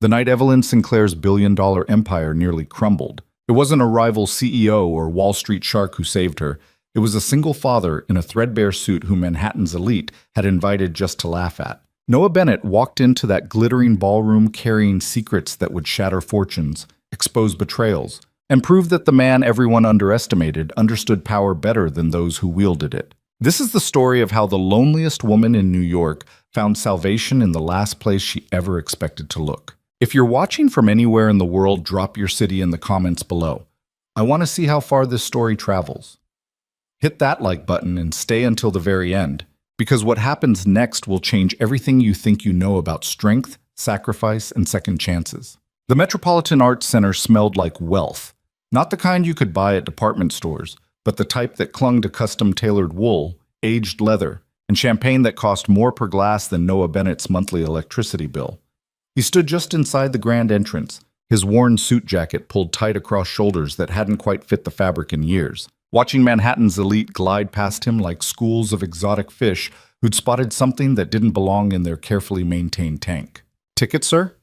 The night Evelyn Sinclair's billion-dollar empire nearly crumbled. It wasn't a rival CEO or Wall Street shark who saved her. It was a single father in a threadbare suit who Manhattan's elite had invited just to laugh at. Noah Bennett walked into that glittering ballroom carrying secrets that would shatter fortunes, expose betrayals, and prove that the man everyone underestimated understood power better than those who wielded it. This is the story of how the loneliest woman in New York found salvation in the last place she ever expected to look. If you're watching from anywhere in the world, drop your city in the comments below. I want to see how far this story travels. Hit that like button and stay until the very end, because what happens next will change everything you think you know about strength, sacrifice, and second chances. The Metropolitan Arts Center smelled like wealth, not the kind you could buy at department stores, but the type that clung to custom-tailored wool, aged leather, and champagne that cost more per glass than Noah Bennett's monthly electricity bill. He stood just inside the grand entrance, his worn suit jacket pulled tight across shoulders that hadn't quite fit the fabric in years, watching Manhattan's elite glide past him like schools of exotic fish who'd spotted something that didn't belong in their carefully maintained tank. "Ticket, sir?"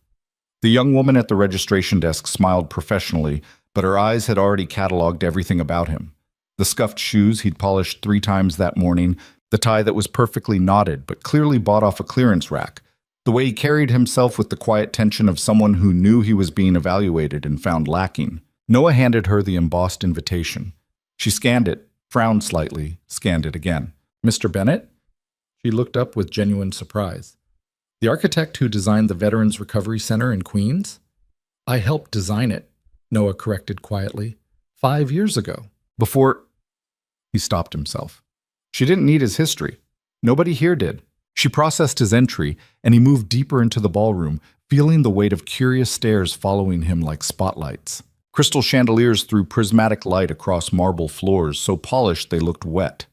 The young woman at the registration desk smiled professionally, but her eyes had already cataloged everything about him. The scuffed shoes he'd polished 3 times that morning, the tie that was perfectly knotted but clearly bought off a clearance rack, the way he carried himself with the quiet tension of someone who knew he was being evaluated and found lacking. Noah handed her the embossed invitation. She scanned it, frowned slightly, scanned it again. "Mr. Bennett?" She looked up with genuine surprise. "The architect who designed the Veterans Recovery Center in Queens?" "I helped design it," Noah corrected quietly. 5 years ago. Before... He stopped himself. She didn't need his history. Nobody here did. She processed his entry, and he moved deeper into the ballroom, feeling the weight of curious stares following him like spotlights. Crystal chandeliers threw prismatic light across marble floors so polished they looked wet.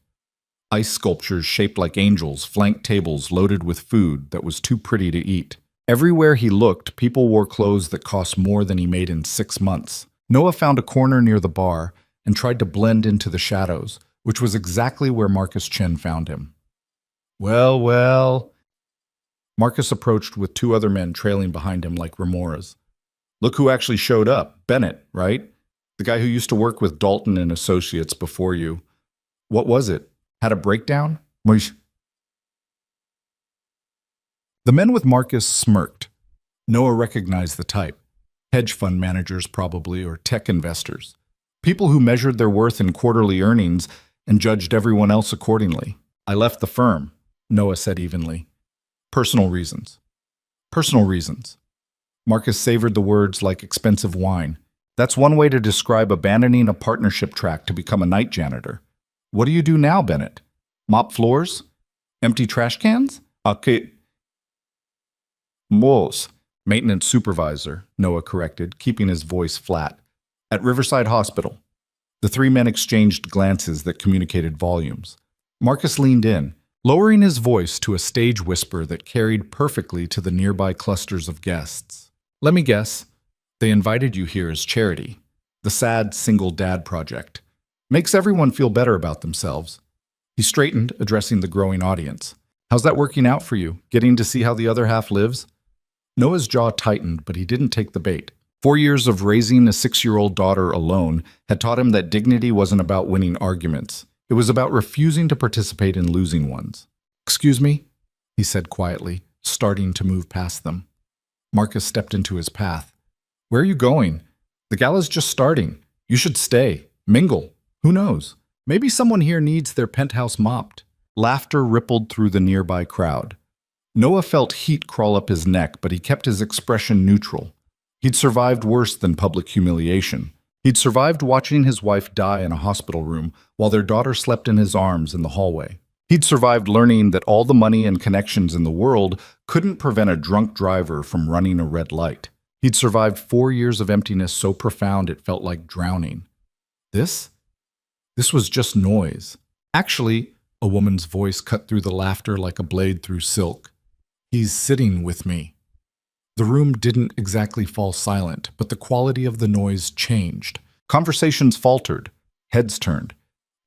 Ice sculptures shaped like angels flanked tables loaded with food that was too pretty to eat. Everywhere he looked, people wore clothes that cost more than he made in 6 months. Noah found a corner near the bar and tried to blend into the shadows, which was exactly where Marcus Chen found him. "Well, well." Marcus approached with 2 other men trailing behind him like remoras. "Look who actually showed up. Bennett, right? The guy who used to work with Dalton and Associates before you. What was it? Had a breakdown?" The men with Marcus smirked. Noah recognized the type. Hedge fund managers probably, or tech investors. People who measured their worth in quarterly earnings and judged everyone else accordingly. "I left the firm," Noah said evenly. "Personal reasons." "Personal reasons." Marcus savored the words like expensive wine. That's one way to describe abandoning a partnership track to become a night janitor. "What do you do now, Bennett? Mop floors? Empty trash cans?" "Okay." "Mos. Maintenance supervisor," Noah corrected, keeping his voice flat. "At Riverside Hospital." The 3 men exchanged glances that communicated volumes. Marcus leaned in, lowering his voice to a stage whisper that carried perfectly to the nearby clusters of guests. "Let me guess. They invited you here as charity. The sad single dad project. Makes everyone feel better about themselves." He straightened, addressing the growing audience. "How's that working out for you? Getting to see how the other half lives?" Noah's jaw tightened, but he didn't take the bait. 4 years of raising a 6-year-old daughter alone had taught him that dignity wasn't about winning arguments. It was about refusing to participate in losing ones. "Excuse me?" he said quietly, starting to move past them. Marcus stepped into his path. "Where are you going? The gala's just starting. You should stay. Mingle. Who knows? Maybe someone here needs their penthouse mopped." Laughter rippled through the nearby crowd. Noah felt heat crawl up his neck, but he kept his expression neutral. He'd survived worse than public humiliation. He'd survived watching his wife die in a hospital room while their daughter slept in his arms in the hallway. He'd survived learning that all the money and connections in the world couldn't prevent a drunk driver from running a red light. He'd survived 4 years of emptiness so profound it felt like drowning. This was just noise. Actually, a woman's voice cut through the laughter like a blade through silk. "He's sitting with me." The room didn't exactly fall silent, but the quality of the noise changed. Conversations faltered. Heads turned.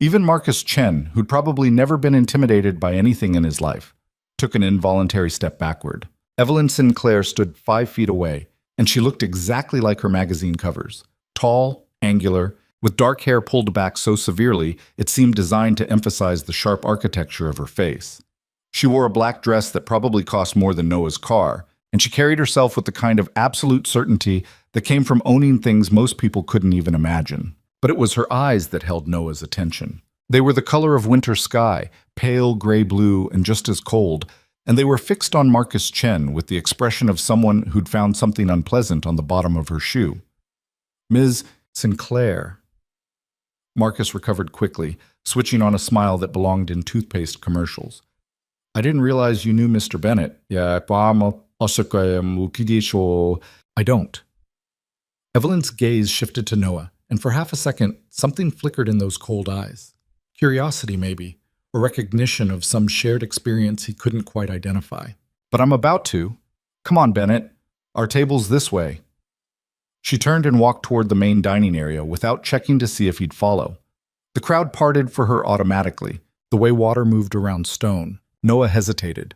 Even Marcus Chen, who'd probably never been intimidated by anything in his life, took an involuntary step backward. Evelyn Sinclair stood 5 feet away, and she looked exactly like her magazine covers. Tall, angular, with dark hair pulled back so severely it seemed designed to emphasize the sharp architecture of her face. She wore a black dress that probably cost more than Noah's car, and she carried herself with the kind of absolute certainty that came from owning things most people couldn't even imagine. But it was her eyes that held Noah's attention. They were the color of winter sky, pale gray blue and just as cold, and they were fixed on Marcus Chen with the expression of someone who'd found something unpleasant on the bottom of her shoe. "Ms. Sinclair." Marcus recovered quickly, switching on a smile that belonged in toothpaste commercials. "I didn't realize you knew Mr. Bennett." "I don't." Evelyn's gaze shifted to Noah, and for half a second, something flickered in those cold eyes. Curiosity, maybe, or recognition of some shared experience he couldn't quite identify. "But I'm about to. Come on, Bennett. Our table's this way." She turned and walked toward the main dining area without checking to see if he'd follow. The crowd parted for her automatically, the way water moved around stone. Noah hesitated.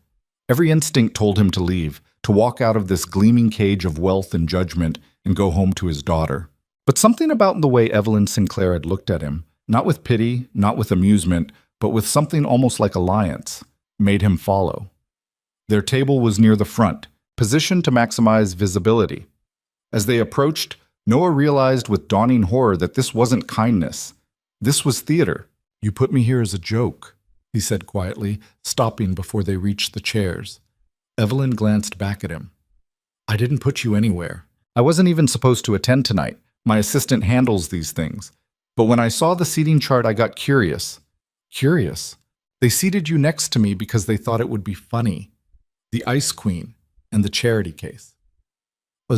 Every instinct told him to leave, to walk out of this gleaming cage of wealth and judgment and go home to his daughter. But something about the way Evelyn Sinclair had looked at him, not with pity, not with amusement, but with something almost like alliance, made him follow. Their table was near the front, positioned to maximize visibility. As they approached, Noah realized with dawning horror that this wasn't kindness. This was theater. "You put me here as a joke," he said quietly, stopping before they reached the chairs. Evelyn glanced back at him. "I didn't put you anywhere. I wasn't even supposed to attend tonight. My assistant handles these things. But when I saw the seating chart, I got curious." "Curious? They seated you next to me because they thought it would be funny. The Ice Queen and the charity case." Her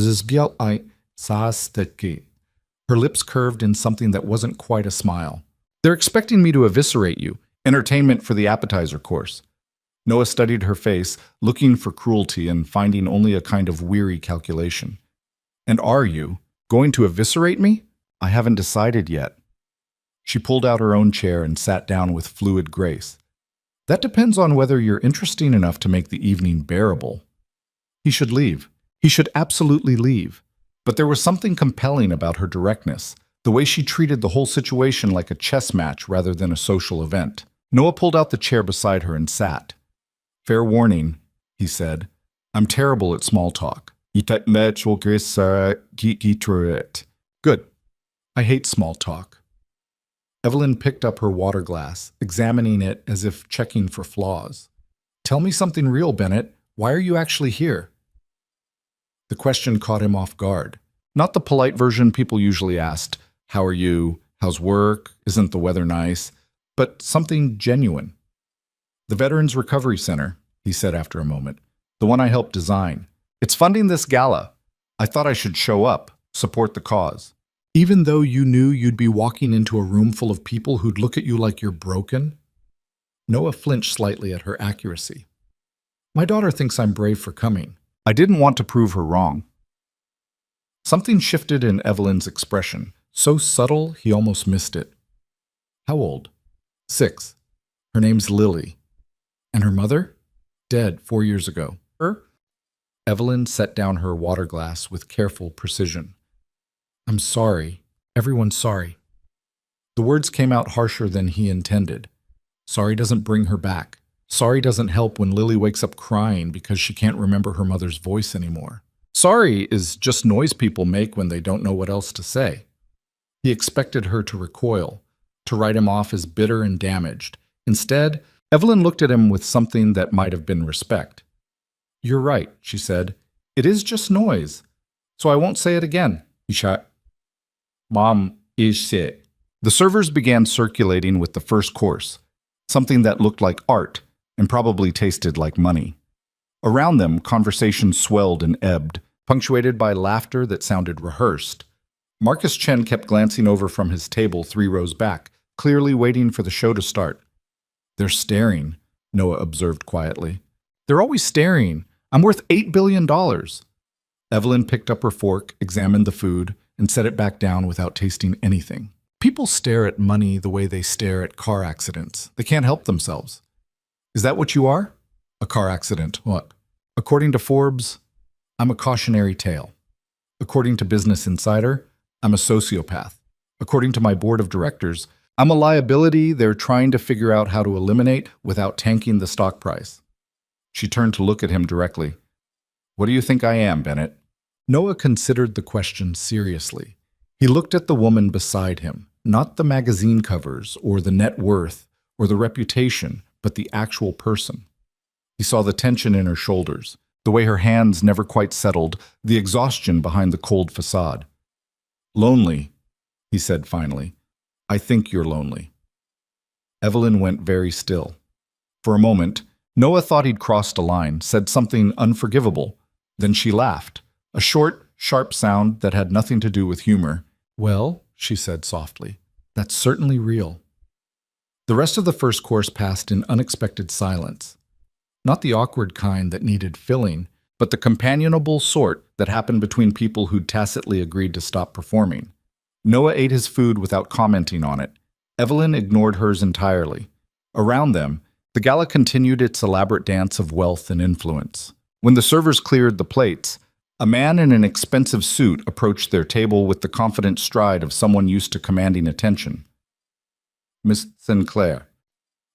lips curved in something that wasn't quite a smile. "They're expecting me to eviscerate you. Entertainment for the appetizer course." Noah studied her face, looking for cruelty and finding only a kind of weary calculation. "And are you going to eviscerate me?" "I haven't decided yet." She pulled out her own chair and sat down with fluid grace. "That depends on whether you're interesting enough to make the evening bearable." He should leave. He should absolutely leave. But there was something compelling about her directness, the way she treated the whole situation like a chess match rather than a social event. Noah pulled out the chair beside her and sat. "Fair warning," he said. "I'm terrible at small talk." "Good. I hate small talk." Evelyn picked up her water glass, examining it as if checking for flaws. "Tell me something real, Bennett. Why are you actually here?" The question caught him off guard. Not the polite version people usually asked, "How are you? How's work? Isn't the weather nice?" But something genuine. "The Veterans Recovery Center," he said after a moment. "The one I helped design. It's funding this gala. I thought I should show up, support the cause." "Even though you knew you'd be walking into a room full of people who'd look at you like you're broken?" Noah flinched slightly at her accuracy. "My daughter thinks I'm brave for coming." I didn't want to prove her wrong. Something shifted in Evelyn's expression, so subtle he almost missed it. "How old?" "6. Her name's Lily." "And her mother?" "Dead 4 years ago." "Her?" Evelyn set down her water glass with careful precision. "I'm sorry. Everyone's sorry." The words came out harsher than he intended. Sorry doesn't bring her back. Sorry doesn't help when Lily wakes up crying because she can't remember her mother's voice anymore. Sorry is just noise people make when they don't know what else to say. He expected her to recoil, to write him off as bitter and damaged. Instead, Evelyn looked at him with something that might have been respect. "You're right," she said. "It is just noise. So I won't say it again." He shot. "Mom is sick." The servers began circulating with the first course, something that looked like art and probably tasted like money. Around them, conversation swelled and ebbed, punctuated by laughter that sounded rehearsed. Marcus Chen kept glancing over from his table 3 rows back, clearly waiting for the show to start. "They're staring," Noah observed quietly. "They're always staring. I'm worth $8 billion. Evelyn picked up her fork, examined the food, and set it back down without tasting anything. People stare at money the way they stare at car accidents. They can't help themselves. Is that what you are? A car accident. What? According to Forbes, I'm a cautionary tale. According to Business Insider, I'm a sociopath. According to my board of directors, I'm a liability they're trying to figure out how to eliminate without tanking the stock price. She turned to look at him directly. What do you think I am, Bennett? Noah considered the question seriously. He looked at the woman beside him, not the magazine covers or the net worth or the reputation, but the actual person. He saw the tension in her shoulders, the way her hands never quite settled, the exhaustion behind the cold facade. Lonely, he said finally. I think you're lonely. Evelyn went very still. For a moment, Noah thought he'd crossed a line, said something unforgivable. Then she laughed, a short, sharp sound that had nothing to do with humor. Well, she said softly, that's certainly real. The rest of the first course passed in unexpected silence. Not the awkward kind that needed filling, but the companionable sort that happened between people who'd tacitly agreed to stop performing. Noah ate his food without commenting on it. Evelyn ignored hers entirely. Around them, the gala continued its elaborate dance of wealth and influence. When the servers cleared the plates, a man in an expensive suit approached their table with the confident stride of someone used to commanding attention. Miss Sinclair.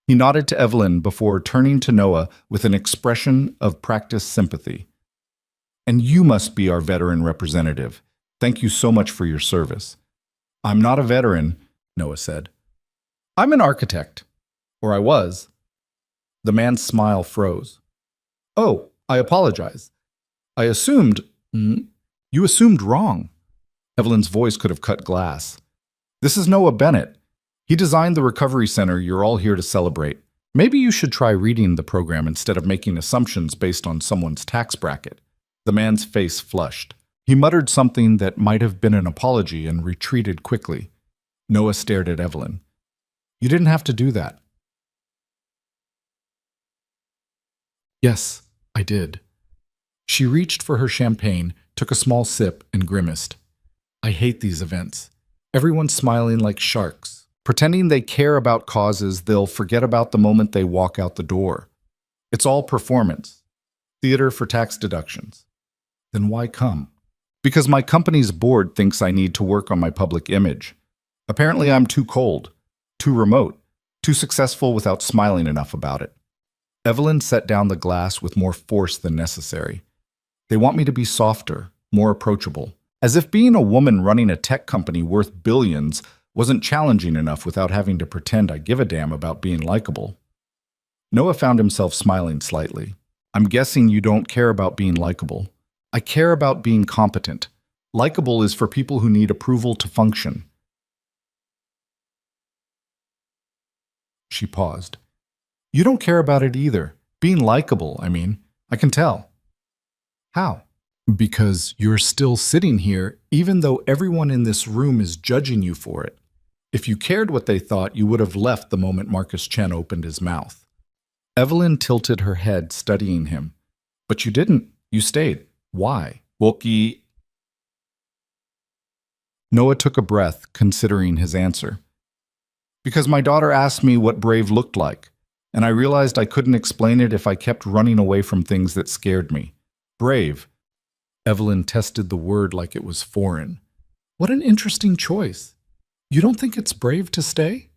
He nodded to Evelyn before turning to Noah with an expression of practiced sympathy. And you must be our veteran representative. Thank you so much for your service. I'm not a veteran, Noah said. I'm an architect. Or I was. The man's smile froze. Oh, I apologize. I assumed... You assumed wrong. Evelyn's voice could have cut glass. This is Noah Bennett. He designed the recovery center you're all here to celebrate. Maybe you should try reading the program instead of making assumptions based on someone's tax bracket. The man's face flushed. He muttered something that might have been an apology and retreated quickly. Noah stared at Evelyn. You didn't have to do that. Yes, I did. She reached for her champagne, took a small sip, and grimaced. I hate these events. Everyone's smiling like sharks, pretending they care about causes they'll forget about the moment they walk out the door. It's all performance. Theater for tax deductions. Then why come? Because my company's board thinks I need to work on my public image. Apparently I'm too cold, too remote, too successful without smiling enough about it. Evelyn set down the glass with more force than necessary. They want me to be softer, more approachable, as if being a woman running a tech company worth billions wasn't challenging enough without having to pretend I give a damn about being likable. Noah found himself smiling slightly. I'm guessing you don't care about being likable. I care about being competent. Likable is for people who need approval to function. She paused. You don't care about it either. Being likable, I mean. I can tell. How? Because you're still sitting here, even though everyone in this room is judging you for it. If you cared what they thought, you would have left the moment Marcus Chen opened his mouth. Evelyn tilted her head, studying him. But you didn't. You stayed. Why? Woki. Noah took a breath, considering his answer. Because my daughter asked me what brave looked like, and I realized I couldn't explain it if I kept running away from things that scared me. Brave. Evelyn tested the word like it was foreign. What an interesting choice. You don't think it's brave to stay?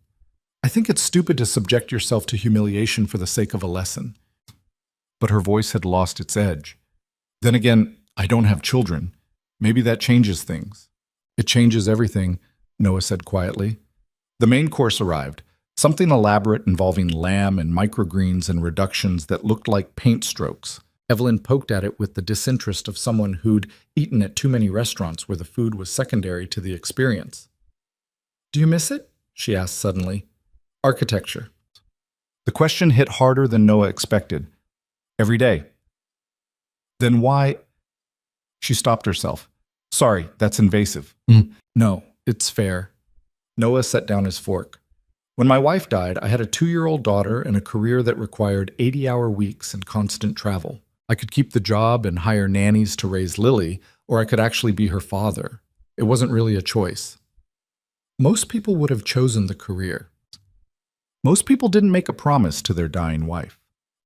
I think it's stupid to subject yourself to humiliation for the sake of a lesson. But her voice had lost its edge. Then again, I don't have children. Maybe that changes things. It changes everything, Noah said quietly. The main course arrived. Something elaborate involving lamb and microgreens and reductions that looked like paint strokes. Evelyn poked at it with the disinterest of someone who'd eaten at too many restaurants where the food was secondary to the experience. Do you miss it? She asked suddenly. Architecture. The question hit harder than Noah expected. Every day. Then why? She stopped herself. Sorry, that's invasive. No, it's fair. Noah set down his fork. When my wife died, I had a 2-year-old daughter and a career that required 80-hour weeks and constant travel. I could keep the job and hire nannies to raise Lily, or I could actually be her father. It wasn't really a choice. Most people would have chosen the career. Most people didn't make a promise to their dying wife.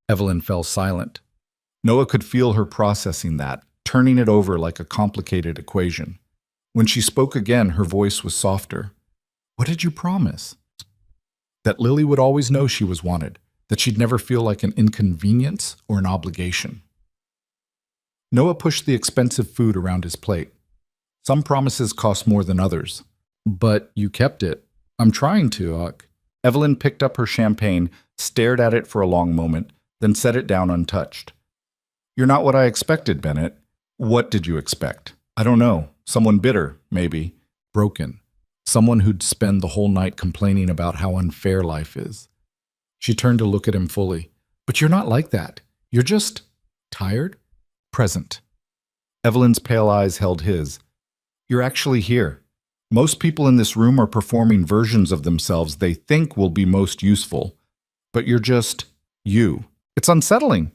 Evelyn fell silent. Noah could feel her processing that, turning it over like a complicated equation. When she spoke again, her voice was softer. What did you promise? That Lily would always know she was wanted, that she'd never feel like an inconvenience or an obligation. Noah pushed the expensive food around his plate. Some promises cost more than others. But you kept it. I'm trying to, Huck. Evelyn picked up her champagne, stared at it for a long moment, then set it down untouched. You're not what I expected, Bennett. What did you expect? I don't know. Someone bitter, maybe. Broken. Someone who'd spend the whole night complaining about how unfair life is. She turned to look at him fully. But you're not like that. You're just tired? Present. Evelyn's pale eyes held his. You're actually here. Most people in this room are performing versions of themselves they think will be most useful. But you're just you. It's unsettling.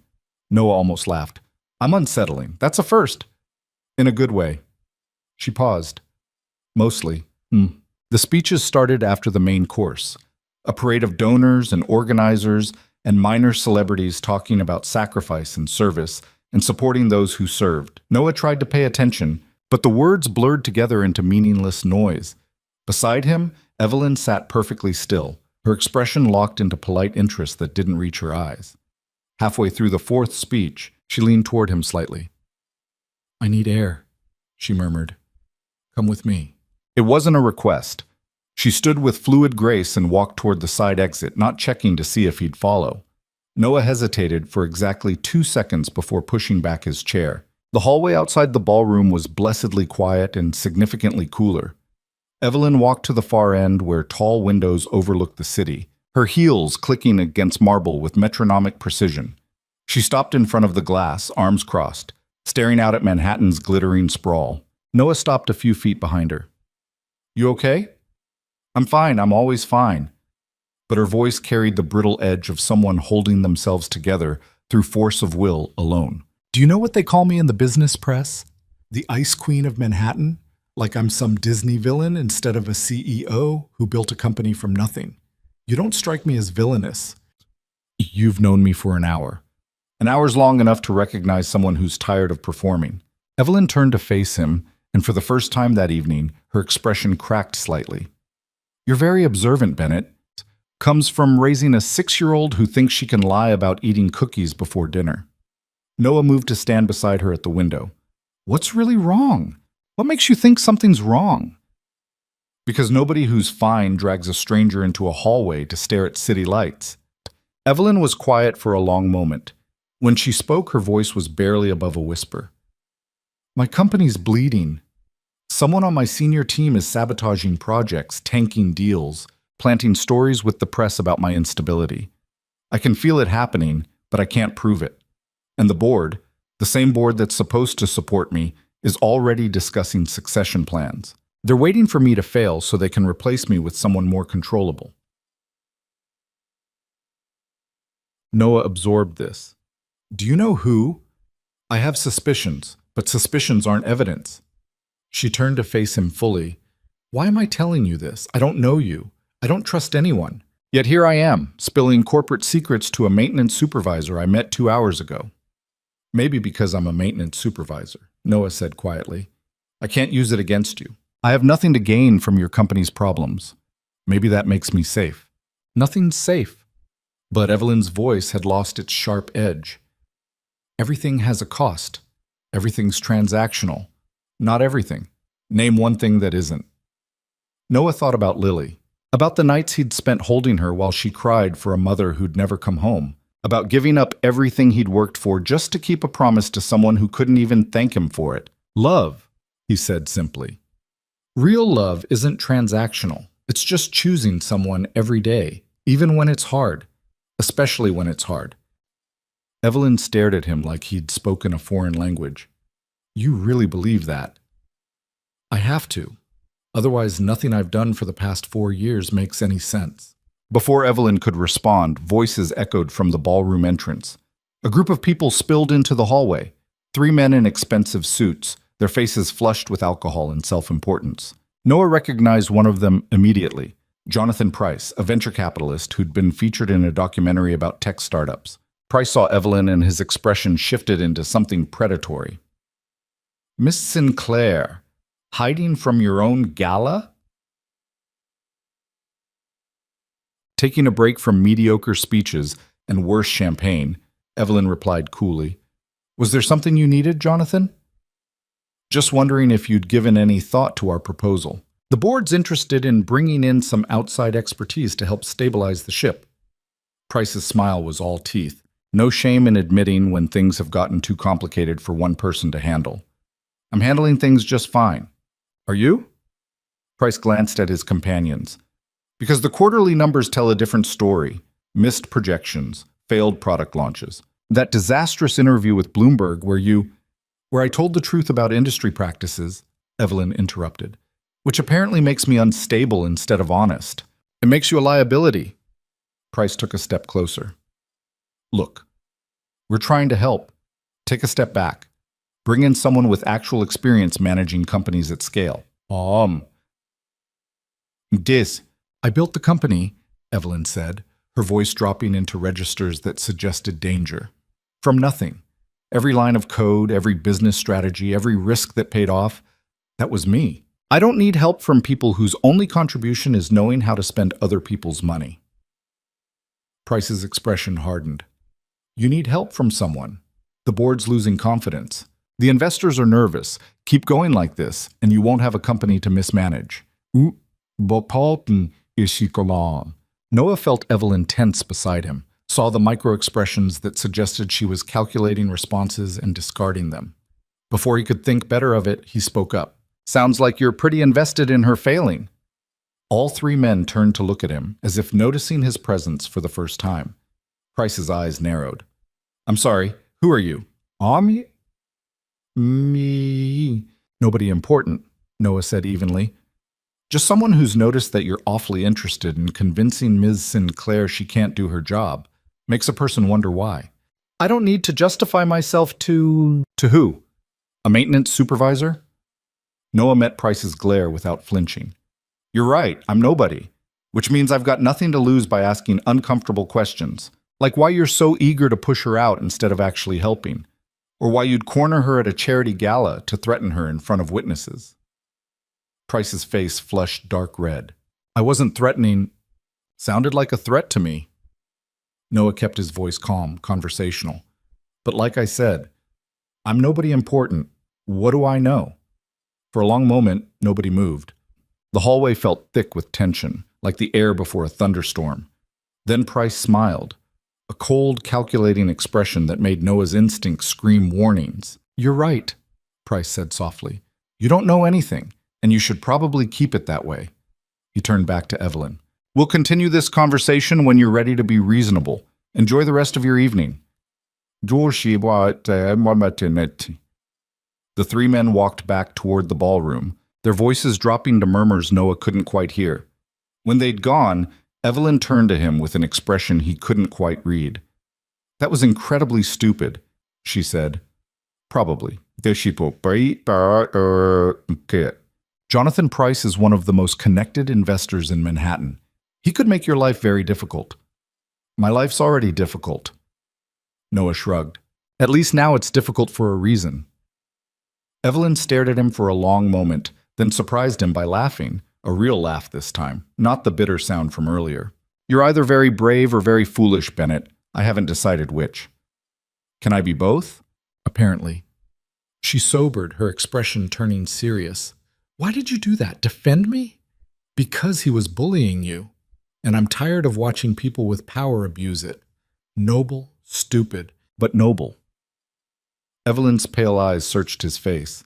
Noah almost laughed. I'm unsettling. That's a first. In a good way. She paused. Mostly. The speeches started after the main course. A parade of donors and organizers and minor celebrities talking about sacrifice and service and supporting those who served. Noah tried to pay attention, but the words blurred together into meaningless noise. Beside him, Evelyn sat perfectly still, her expression locked into polite interest that didn't reach her eyes. Halfway through the fourth speech, she leaned toward him slightly. I need air, she murmured. Come with me. It wasn't a request. She stood with fluid grace and walked toward the side exit, not checking to see if he'd follow. Noah hesitated for exactly 2 seconds before pushing back his chair. The hallway outside the ballroom was blessedly quiet and significantly cooler. Evelyn walked to the far end where tall windows overlooked the city, her heels clicking against marble with metronomic precision. She stopped in front of the glass, arms crossed, staring out at Manhattan's glittering sprawl. Noah stopped a few feet behind her. You okay? I'm fine, I'm always fine. But her voice carried the brittle edge of someone holding themselves together through force of will alone. Do you know what they call me in the business press? The Ice Queen of Manhattan? Like I'm some Disney villain instead of a CEO who built a company from nothing. You don't strike me as villainous. You've known me for an hour. An hour's long enough to recognize someone who's tired of performing. Evelyn turned to face him, and for the first time that evening, her expression cracked slightly. You're very observant, Bennett. Comes from raising a 6-year-old who thinks she can lie about eating cookies before dinner. Noah moved to stand beside her at the window. What's really wrong? What makes you think something's wrong? Because nobody who's fine drags a stranger into a hallway to stare at city lights. Evelyn was quiet for a long moment. When she spoke, her voice was barely above a whisper. My company's bleeding. Someone on my senior team is sabotaging projects, tanking deals, planting stories with the press about my instability. I can feel it happening, but I can't prove it. And the board, the same board that's supposed to support me, is already discussing succession plans. They're waiting for me to fail so they can replace me with someone more controllable. Noah absorbed this. Do you know who? I have suspicions, but suspicions aren't evidence. She turned to face him fully. Why am I telling you this? I don't know you. I don't trust anyone. Yet here I am, spilling corporate secrets to a maintenance supervisor I met 2 hours ago. Maybe because I'm a maintenance supervisor, Noah said quietly. I can't use it against you. I have nothing to gain from your company's problems. Maybe that makes me safe. Nothing's safe. But Evelyn's voice had lost its sharp edge. Everything has a cost. Everything's transactional. Not everything. Name one thing that isn't. Noah thought about Lily, about the nights he'd spent holding her while she cried for a mother who'd never come home, about giving up everything he'd worked for just to keep a promise to someone who couldn't even thank him for it. Love, he said simply. Real love isn't transactional. It's just choosing someone every day, even when it's hard, especially when it's hard. Evelyn stared at him like he'd spoken a foreign language. You really believe that? I have to. Otherwise, nothing I've done for the past 4 years makes any sense. Before Evelyn could respond, voices echoed from the ballroom entrance. A group of people spilled into the hallway. 3 men in expensive suits, their faces flushed with alcohol and self-importance. Noah recognized one of them immediately, Jonathan Price, a venture capitalist who'd been featured in a documentary about tech startups. Price saw Evelyn and his expression shifted into something predatory. Miss Sinclair, hiding from your own gala? Taking a break from mediocre speeches and worse champagne, Evelyn replied coolly. Was there something you needed, Jonathan? Just wondering if you'd given any thought to our proposal. The board's interested in bringing in some outside expertise to help stabilize the ship. Price's smile was all teeth. No shame in admitting when things have gotten too complicated for one person to handle. I'm handling things just fine. Are you? Price glanced at his companions. Because the quarterly numbers tell a different story. Missed projections, failed product launches. That disastrous interview with Bloomberg where I told the truth about industry practices, Evelyn interrupted, which apparently makes me unstable instead of honest. It makes you a liability. Price took a step closer. Look, we're trying to help. Take a step back. Bring in someone with actual experience managing companies at scale. I built the company, Evelyn said, her voice dropping into registers that suggested danger. From nothing. Every line of code, every business strategy, every risk that paid off, that was me. I don't need help from people whose only contribution is knowing how to spend other people's money. Price's expression hardened. You need help from someone. The board's losing confidence. The investors are nervous. Keep going like this, and you won't have a company to mismanage. Noah felt Evelyn tense beside him, saw the micro-expressions that suggested she was calculating responses and discarding them. Before he could think better of it, he spoke up. Sounds like you're pretty invested in her failing. All three men turned to look at him, as if noticing his presence for the first time. Price's eyes narrowed. I'm sorry, who are you? Me. Nobody important, Noah said evenly. Just someone who's noticed that you're awfully interested in convincing Ms. Sinclair she can't do her job. Makes a person wonder why. I don't need to justify myself to... To who? A maintenance supervisor? Noah met Price's glare without flinching. You're right, I'm nobody. Which means I've got nothing to lose by asking uncomfortable questions. Like why you're so eager to push her out instead of actually helping. Or why you'd corner her at a charity gala to threaten her in front of witnesses. Price's face flushed dark red. I wasn't threatening. Sounded like a threat to me. Noah kept his voice calm, conversational. But like I said, I'm nobody important. What do I know? For a long moment, nobody moved. The hallway felt thick with tension, like the air before a thunderstorm. Then Price smiled, a cold, calculating expression that made Noah's instincts scream warnings. You're right, Price said softly. You don't know anything, and you should probably keep it that way. He turned back to Evelyn. We'll continue this conversation when you're ready to be reasonable. Enjoy the rest of your evening. The three men walked back toward the ballroom, their voices dropping to murmurs Noah couldn't quite hear. When they'd gone, Evelyn turned to him with an expression he couldn't quite read. That was incredibly stupid, she said. Probably. Jonathan Price is one of the most connected investors in Manhattan. He could make your life very difficult. My life's already difficult. Noah shrugged. At least now it's difficult for a reason. Evelyn stared at him for a long moment, then surprised him by laughing, a real laugh this time, not the bitter sound from earlier. You're either very brave or very foolish, Bennett. I haven't decided which. Can I be both? Apparently. She sobered, her expression turning serious. Why did you do that? Defend me? Because he was bullying you. And I'm tired of watching people with power abuse it. Noble, stupid, but noble. Evelyn's pale eyes searched his face.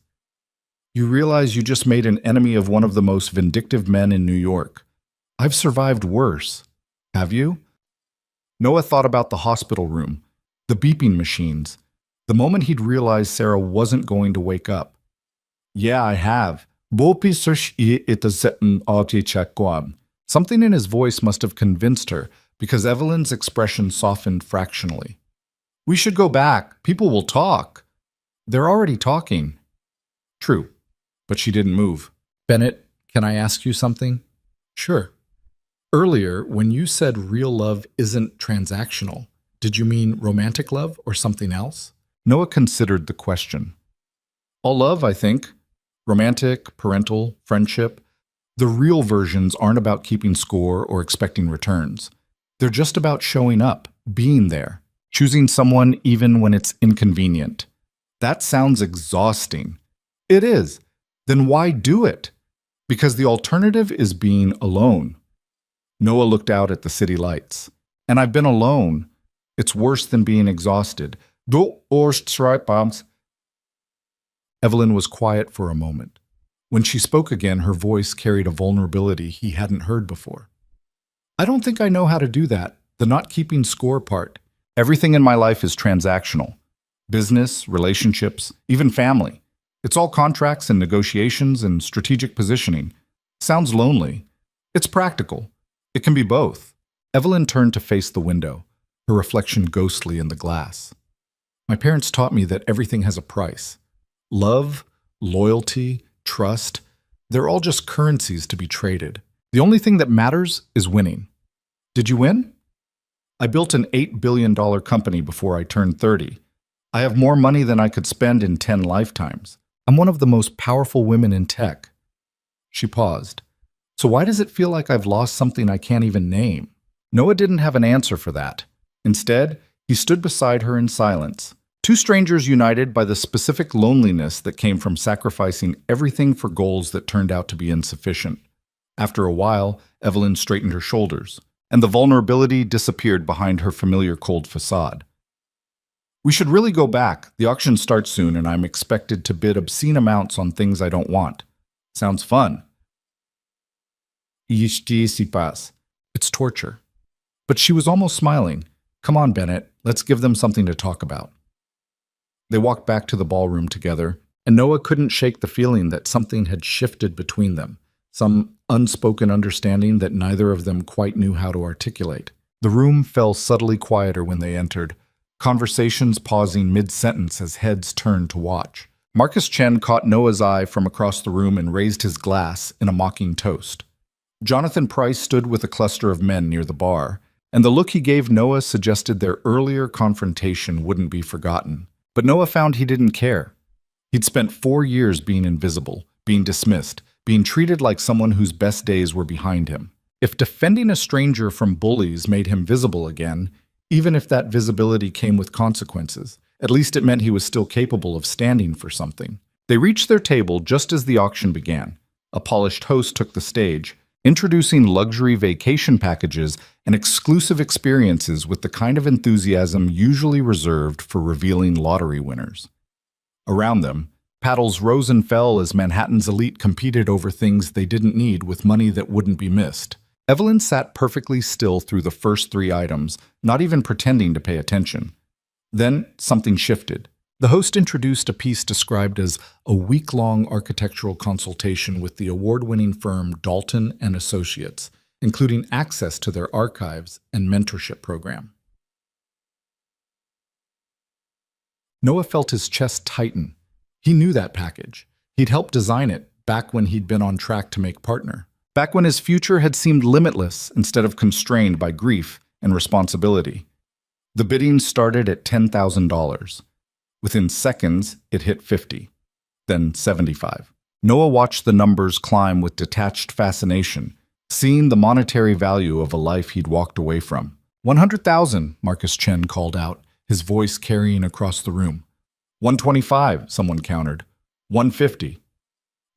You realize you just made an enemy of one of the most vindictive men in New York. I've survived worse. Have you? Noah thought about the hospital room, the beeping machines, the moment he'd realized Sarah wasn't going to wake up. Yeah, I have. Something in his voice must have convinced her, because Evelyn's expression softened fractionally. We should go back. People will talk. They're already talking. True, but she didn't move. Bennett, can I ask you something? Sure. Earlier, when you said real love isn't transactional, did you mean romantic love or something else? Noah considered the question. All love, I think. Romantic, parental, friendship. The real versions aren't about keeping score or expecting returns. They're just about showing up, being there, choosing someone even when it's inconvenient. That sounds exhausting. It is. Then why do it? Because the alternative is being alone. Noah looked out at the city lights. And I've been alone. It's worse than being exhausted. Du Orst bombs. Evelyn was quiet for a moment. When she spoke again, her voice carried a vulnerability he hadn't heard before. I don't think I know how to do that, the not keeping score part. Everything in my life is transactional. Business, relationships, even family. It's all contracts and negotiations and strategic positioning. Sounds lonely. It's practical. It can be both. Evelyn turned to face the window, her reflection ghostly in the glass. My parents taught me that everything has a price. Love, loyalty, trust, they're all just currencies to be traded. The only thing that matters is winning. Did you win? I built an $8 billion company before I turned 30. I have more money than I could spend in 10 lifetimes. I'm one of the most powerful women in tech. She paused. So why does it feel like I've lost something I can't even name? Noah didn't have an answer for that. Instead, he stood beside her in silence. Two strangers united by the specific loneliness that came from sacrificing everything for goals that turned out to be insufficient. After a while, Evelyn straightened her shoulders, and the vulnerability disappeared behind her familiar cold facade. We should really go back. The auction starts soon, and I'm expected to bid obscene amounts on things I don't want. Sounds fun. It's torture. But she was almost smiling. Come on, Bennett, let's give them something to talk about. They walked back to the ballroom together, and Noah couldn't shake the feeling that something had shifted between them, some unspoken understanding that neither of them quite knew how to articulate. The room fell subtly quieter when they entered, conversations pausing mid-sentence as heads turned to watch. Marcus Chen caught Noah's eye from across the room and raised his glass in a mocking toast. Jonathan Price stood with a cluster of men near the bar, and the look he gave Noah suggested their earlier confrontation wouldn't be forgotten. But Noah found he didn't care. He'd spent 4 years being invisible, being dismissed, being treated like someone whose best days were behind him. If defending a stranger from bullies made him visible again, even if that visibility came with consequences, at least it meant he was still capable of standing for something. They reached their table just as the auction began. A polished host took the stage, introducing luxury vacation packages and exclusive experiences with the kind of enthusiasm usually reserved for revealing lottery winners. Around them, paddles rose and fell as Manhattan's elite competed over things they didn't need with money that wouldn't be missed. Evelyn sat perfectly still through the first 3 items, not even pretending to pay attention. Then something shifted. The host introduced a piece described as a week-long architectural consultation with the award-winning firm Dalton and Associates, including access to their archives and mentorship program. Noah felt his chest tighten. He knew that package. He'd helped design it back when he'd been on track to make partner. Back when his future had seemed limitless instead of constrained by grief and responsibility. The bidding started at $10,000. Within seconds, it hit 50, then 75. Noah watched the numbers climb with detached fascination, seeing the monetary value of a life he'd walked away from. 100,000, Marcus Chen called out, his voice carrying across the room. 125, someone countered. 150.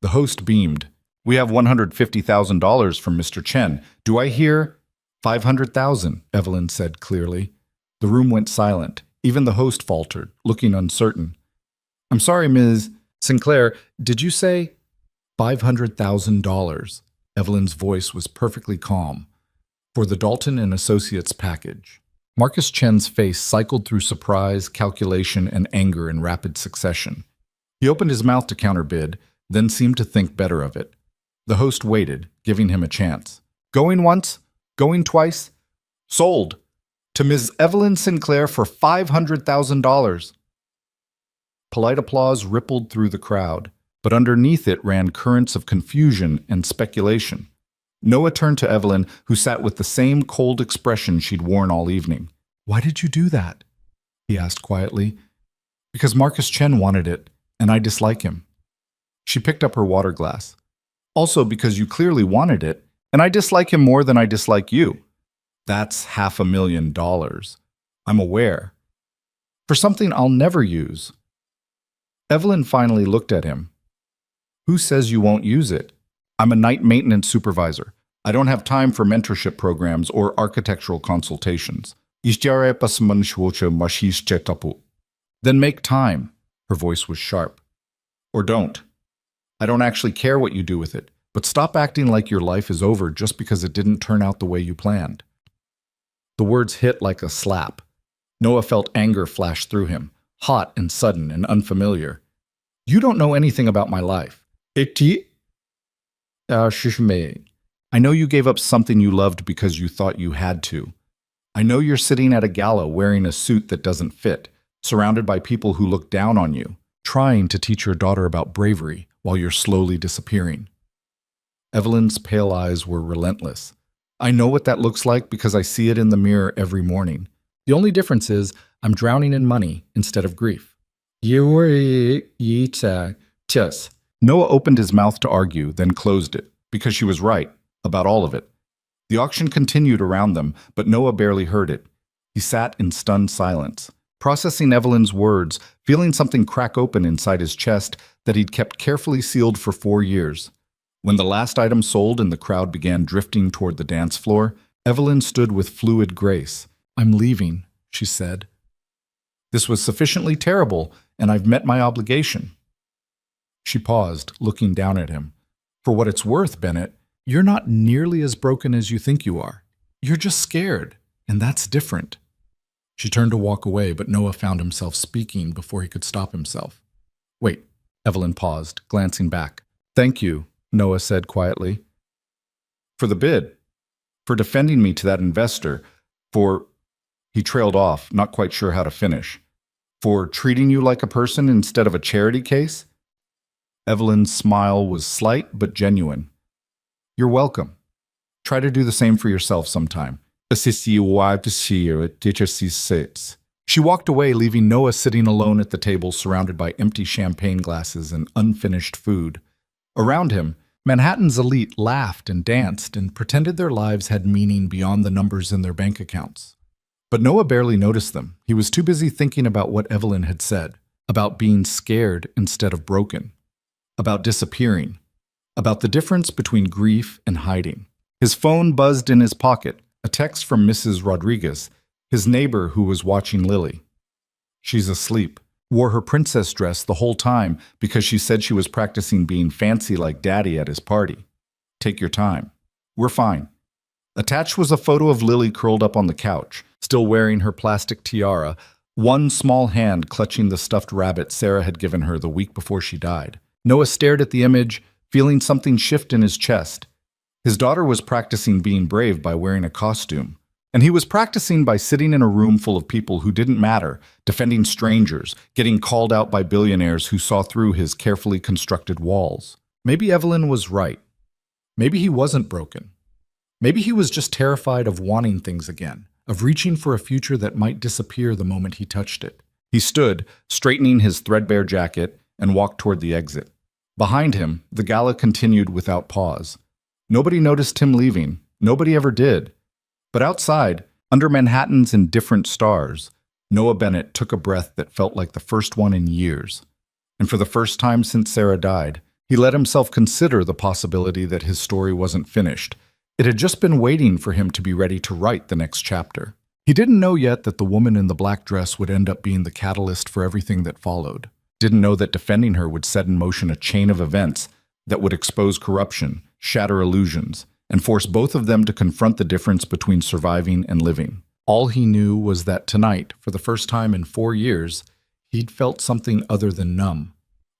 The host beamed. We have $150,000 from Mr. Chen. Do I hear? 500,000, Evelyn said clearly. The room went silent. Even the host faltered, looking uncertain. I'm sorry, Ms. Sinclair, did you say $500,000? Evelyn's voice was perfectly calm. For the Dalton and Associates package. Marcus Chen's face cycled through surprise, calculation, and anger in rapid succession. He opened his mouth to counterbid, then seemed to think better of it. The host waited, giving him a chance. Going once? Going twice? Sold! To Ms. Evelyn Sinclair for $500,000. Polite applause rippled through the crowd, but underneath it ran currents of confusion and speculation. Noah turned to Evelyn, who sat with the same cold expression she'd worn all evening. Why did you do that? He asked quietly. Because Marcus Chen wanted it. and I dislike him. She picked up her water glass. Also because you clearly wanted it, and I dislike him more than I dislike you. That's $500,000. I'm aware. For something I'll never use. Evelyn finally looked at him. Who says you won't use it? I'm a night maintenance supervisor. I don't have time for mentorship programs or architectural consultations. Then make time. Her voice was sharp. Or don't. I don't actually care what you do with it, but stop acting like your life is over just because it didn't turn out the way you planned. The words hit like a slap. Noah felt anger flash through him, hot and sudden and unfamiliar. You don't know anything about my life. I know you gave up something you loved because you thought you had to. I know you're sitting at a gala wearing a suit that doesn't fit, surrounded by people who look down on you, trying to teach your daughter about bravery while you're slowly disappearing. Evelyn's pale eyes were relentless. I know what that looks like because I see it in the mirror every morning. The only difference is I'm drowning in money instead of grief. Noah opened his mouth to argue, then closed it, because she was right, about all of it. The auction continued around them, but Noah barely heard it. He sat in stunned silence, processing Evelyn's words, feeling something crack open inside his chest that he'd kept carefully sealed for 4 years. When the last item sold and the crowd began drifting toward the dance floor, Evelyn stood with fluid grace. I'm leaving, she said. This was sufficiently terrible, and I've met my obligation. She paused, looking down at him. For what it's worth, Bennett, you're not nearly as broken as you think you are. You're just scared, and that's different. She turned to walk away, but Noah found himself speaking before he could stop himself. Wait, Evelyn paused, glancing back. Thank you, Noah said quietly. For the bid. For defending me to that investor. For... He trailed off, not quite sure how to finish. For treating you like a person instead of a charity case? Evelyn's smile was slight but genuine. You're welcome. Try to do the same for yourself sometime. She walked away, leaving Noah sitting alone at the table surrounded by empty champagne glasses and unfinished food. Around him, Manhattan's elite laughed and danced and pretended their lives had meaning beyond the numbers in their bank accounts. But Noah barely noticed them. He was too busy thinking about what Evelyn had said, about being scared instead of broken, about disappearing, about the difference between grief and hiding. His phone buzzed in his pocket, a text from Mrs. Rodriguez, his neighbor who was watching Lily. She's asleep, wore her princess dress the whole time because she said she was practicing being fancy like Daddy at his party. Take your time. We're fine. Attached was a photo of Lily curled up on the couch, still wearing her plastic tiara, one small hand clutching the stuffed rabbit Sarah had given her the week before she died. Noah stared at the image, feeling something shift in his chest. His daughter was practicing being brave by wearing a costume, and he was practicing by sitting in a room full of people who didn't matter, defending strangers, getting called out by billionaires who saw through his carefully constructed walls. Maybe Evelyn was right. Maybe he wasn't broken. Maybe he was just terrified of wanting things again, of reaching for a future that might disappear the moment he touched it. He stood, straightening his threadbare jacket, and walked toward the exit. Behind him, the gala continued without pause. Nobody noticed him leaving. Nobody ever did. But outside, under Manhattan's indifferent stars, Noah Bennett took a breath that felt like the first one in years. And for the first time since Sarah died, he let himself consider the possibility that his story wasn't finished. It had just been waiting for him to be ready to write the next chapter. He didn't know yet that the woman in the black dress would end up being the catalyst for everything that followed. Didn't know that defending her would set in motion a chain of events that would expose corruption, shatter illusions, and force both of them to confront the difference between surviving and living. All he knew was that tonight, for the first time in 4 years, he'd felt something other than numb.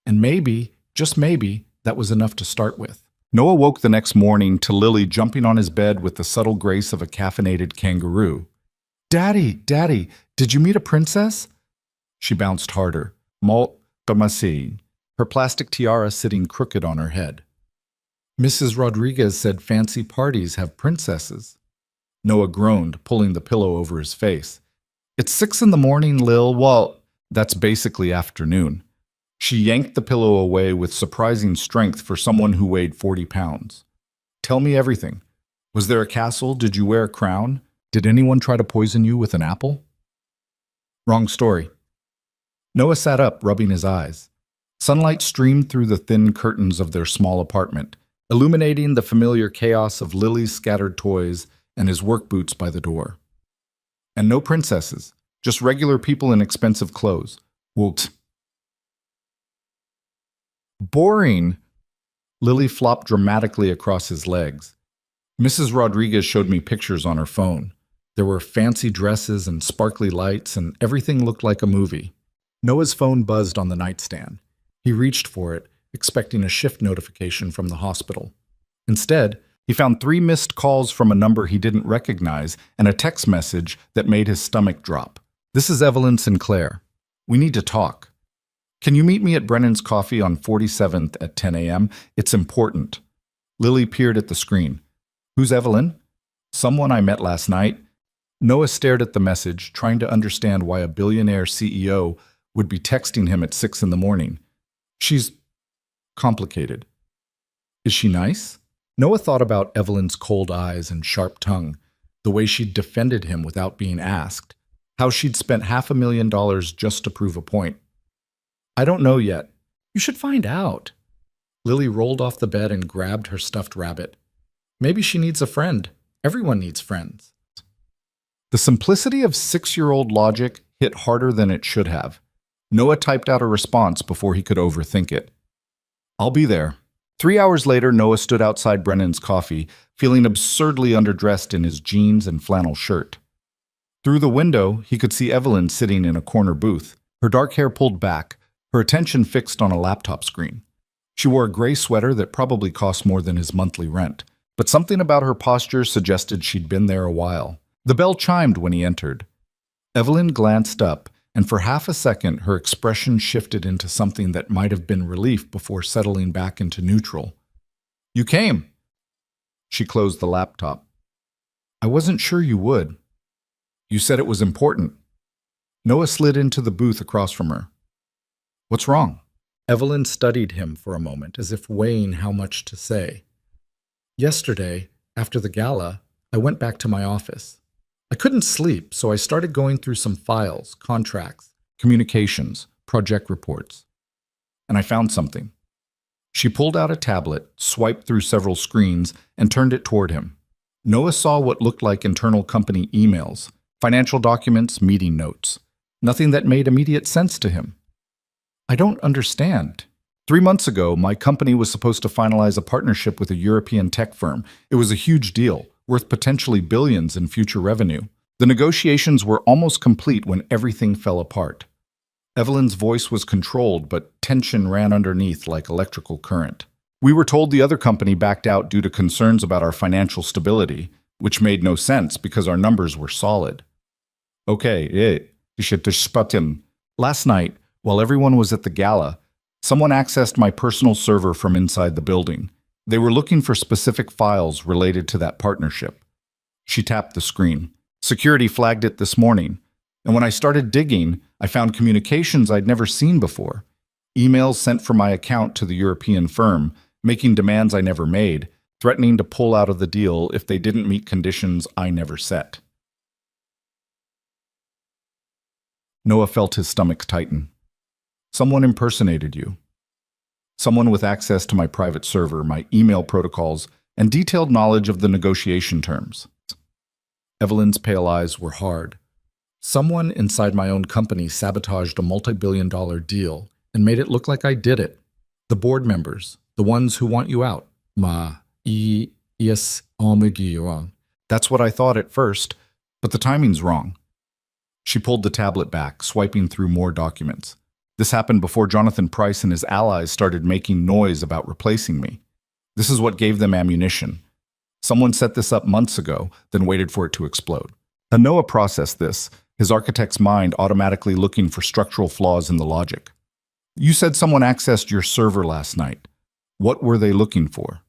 And maybe, just maybe, that was enough to start with. Noah woke the next morning to Lily jumping on his bed with the subtle grace of a caffeinated kangaroo. Daddy, Daddy, did you meet a princess? She bounced harder. Her plastic tiara sitting crooked on her head. Mrs. Rodriguez said fancy parties have princesses. Noah groaned, pulling the pillow over his face. It's 6 in the morning, Lil. Well, that's basically afternoon. She yanked the pillow away with surprising strength for someone who weighed 40 pounds. Tell me everything. Was there a castle? Did you wear a crown? Did anyone try to poison you with an apple? Wrong story. Noah sat up, rubbing his eyes. Sunlight streamed through the thin curtains of their small apartment, illuminating the familiar chaos of Lily's scattered toys and his work boots by the door. And no princesses, just regular people in expensive clothes. Woot. Boring. Lily flopped dramatically across his legs. Mrs. Rodriguez showed me pictures on her phone. There were fancy dresses and sparkly lights, and everything looked like a movie. Noah's phone buzzed on the nightstand. He reached for it, expecting a shift notification from the hospital. Instead, he found 3 missed calls from a number he didn't recognize and a text message that made his stomach drop. This is Evelyn Sinclair. We need to talk. Can you meet me at Brennan's Coffee on 47th at 10 a.m.? It's important. Lily peered at the screen. Who's Evelyn? Someone I met last night. Noah stared at the message, trying to understand why a billionaire CEO would be texting him at 6 in the morning. She's complicated. Is she nice? Noah thought about Evelyn's cold eyes and sharp tongue, the way she'd defended him without being asked, how she'd spent $500,000 just to prove a point. I don't know yet. You should find out. Lily rolled off the bed and grabbed her stuffed rabbit. Maybe she needs a friend. Everyone needs friends. The simplicity of 6-year-old logic hit harder than it should have. Noah typed out a response before he could overthink it. I'll be there. 3 hours later, Noah stood outside Brennan's Coffee, feeling absurdly underdressed in his jeans and flannel shirt. Through the window, he could see Evelyn sitting in a corner booth, her dark hair pulled back, her attention fixed on a laptop screen. She wore a gray sweater that probably cost more than his monthly rent, but something about her posture suggested she'd been there a while. The bell chimed when he entered. Evelyn glanced up, and for half a second her expression shifted into something that might have been relief before settling back into neutral. You came. She closed the laptop. I wasn't sure you would. You said it was important. Noah slid into the booth across from her. What's wrong? Evelyn studied him for a moment, as if weighing how much to say. Yesterday, after the gala, I went back to my office. I couldn't sleep, so I started going through some files, contracts, communications, project reports. And I found something. She pulled out a tablet, swiped through several screens, and turned it toward him. Noah saw what looked like internal company emails, financial documents, meeting notes. Nothing that made immediate sense to him. I don't understand. 3 months ago, my company was supposed to finalize a partnership with a European tech firm. It was a huge deal, worth potentially billions in future revenue. The negotiations were almost complete when everything fell apart. Evelyn's voice was controlled, but tension ran underneath like electrical current. We were told the other company backed out due to concerns about our financial stability, which made no sense because our numbers were solid. Last night, while everyone was at the gala, someone accessed my personal server from inside the building. They were looking for specific files related to that partnership. She tapped the screen. Security flagged it this morning, and when I started digging, I found communications I'd never seen before. Emails sent from my account to the European firm, making demands I never made, threatening to pull out of the deal if they didn't meet conditions I never set. Noah felt his stomach tighten. Someone impersonated you. Someone with access to my private server, my email protocols, and detailed knowledge of the negotiation terms. Evelyn's pale eyes were hard. Someone inside my own company sabotaged a multi-billion-dollar deal and made it look like I did it. The board members, the ones who want you out. Yes, that's what I thought at first, but the timing's wrong. She pulled the tablet back, swiping through more documents. This happened before Jonathan Price and his allies started making noise about replacing me. This is what gave them ammunition. Someone set this up months ago, then waited for it to explode. Noah processed this, his architect's mind automatically looking for structural flaws in the logic. You said someone accessed your server last night. What were they looking for?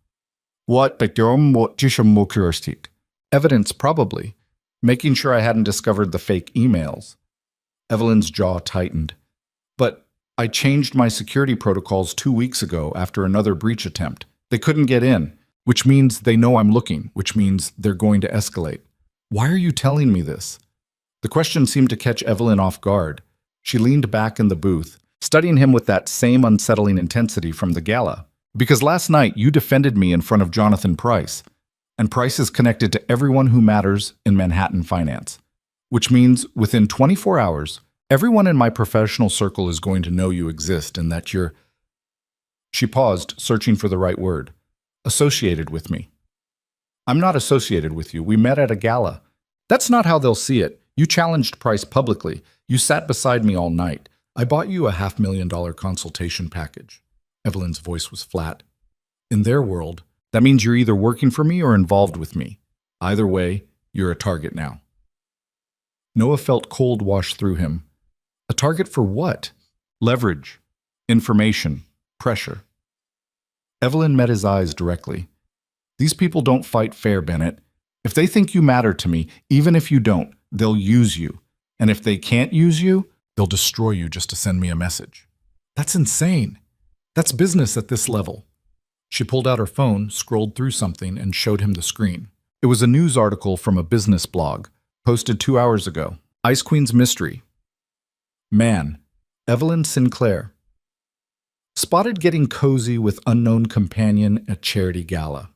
Evidence, probably. Making sure I hadn't discovered the fake emails. Evelyn's jaw tightened. But I changed my security protocols 2 weeks ago after another breach attempt. They couldn't get in, which means they know I'm looking, which means they're going to escalate. Why are you telling me this? The question seemed to catch Evelyn off guard. She leaned back in the booth, studying him with that same unsettling intensity from the gala. Because last night you defended me in front of Jonathan Price, and Price is connected to everyone who matters in Manhattan finance, which means within 24 hours, everyone in my professional circle is going to know you exist and that you're— She paused, searching for the right word. Associated with me. I'm not associated with you. We met at a gala. That's not how they'll see it. You challenged Price publicly. You sat beside me all night. I bought you a $500,000 consultation package. Evelyn's voice was flat. In their world, that means you're either working for me or involved with me. Either way, you're a target now. Noah felt cold wash through him. A target for what? Leverage, information, pressure. Evelyn met his eyes directly. These people don't fight fair, Bennett. If they think you matter to me, even if you don't, they'll use you. And if they can't use you, they'll destroy you just to send me a message. That's insane. That's business at this level. She pulled out her phone, scrolled through something, and showed him the screen. It was a news article from a business blog, posted 2 hours ago. Ice Queen's Mystery. Man, Evelyn Sinclair. Spotted getting cozy with unknown companion at charity gala.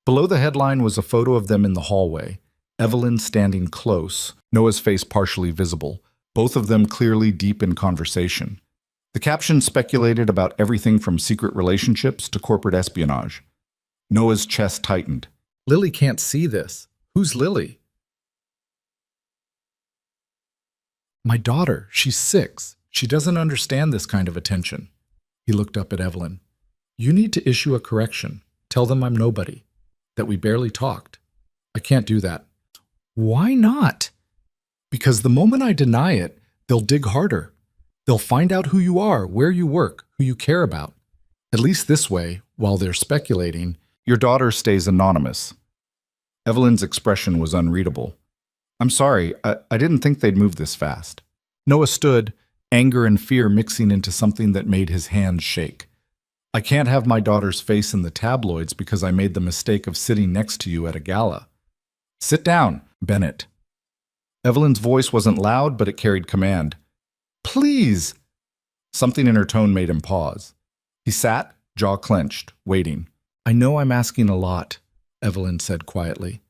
Below the headline was a photo of them in the hallway, Evelyn standing close, Noah's face partially visible, both of them clearly deep in conversation. The caption speculated about everything from secret relationships to corporate espionage. Noah's chest tightened. Lily can't see this. Who's Lily? My daughter. She's 6. She doesn't understand this kind of attention. He looked up at Evelyn. You need to issue a correction. Tell them I'm nobody. That we barely talked. I can't do that. Why not? Because the moment I deny it, they'll dig harder. They'll find out who you are, where you work, who you care about. At least this way, while they're speculating, your daughter stays anonymous. Evelyn's expression was unreadable. I'm sorry, I didn't think they'd move this fast. Noah stood, anger and fear mixing into something that made his hands shake. I can't have my daughter's face in the tabloids because I made the mistake of sitting next to you at a gala. Sit down, Bennett. Evelyn's voice wasn't loud, but it carried command. Please! Something in her tone made him pause. He sat, jaw clenched, waiting. I know I'm asking a lot, Evelyn said quietly.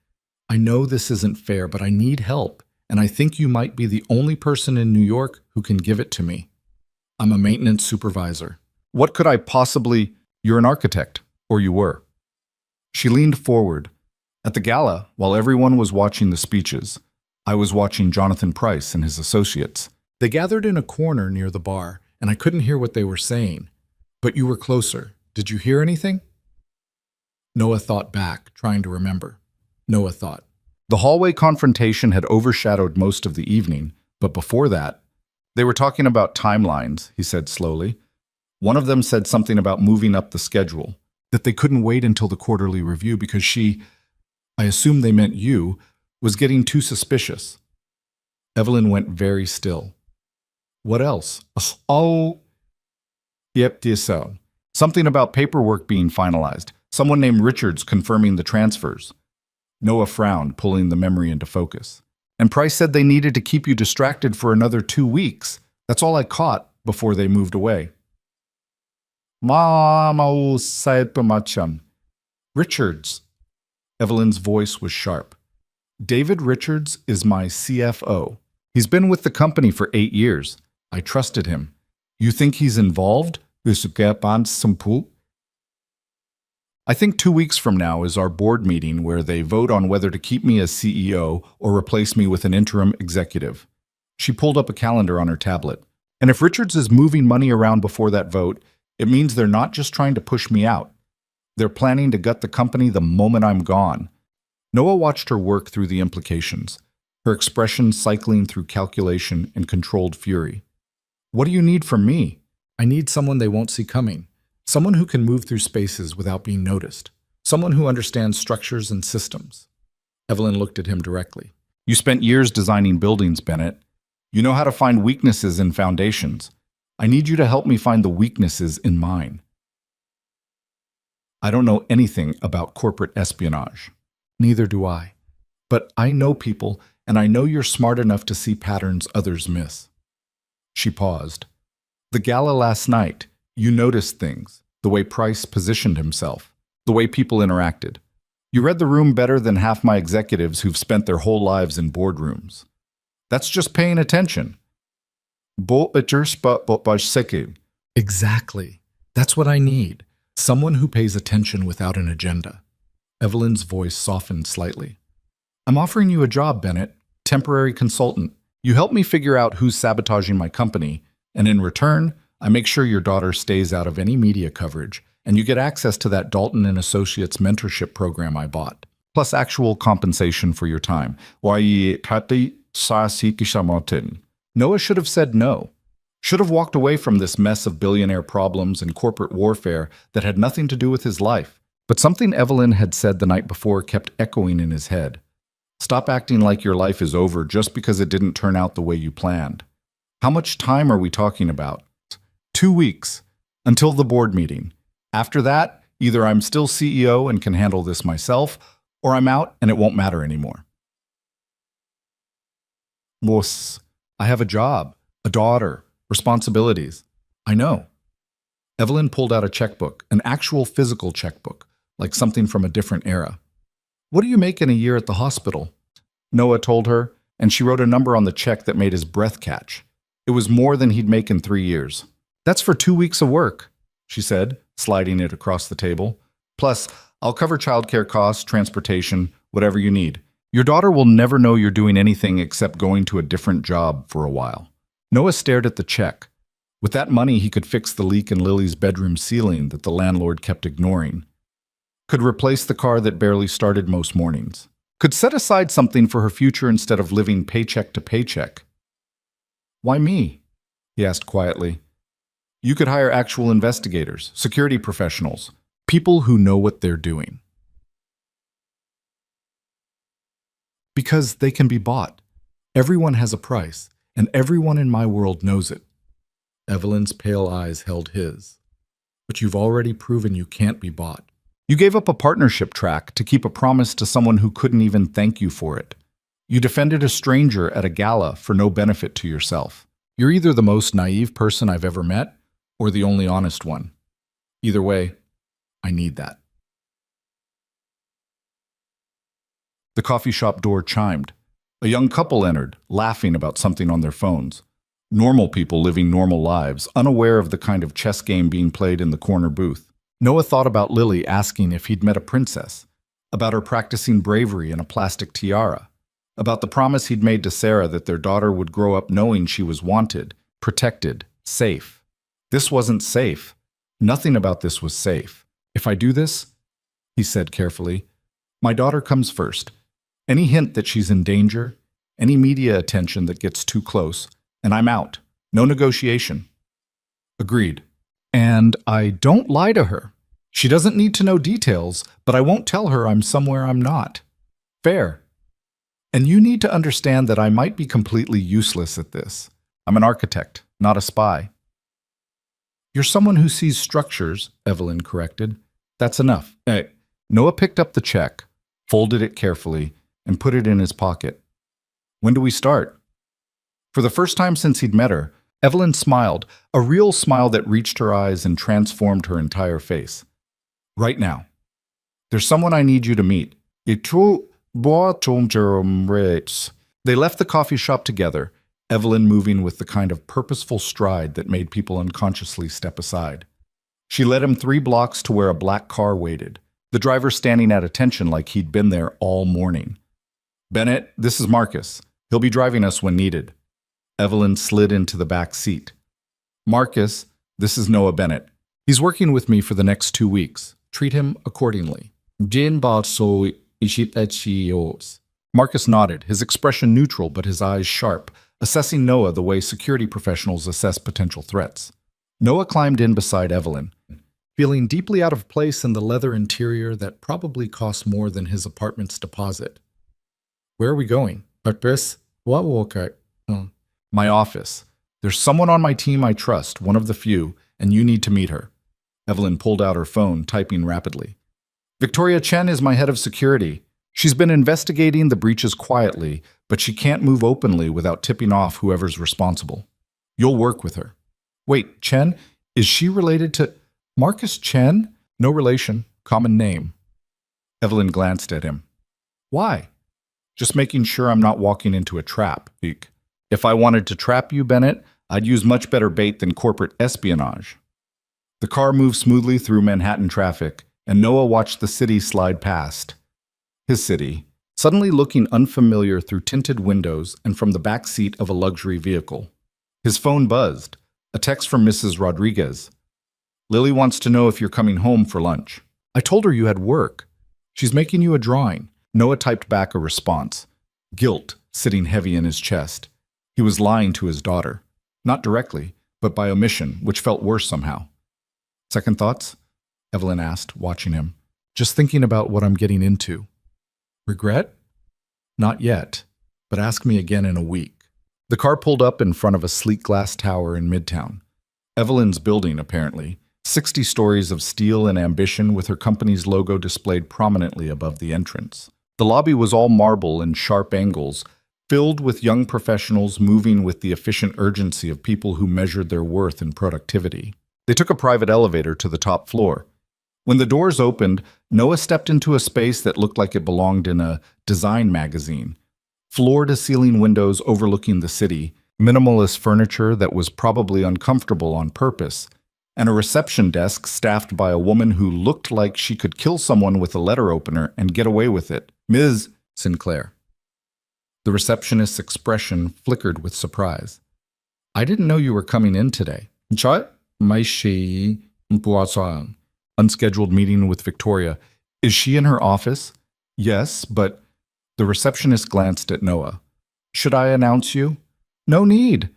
I know this isn't fair, but I need help, and I think you might be the only person in New York who can give it to me. I'm a maintenance supervisor. What could I possibly— You're an architect, or you were. She leaned forward. At the gala, while everyone was watching the speeches, I was watching Jonathan Price and his associates. They gathered in a corner near the bar, and I couldn't hear what they were saying. But you were closer. Did you hear anything? Noah thought back, trying to remember. Noah thought. The hallway confrontation had overshadowed most of the evening, but before that, they were talking about timelines, he said slowly. One of them said something about moving up the schedule, that they couldn't wait until the quarterly review because she— I assume they meant you— was getting too suspicious. Evelyn went very still. What else? Oh, yep, DSO. Something about paperwork being finalized. Someone named Richards confirming the transfers. Noah frowned, pulling the memory into focus. And Price said they needed to keep you distracted for another 2 weeks. That's all I caught before they moved away. Richards. Evelyn's voice was sharp. David Richards is my CFO. He's been with the company for 8 years. I trusted him. You think he's involved? I think 2 weeks from now is our board meeting where they vote on whether to keep me as CEO or replace me with an interim executive. She pulled up a calendar on her tablet. And if Richards is moving money around before that vote, it means they're not just trying to push me out. They're planning to gut the company the moment I'm gone. Noah watched her work through the implications, her expression cycling through calculation and controlled fury. What do you need from me? I need someone they won't see coming. Someone who can move through spaces without being noticed. Someone who understands structures and systems. Evelyn looked at him directly. You spent years designing buildings, Bennett. You know how to find weaknesses in foundations. I need you to help me find the weaknesses in mine. I don't know anything about corporate espionage. Neither do I. But I know people, and I know you're smart enough to see patterns others miss. She paused. The gala last night, you noticed things, the way Price positioned himself, the way people interacted. You read the room better than half my executives who've spent their whole lives in boardrooms. That's just paying attention. Exactly. That's what I need. Someone who pays attention without an agenda. Evelyn's voice softened slightly. I'm offering you a job, Bennett. Temporary consultant. You help me figure out who's sabotaging my company, and in return, I make sure your daughter stays out of any media coverage, and you get access to that Dalton and Associates mentorship program I bought, plus actual compensation for your time. Noah should have said no. Should have walked away from this mess of billionaire problems and corporate warfare that had nothing to do with his life. But something Evelyn had said the night before kept echoing in his head. Stop acting like your life is over just because it didn't turn out the way you planned. How much time are we talking about? 2 weeks, until the board meeting. After that, either I'm still CEO and can handle this myself, or I'm out and it won't matter anymore. Boss, I have a job, a daughter, responsibilities. I know. Evelyn pulled out a checkbook, an actual physical checkbook, like something from a different era. What do you make in a year at the hospital? Noah told her, and she wrote a number on the check that made his breath catch. It was more than he'd make in 3 years. That's for 2 weeks of work, she said, sliding it across the table. Plus, I'll cover childcare costs, transportation, whatever you need. Your daughter will never know you're doing anything except going to a different job for a while. Noah stared at the check. With that money, he could fix the leak in Lily's bedroom ceiling that the landlord kept ignoring. Could replace the car that barely started most mornings. Could set aside something for her future instead of living paycheck to paycheck. Why me? He asked quietly. You could hire actual investigators, security professionals, people who know what they're doing. Because they can be bought. Everyone has a price, and everyone in my world knows it. Evelyn's pale eyes held his. But you've already proven you can't be bought. You gave up a partnership track to keep a promise to someone who couldn't even thank you for it. You defended a stranger at a gala for no benefit to yourself. You're either the most naive person I've ever met, or the only honest one. Either way, I need that. The coffee shop door chimed. A young couple entered, laughing about something on their phones. Normal people living normal lives, unaware of the kind of chess game being played in the corner booth. Noah thought about Lily asking if he'd met a princess, about her practicing bravery in a plastic tiara, about the promise he'd made to Sarah that their daughter would grow up knowing she was wanted, protected, safe. This wasn't safe. Nothing about this was safe. If I do this, he said carefully, my daughter comes first. Any hint that she's in danger, any media attention that gets too close, and I'm out. No negotiation. Agreed. And I don't lie to her. She doesn't need to know details, but I won't tell her I'm somewhere I'm not. Fair. And you need to understand that I might be completely useless at this. I'm an architect, not a spy. You're someone who sees structures, Evelyn corrected. That's enough. Noah picked up the check, folded it carefully, and put it in his pocket. When do we start? For the first time since he'd met her, Evelyn smiled, a real smile that reached her eyes and transformed her entire face. Right now. There's someone I need you to meet. They left the coffee shop together, Evelyn moving with the kind of purposeful stride that made people unconsciously step aside. She led him 3 blocks to where a black car waited, the driver standing at attention like he'd been there all morning. Bennett, this is Marcus. He'll be driving us when needed. Evelyn slid into the back seat. Marcus, this is Noah Bennett. He's working with me for the next 2 weeks. Treat him accordingly. Marcus nodded, his expression neutral but his eyes sharp, assessing Noah the way security professionals assess potential threats. Noah climbed in beside Evelyn, feeling deeply out of place in the leather interior that probably cost more than his apartment's deposit. Where are we going? My office. There's someone on my team I trust, one of the few, and you need to meet her. Evelyn pulled out her phone, typing rapidly. Victoria Chen is my head of security. She's been investigating the breaches quietly, but she can't move openly without tipping off whoever's responsible. You'll work with her. Wait, Chen? Is she related to Marcus Chen? No relation, common name. Evelyn glanced at him. Why? Just making sure I'm not walking into a trap, Eek. If I wanted to trap you, Bennett, I'd use much better bait than corporate espionage. The car moved smoothly through Manhattan traffic, and Noah watched the city slide past. His city, suddenly looking unfamiliar through tinted windows and from the back seat of a luxury vehicle. His phone buzzed, a text from Mrs. Rodriguez. Lily wants to know if you're coming home for lunch. I told her you had work. She's making you a drawing. Noah typed back a response, guilt sitting heavy in his chest. He was lying to his daughter, not directly, but by omission, which felt worse somehow. Second thoughts? Evelyn asked, watching him. Just thinking about what I'm getting into. Regret? Not yet, but ask me again in a week. The car pulled up in front of a sleek glass tower in Midtown. Evelyn's building, apparently. 60 stories of steel and ambition with her company's logo displayed prominently above the entrance. The lobby was all marble and sharp angles, filled with young professionals moving with the efficient urgency of people who measured their worth in productivity. They took a private elevator to the top floor. When the doors opened, Noah stepped into a space that looked like it belonged in a design magazine. Floor-to-ceiling windows overlooking the city, minimalist furniture that was probably uncomfortable on purpose, and a reception desk staffed by a woman who looked like she could kill someone with a letter opener and get away with it. Ms. Sinclair. The receptionist's expression flickered with surprise. I didn't know you were coming in today. Unscheduled meeting with Victoria. Is she in her office? Yes, but... The receptionist glanced at Noah. Should I announce you? No need.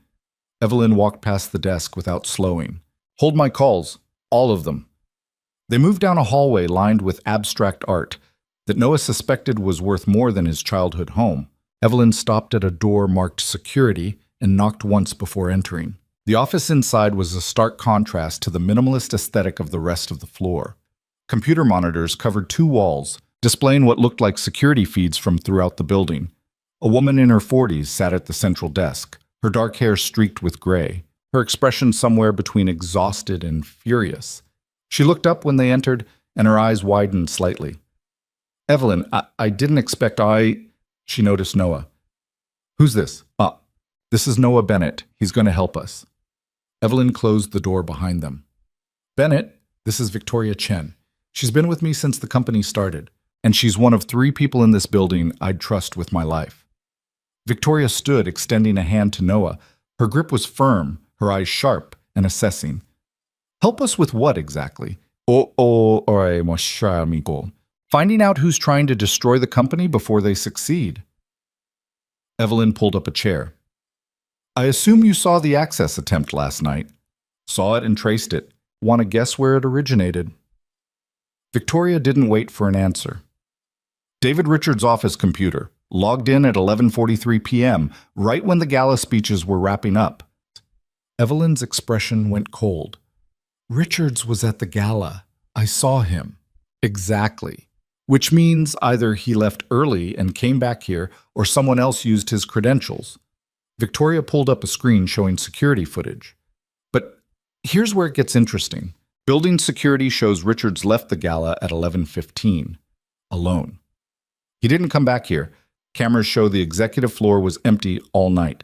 Evelyn walked past the desk without slowing. Hold my calls. All of them. They moved down a hallway lined with abstract art that Noah suspected was worth more than his childhood home. Evelyn stopped at a door marked security and knocked once before entering. The office inside was a stark contrast to the minimalist aesthetic of the rest of the floor. Computer monitors covered 2 walls, displaying what looked like security feeds from throughout the building. A woman in her 40s sat at the central desk, her dark hair streaked with gray, her expression somewhere between exhausted and furious. She looked up when they entered, and her eyes widened slightly. Evelyn, I didn't expect She noticed Noah. Who's this? This is Noah Bennett. He's going to help us. Evelyn closed the door behind them. Bennett, this is Victoria Chen. She's been with me since the company started, and she's one of 3 people in this building I'd trust with my life. Victoria stood, extending a hand to Noah. Her grip was firm, her eyes sharp and assessing. Help us with what exactly? Finding out who's trying to destroy the company before they succeed. Evelyn pulled up a chair. I assume you saw the access attempt last night. Saw it and traced it. Want to guess where it originated? Victoria didn't wait for an answer. David Richards' office computer, logged in at 11:43 p.m., right when the gala speeches were wrapping up. Evelyn's expression went cold. Richards was at the gala. I saw him. Exactly. Which means either he left early and came back here, or someone else used his credentials. Victoria pulled up a screen showing security footage. But here's where it gets interesting. Building security shows Richards left the gala at 11:15, alone. He didn't come back here. Cameras show the executive floor was empty all night.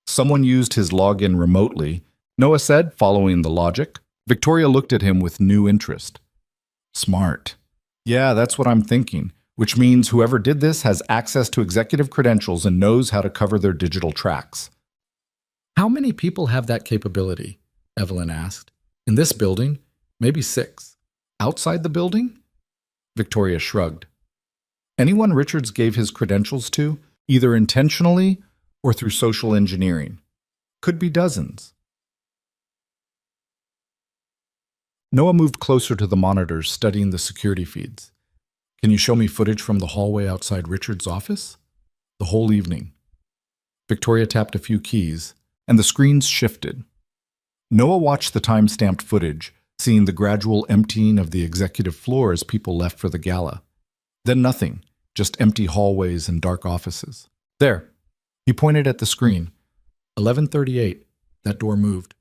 Someone used his login remotely, Noah said, following the logic. Victoria looked at him with new interest. Smart. Yeah, that's what I'm thinking, which means whoever did this has access to executive credentials and knows how to cover their digital tracks. How many people have that capability? Evelyn asked. In this building, maybe 6. Outside the building? Victoria shrugged. Anyone Richards gave his credentials to, either intentionally or through social engineering. Could be dozens. Noah moved closer to the monitors, studying the security feeds. Can you show me footage from the hallway outside Richards' office? The whole evening. Victoria tapped a few keys. and the screens shifted. Noah watched the time-stamped footage, seeing the gradual emptying of the executive floor as people left for the gala. Then nothing, just empty hallways and dark offices. There. He pointed at the screen. 11:38. That door moved.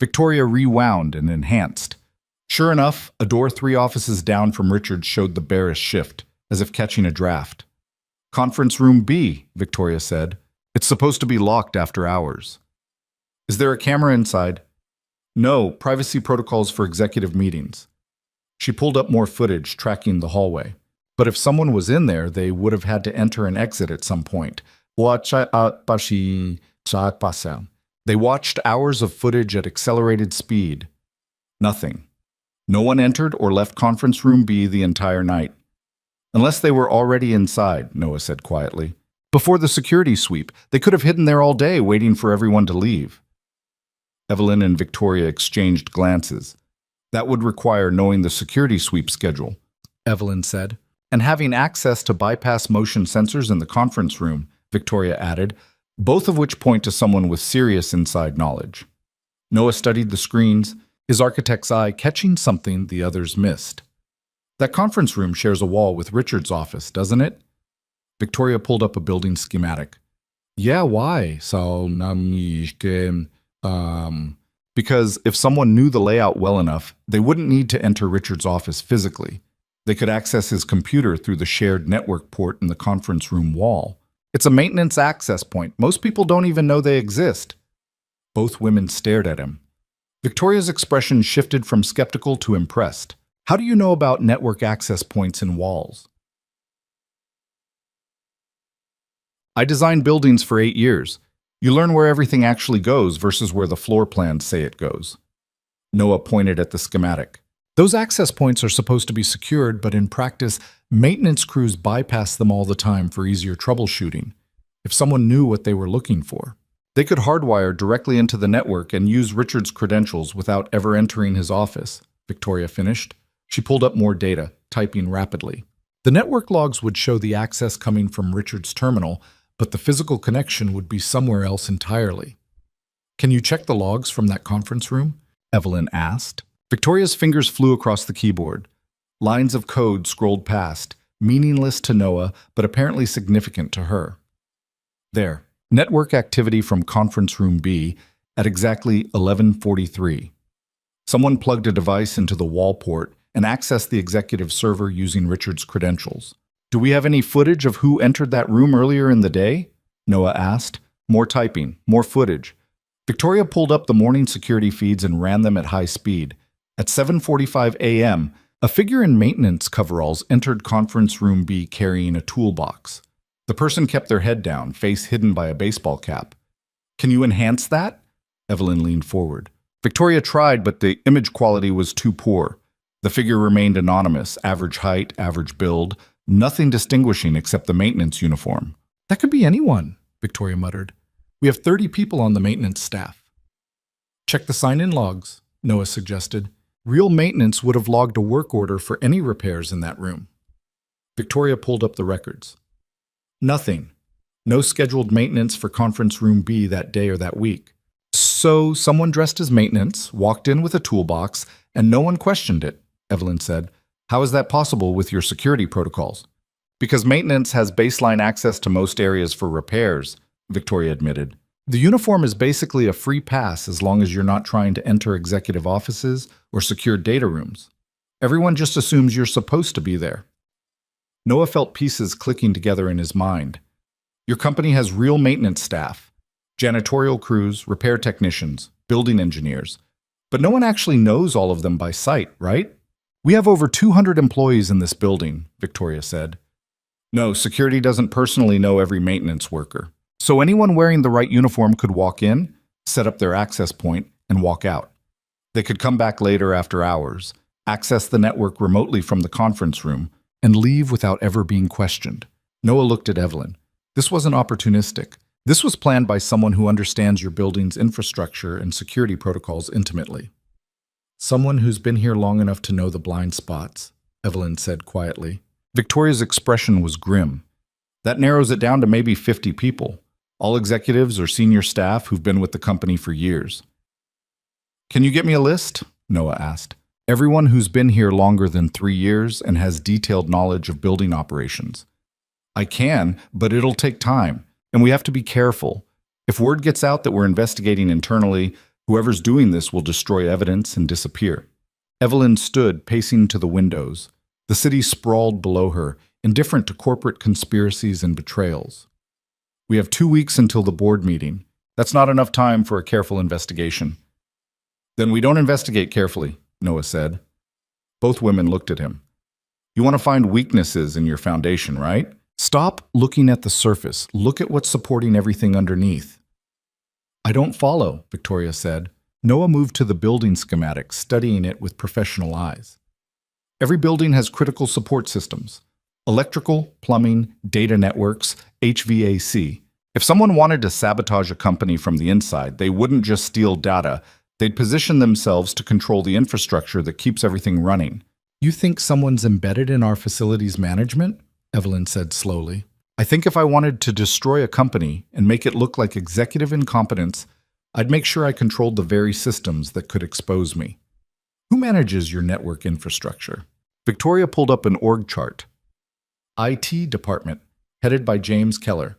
Victoria rewound and enhanced. Sure enough, a door 3 offices down from Richard's showed the barest shift, as if catching a draft. Conference room B, Victoria said. It's supposed to be locked after hours. Is there a camera inside? No, privacy protocols for executive meetings. She pulled up more footage, tracking the hallway. But if someone was in there, they would have had to enter and exit at some point. They watched hours of footage at accelerated speed. Nothing. No one entered or left conference room B the entire night. Unless they were already inside, Noah said quietly. Before the security sweep, they could have hidden there all day waiting for everyone to leave. Evelyn and Victoria exchanged glances. That would require knowing the security sweep schedule, Evelyn said, and having access to bypass motion sensors in the conference room, Victoria added, both of which point to someone with serious inside knowledge. Noah studied the screens, his architect's eye catching something the others missed. That conference room shares a wall with Richard's office, doesn't it? Victoria pulled up a building schematic. Yeah, why? Because if someone knew the layout well enough, they wouldn't need to enter Richard's office physically. They could access his computer through the shared network port in the conference room wall. It's a maintenance access point. Most people don't even know they exist. Both women stared at him. Victoria's expression shifted from skeptical to impressed. How do you know about network access points in walls? I designed buildings for 8 years. You learn where everything actually goes versus where the floor plans say it goes. Noah pointed at the schematic. Those access points are supposed to be secured, but in practice, maintenance crews bypass them all the time for easier troubleshooting. If someone knew what they were looking for, they could hardwire directly into the network and use Richard's credentials without ever entering his office, Victoria finished. She pulled up more data, typing rapidly. The network logs would show the access coming from Richard's terminal, but the physical connection would be somewhere else entirely. Can you check the logs from that conference room? Evelyn asked. Victoria's fingers flew across the keyboard. Lines of code scrolled past, meaningless to Noah, but apparently significant to her. There. Network activity from conference room B at exactly 11:43. Someone plugged a device into the wall port and accessed the executive server using Richard's credentials. Do we have any footage of who entered that room earlier in the day? Noah asked. More typing, more footage. Victoria pulled up the morning security feeds and ran them at high speed. At 7:45 a.m., a figure in maintenance coveralls entered conference room B carrying a toolbox. The person kept their head down, face hidden by a baseball cap. Can you enhance that? Evelyn leaned forward. Victoria tried, but the image quality was too poor. The figure remained anonymous, average height, average build, nothing distinguishing except the maintenance uniform. That could be anyone, Victoria muttered. We have 30 people on the maintenance staff. Check the sign-in logs, Noah suggested. Real maintenance would have logged a work order for any repairs in that room. Victoria pulled up the records. Nothing. No scheduled maintenance for conference room B that day or that week. So someone dressed as maintenance, walked in with a toolbox, and no one questioned it, Evelyn said. How is that possible with your security protocols? Because maintenance has baseline access to most areas for repairs, Victoria admitted. The uniform is basically a free pass as long as you're not trying to enter executive offices or secured data rooms. Everyone just assumes you're supposed to be there. Noah felt pieces clicking together in his mind. Your company has real maintenance staff, janitorial crews, repair technicians, building engineers. But no one actually knows all of them by sight, right? We have over 200 employees in this building, Victoria said. No, security doesn't personally know every maintenance worker. So anyone wearing the right uniform could walk in, set up their access point, and walk out. They could come back later after hours, access the network remotely from the conference room, and leave without ever being questioned. Noah looked at Evelyn. This wasn't opportunistic. This was planned by someone who understands your building's infrastructure and security protocols intimately. Someone who's been here long enough to know the blind spots, Evelyn said quietly. Victoria's expression was grim. That narrows it down to maybe 50 people. All executives or senior staff who've been with the company for years. Can you get me a list? Noah asked. Everyone who's been here longer than 3 years and has detailed knowledge of building operations. I can, but it'll take time, and we have to be careful. If word gets out that we're investigating internally, whoever's doing this will destroy evidence and disappear. Evelyn stood, pacing to the windows. The city sprawled below her, indifferent to corporate conspiracies and betrayals. We have 2 weeks until the board meeting. That's not enough time for a careful investigation. Then we don't investigate carefully, Noah said. Both women looked at him. You want to find weaknesses in your foundation, right? Stop looking at the surface. Look at what's supporting everything underneath. I don't follow, Victoria said. Noah moved to the building schematic, studying it with professional eyes. Every building has critical support systems. Electrical, plumbing, data networks, HVAC. If someone wanted to sabotage a company from the inside, they wouldn't just steal data. They'd position themselves to control the infrastructure that keeps everything running. You think someone's embedded in our facilities management? Evelyn said slowly. I think if I wanted to destroy a company and make it look like executive incompetence, I'd make sure I controlled the very systems that could expose me. Who manages your network infrastructure? Victoria pulled up an org chart. IT department, headed by James Keller.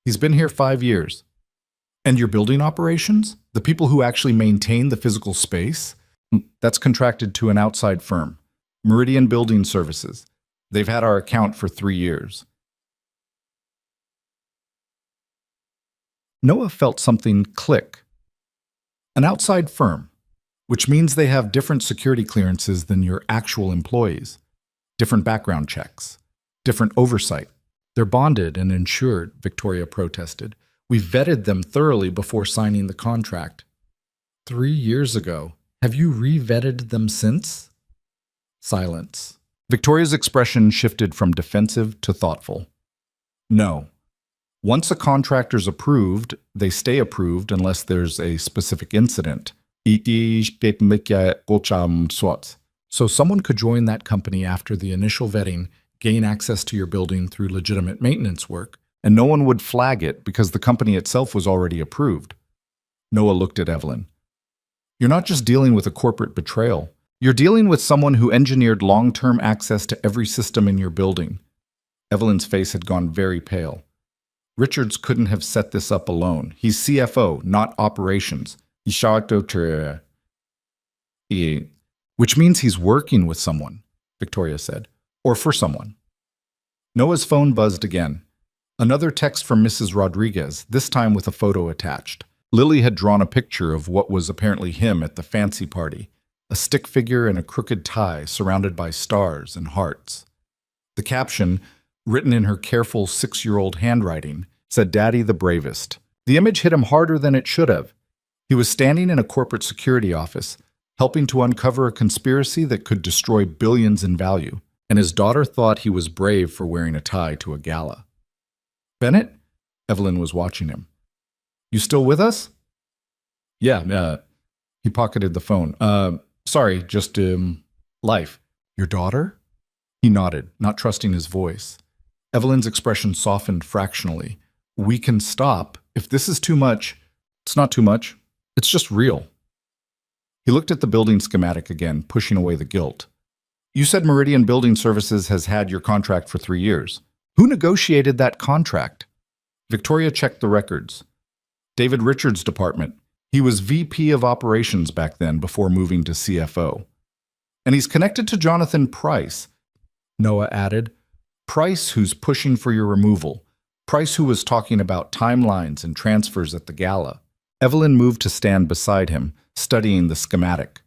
He's been here 5 years. And your building operations? The people who actually maintain the physical space? That's contracted to an outside firm, Meridian Building Services. They've had our account for 3 years. Noah felt something click. An outside firm, which means they have different security clearances than your actual employees, different background checks, different oversight. They're bonded and insured, Victoria protested. We vetted them thoroughly before signing the contract. 3 years ago. Have you re-vetted them since? Silence. Victoria's expression shifted from defensive to thoughtful. No. Once a contractor's approved, they stay approved unless there's a specific incident. So someone could join that company after the initial vetting, gain access to your building through legitimate maintenance work, and no one would flag it because the company itself was already approved. Noah looked at Evelyn. You're not just dealing with a corporate betrayal. You're dealing with someone who engineered long-term access to every system in your building. Evelyn's face had gone very pale. Richards couldn't have set this up alone. He's CFO, not operations. Which means he's working with someone, Victoria said. Or for someone. Noah's phone buzzed again. Another text from Mrs. Rodriguez, this time with a photo attached. Lily had drawn a picture of what was apparently him at the fancy party. A stick figure in a crooked tie surrounded by stars and hearts. The caption, written in her careful 6-year-old handwriting, said, Daddy the bravest. The image hit him harder than it should have. He was standing in a corporate security office, helping to uncover a conspiracy that could destroy billions in value, and his daughter thought he was brave for wearing a tie to a gala. Bennett? Evelyn was watching him. You still with us? Yeah, he pocketed the phone. Sorry, just, life. Your daughter? He nodded, not trusting his voice. Evelyn's expression softened fractionally. We can stop. If this is too much, it's not too much. It's just real. He looked at the building schematic again, pushing away the guilt. You said Meridian Building Services has had your contract for 3 years. Who negotiated that contract? Victoria checked the records. David Richards' department. He was VP of operations back then before moving to CFO. And he's connected to Jonathan Price, Noah added. Price, who's pushing for your removal. Price, who was talking about timelines and transfers at the gala. Evelyn moved to stand beside him, studying the schematic.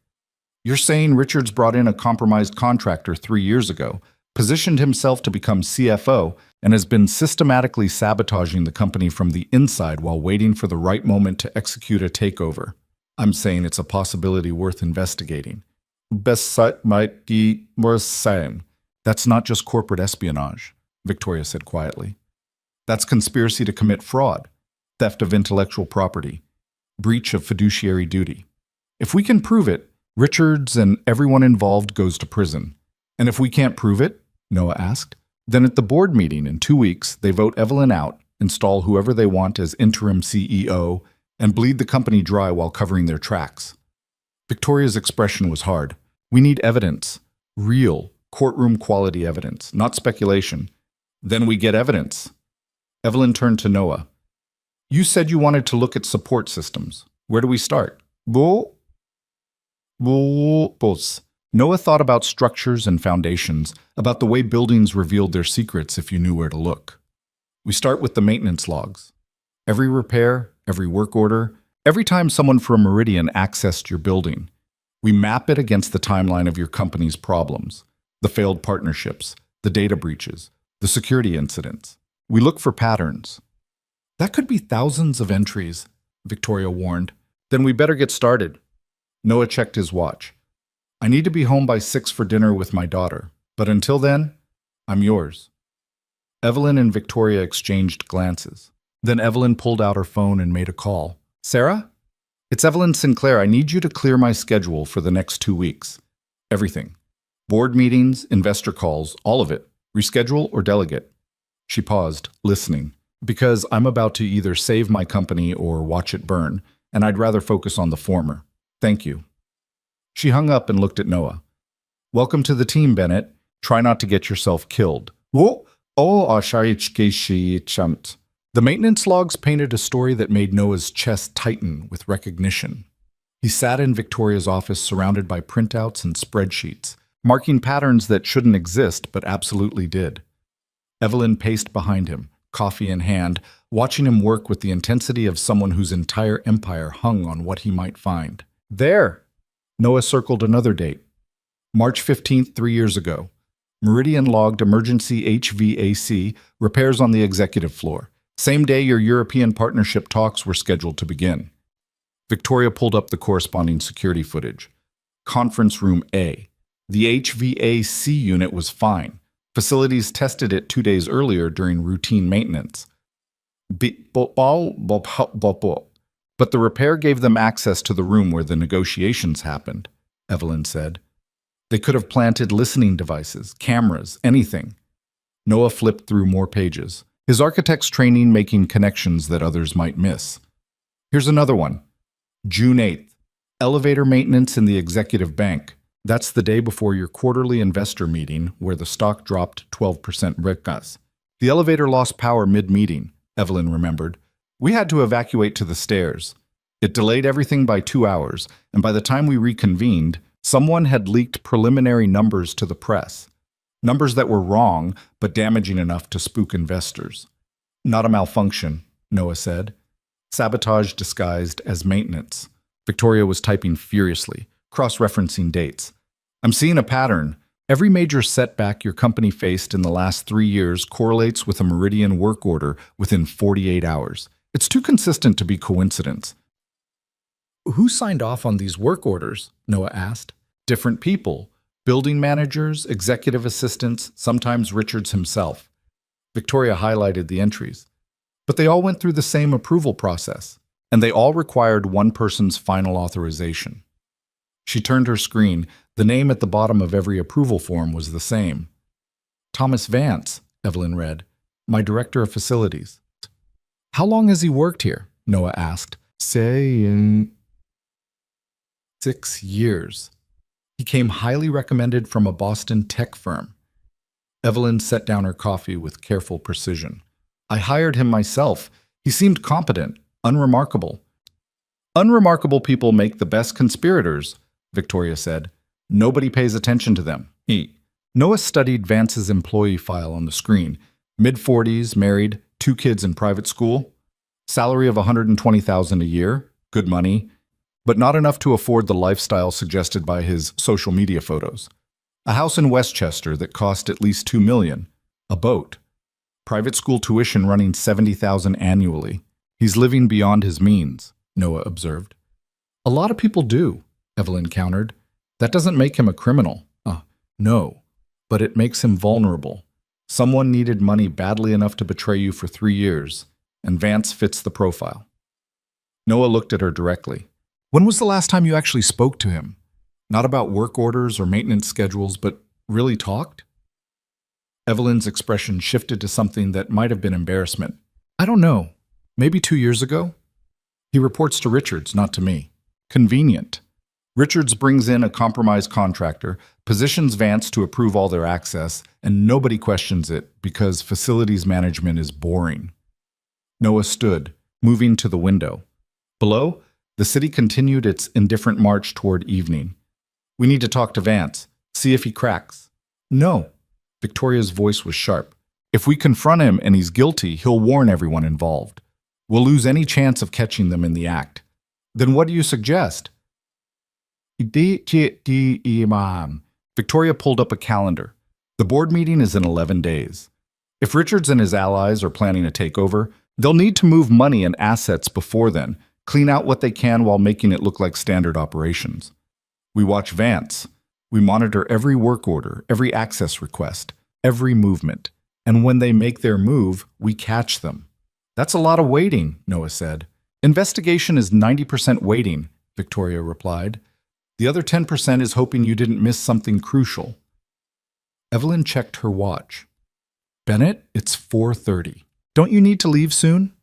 You're saying Richards brought in a compromised contractor 3 years ago, positioned himself to become CFO, and has been systematically sabotaging the company from the inside while waiting for the right moment to execute a takeover. I'm saying it's a possibility worth investigating. Best might be worth saying. That's not just corporate espionage, Victoria said quietly. That's conspiracy to commit fraud, theft of intellectual property, breach of fiduciary duty. If we can prove it, Richards and everyone involved goes to prison. And if we can't prove it, Noah asked, then at the board meeting in 2 weeks, they vote Evelyn out install whoever they want as interim CEO, and bleed the company dry while covering their tracks. Victoria's expression was hard. We need evidence. Real, courtroom-quality evidence, not speculation. Then we get evidence. Evelyn turned to Noah. You said you wanted to look at support systems. Where do we start? Boss. Noah thought about structures and foundations, about the way buildings revealed their secrets if you knew where to look. We start with the maintenance logs. Every repair, every work order, every time someone from Meridian accessed your building. We map it against the timeline of your company's problems, the failed partnerships, the data breaches, the security incidents. We look for patterns. That could be thousands of entries, Victoria warned. Then we better get started. Noah checked his watch. I need to be home by 6 for dinner with my daughter, but until then, I'm yours. Evelyn and Victoria exchanged glances. Then Evelyn pulled out her phone and made a call. Sarah? It's Evelyn Sinclair. I need you to clear my schedule for the next 2 weeks. Everything. Board meetings, investor calls, all of it. Reschedule or delegate. She paused, listening. Because I'm about to either save my company or watch it burn, and I'd rather focus on the former. Thank you. She hung up and looked at Noah. Welcome to the team, Bennett. Try not to get yourself killed. The maintenance logs painted a story that made Noah's chest tighten with recognition. He sat in Victoria's office surrounded by printouts and spreadsheets, marking patterns that shouldn't exist but absolutely did. Evelyn paced behind him, coffee in hand, watching him work with the intensity of someone whose entire empire hung on what he might find. There! Noah circled another date. March 15th, 3 years ago. Meridian logged emergency HVAC repairs on the executive floor. Same day your European partnership talks were scheduled to begin. Victoria pulled up the corresponding security footage. Conference room A. The HVAC unit was fine. Facilities tested it 2 days earlier during routine maintenance. But the repair gave them access to the room where the negotiations happened, Evelyn said. They could have planted listening devices, cameras, anything. Noah flipped through more pages, his architect's training making connections that others might miss. Here's another one. June 8th. Elevator maintenance in the executive bank. That's the day before your quarterly investor meeting where the stock dropped 12% recas. The elevator lost power mid-meeting, Evelyn remembered. We had to evacuate to the stairs. It delayed everything by 2 hours, and by the time we reconvened, someone had leaked preliminary numbers to the press. Numbers that were wrong, but damaging enough to spook investors. Not a malfunction, Noah said. Sabotage disguised as maintenance. Victoria was typing furiously, cross-referencing dates. I'm seeing a pattern. Every major setback your company faced in the last 3 years correlates with a Meridian work order within 48 hours. It's too consistent to be coincidence. Who signed off on these work orders? Noah asked. Different people. Building managers, executive assistants, sometimes Richards himself. Victoria highlighted the entries. But they all went through the same approval process, and they all required one person's final authorization. She turned her screen. The name at the bottom of every approval form was the same. Thomas Vance, Evelyn read. My director of facilities. How long has he worked here? Noah asked. Say in 6 years. He came highly recommended from a Boston tech firm. Evelyn set down her coffee with careful precision. I hired him myself. He seemed competent, unremarkable. Unremarkable people make the best conspirators, Victoria said. Nobody pays attention to them. Noah studied Vance's employee file on the screen. Mid-40s, married, 2 kids in private school. Salary of $120,000 a year. Good money. But not enough to afford the lifestyle suggested by his social media photos. A house in Westchester that cost at least $2 million. A boat. Private school tuition running $70,000 annually. He's living beyond his means, Noah observed. A lot of people do, Evelyn countered. That doesn't make him a criminal. No, but it makes him vulnerable. Someone needed money badly enough to betray you for 3 years, and Vance fits the profile. Noah looked at her directly. When was the last time you actually spoke to him? Not about work orders or maintenance schedules, but really talked? Evelyn's expression shifted to something that might have been embarrassment. I don't know. Maybe 2 years ago? He reports to Richards, not to me. Convenient. Richards brings in a compromised contractor, positions Vance to approve all their access, and nobody questions it because facilities management is boring. Noah stood, moving to the window. Below, the city continued its indifferent march toward evening. We need to talk to Vance, see if he cracks. No. Victoria's voice was sharp. If we confront him and he's guilty, he'll warn everyone involved. We'll lose any chance of catching them in the act. Then what do you suggest? Victoria pulled up a calendar. The board meeting is in 11 days. If Richards and his allies are planning a takeover, they'll need to move money and assets before then, clean out what they can while making it look like standard operations. We watch Vance. We monitor every work order, every access request, every movement. And when they make their move, we catch them. That's a lot of waiting, Noah said. Investigation is 90% waiting, Victoria replied. The other 10% is hoping you didn't miss something crucial. Evelyn checked her watch. Bennett, it's 4:30. Don't you need to leave soon?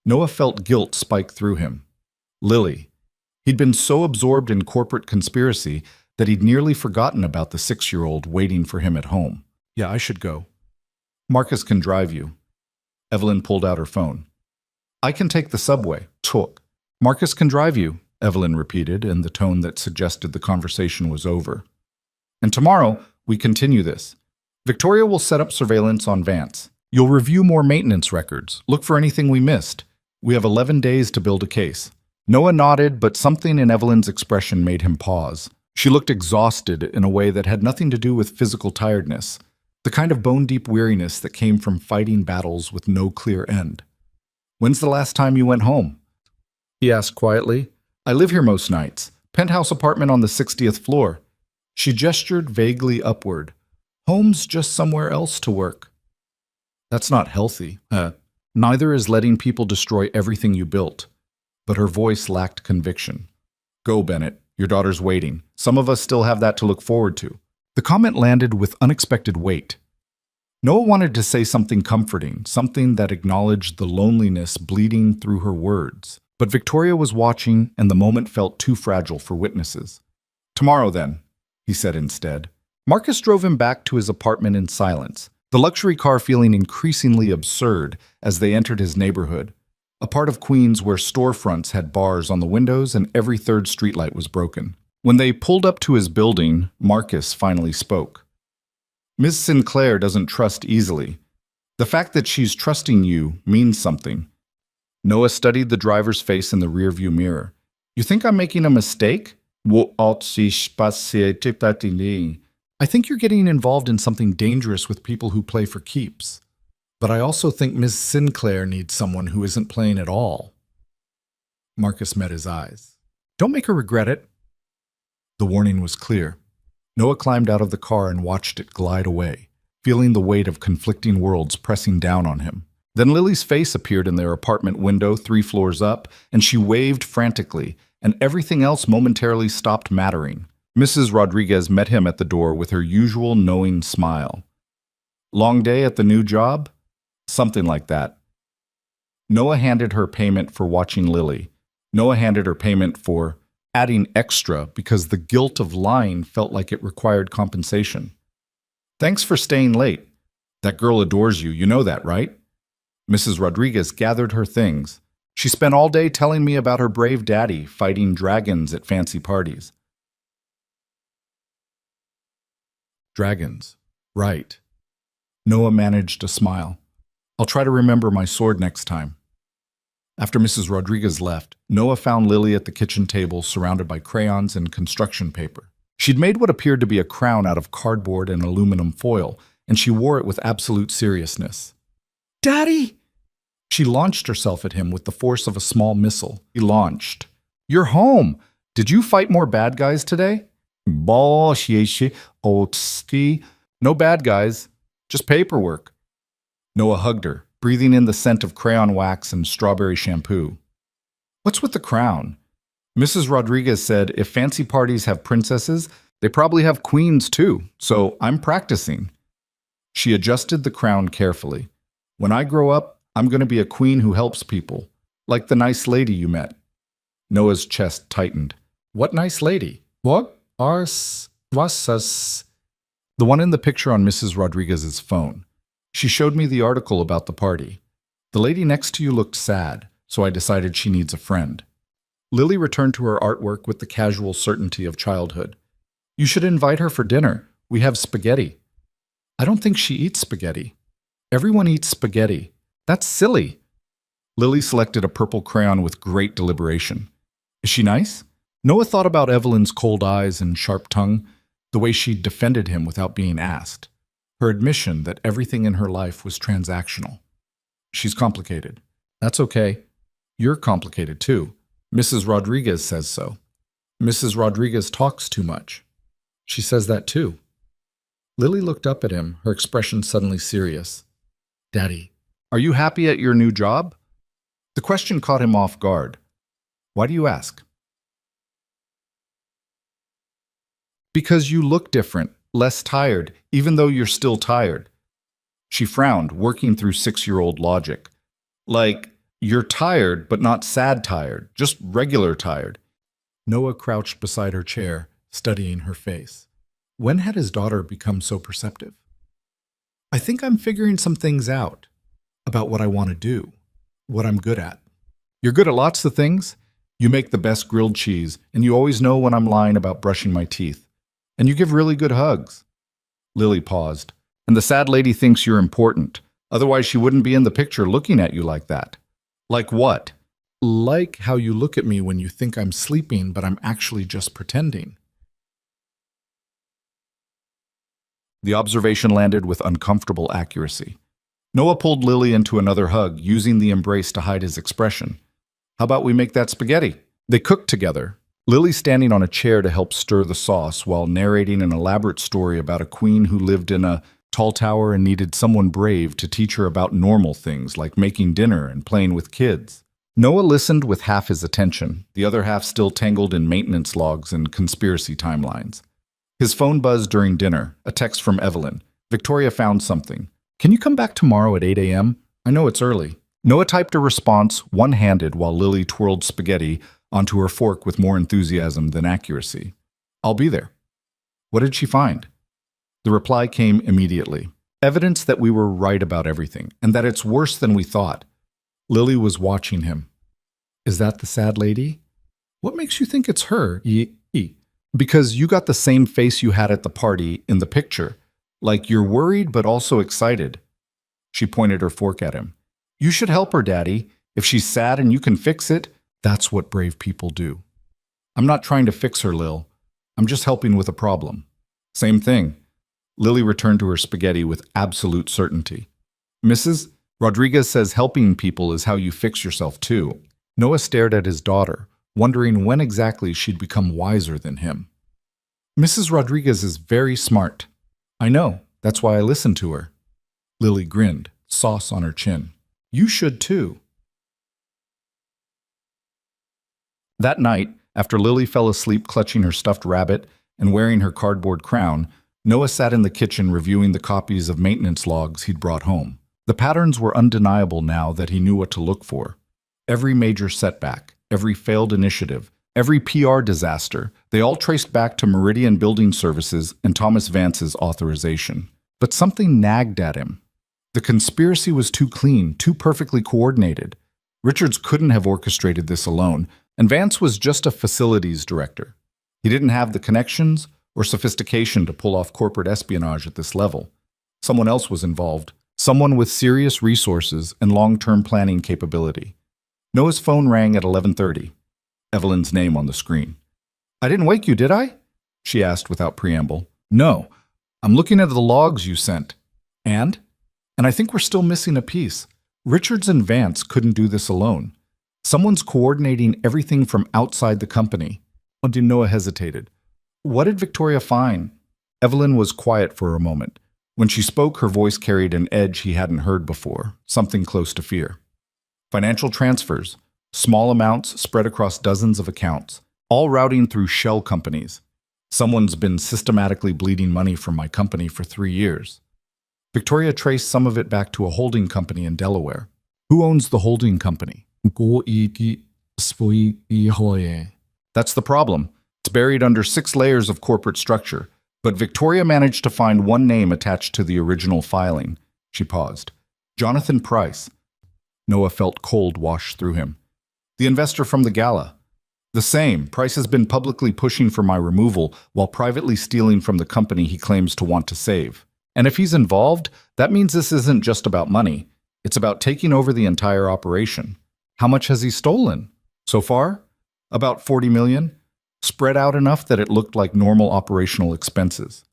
Noah felt guilt spike through him. Lily. He'd been so absorbed in corporate conspiracy that he'd nearly forgotten about the 6-year-old waiting for him at home. Yeah, I should go. Marcus can drive you. Evelyn pulled out her phone. I can take the subway. Talk. Marcus can drive you, Evelyn repeated in the tone that suggested the conversation was over. And tomorrow, we continue this. Victoria will set up surveillance on Vance. You'll review more maintenance records. Look for anything we missed. We have 11 days to build a case. Noah nodded, but something in Evelyn's expression made him pause. She looked exhausted in a way that had nothing to do with physical tiredness, the kind of bone-deep weariness that came from fighting battles with no clear end. When's the last time you went home? He asked quietly. I live here most nights. Penthouse apartment on the 60th floor. She gestured vaguely upward. Home's just somewhere else to work. That's not healthy. Neither is letting people destroy everything you built. But her voice lacked conviction. Go, Bennett. Your daughter's waiting. Some of us still have that to look forward to. The comment landed with unexpected weight. Noah wanted to say something comforting, something that acknowledged the loneliness bleeding through her words. But Victoria was watching, and the moment felt too fragile for witnesses. Tomorrow, then, he said instead. Marcus drove him back to his apartment in silence, the luxury car feeling increasingly absurd as they entered his neighborhood, a part of Queens where storefronts had bars on the windows and every third streetlight was broken. When they pulled up to his building, Marcus finally spoke. Ms. Sinclair doesn't trust easily. The fact that she's trusting you means something. Noah studied the driver's face in the rearview mirror. You think I'm making a mistake? I think you're getting involved in something dangerous with people who play for keeps. But I also think Ms. Sinclair needs someone who isn't playing at all. Marcus met his eyes. Don't make her regret it. The warning was clear. Noah climbed out of the car and watched it glide away, feeling the weight of conflicting worlds pressing down on him. Then Lily's face appeared in their apartment window 3 floors up, and she waved frantically, and everything else momentarily stopped mattering. Mrs. Rodriguez met him at the door with her usual knowing smile. Long day at the new job? Something like that. Noah handed her payment for watching Lily. Noah handed her payment for adding extra because the guilt of lying felt like it required compensation. Thanks for staying late. That girl adores you, you know that, right? Mrs. Rodriguez gathered her things. She spent all day telling me about her brave daddy fighting dragons at fancy parties. Dragons. Right. Noah managed a smile. I'll try to remember my sword next time. After Mrs. Rodriguez left, Noah found Lily at the kitchen table surrounded by crayons and construction paper. She'd made what appeared to be a crown out of cardboard and aluminum foil, and she wore it with absolute seriousness. Daddy! She launched herself at him with the force of a small missile. He launched. You're home! Did you fight more bad guys today? No bad guys, just paperwork. Noah hugged her, breathing in the scent of crayon wax and strawberry shampoo. What's with the crown? Mrs. Rodriguez said if fancy parties have princesses, they probably have queens too, so I'm practicing. She adjusted the crown carefully. When I grow up, I'm going to be a queen who helps people, like the nice lady you met. Noah's chest tightened. What nice lady? What? Was? The one in the picture on Mrs. Rodriguez's phone. She showed me the article about the party. The lady next to you looked sad, so I decided she needs a friend. Lily returned to her artwork with the casual certainty of childhood. You should invite her for dinner. We have spaghetti. I don't think she eats spaghetti. Everyone eats spaghetti. That's silly. Lily selected a purple crayon with great deliberation. Is she nice? Noah thought about Evelyn's cold eyes and sharp tongue, the way she defended him without being asked. Her admission that everything in her life was transactional. She's complicated. That's okay. You're complicated too. Mrs. Rodriguez says so. Mrs. Rodriguez talks too much. She says that too. Lily looked up at him, her expression suddenly serious. Daddy, are you happy at your new job? The question caught him off guard. Why do you ask? Because you look different, less tired, even though you're still tired. She frowned, working through 6-year-old logic. Like, you're tired, but not sad tired, just regular tired. Noah crouched beside her chair, studying her face. When had his daughter become so perceptive? I think I'm figuring some things out about what I want to do, what I'm good at. You're good at lots of things. You make the best grilled cheese, and you always know when I'm lying about brushing my teeth. And you give really good hugs. Lily paused. And the sad lady thinks you're important. Otherwise, she wouldn't be in the picture looking at you like that. Like what? Like how you look at me when you think I'm sleeping, but I'm actually just pretending. The observation landed with uncomfortable accuracy. Noah pulled Lily into another hug, using the embrace to hide his expression. How about we make that spaghetti? They cooked together, Lily standing on a chair to help stir the sauce while narrating an elaborate story about a queen who lived in a tall tower and needed someone brave to teach her about normal things like making dinner and playing with kids. Noah listened with half his attention, the other half still tangled in maintenance logs and conspiracy timelines. His phone buzzed during dinner, a text from Evelyn. Victoria found something. Can you come back tomorrow at 8 a.m.? I know it's early. Noah typed a response, one-handed, while Lily twirled spaghetti onto her fork with more enthusiasm than accuracy. I'll be there. What did she find? The reply came immediately. Evidence that we were right about everything, and that it's worse than we thought. Lily was watching him. Is that the sad lady? What makes you think it's her? Because you got the same face you had at the party in the picture. Like you're worried but also excited. She pointed her fork at him. You should help her, Daddy. If she's sad and you can fix it, that's what brave people do. I'm not trying to fix her, Lil. I'm just helping with a problem. Same thing. Lily returned to her spaghetti with absolute certainty. Mrs. Rodriguez says helping people is how you fix yourself too. Noah stared at his daughter, wondering when exactly she'd become wiser than him. Mrs. Rodriguez is very smart. I know, that's why I listened to her. Lily grinned, sauce on her chin. You should too. That night, after Lily fell asleep clutching her stuffed rabbit and wearing her cardboard crown, Noah sat in the kitchen reviewing the copies of maintenance logs he'd brought home. The patterns were undeniable now that he knew what to look for. Every major setback, every failed initiative, every PR disaster, they all traced back to Meridian Building Services and Thomas Vance's authorization. But something nagged at him. The conspiracy was too clean, too perfectly coordinated. Richards couldn't have orchestrated this alone, and Vance was just a facilities director. He didn't have the connections or sophistication to pull off corporate espionage at this level. Someone else was involved, someone with serious resources and long-term planning capability. Noah's phone rang at 11:30. Evelyn's name on the screen. I didn't wake you, did I? She asked without preamble. No, I'm looking at the logs you sent. And I think we're still missing a piece. Richards and Vance couldn't do this alone. Someone's coordinating everything from outside the company. Noah hesitated. What did Victoria find? Evelyn was quiet for a moment. When she spoke, her voice carried an edge he hadn't heard before, something close to fear. Financial transfers, small amounts spread across dozens of accounts, all routing through shell companies. Someone's been systematically bleeding money from my company for 3 years. Victoria traced some of it back to a holding company in Delaware. Who owns the holding company? 고익이 스포익이 허에. That's the problem. It's buried under 6 layers of corporate structure. But Victoria managed to find one name attached to the original filing. She paused. Jonathan Price. Noah felt cold wash through him. The investor from the gala. The same. Price has been publicly pushing for my removal while privately stealing from the company he claims to want to save. And if he's involved, that means this isn't just about money. It's about taking over the entire operation. How much has he stolen? So far? About 40 million? Spread out enough that it looked like normal operational expenses.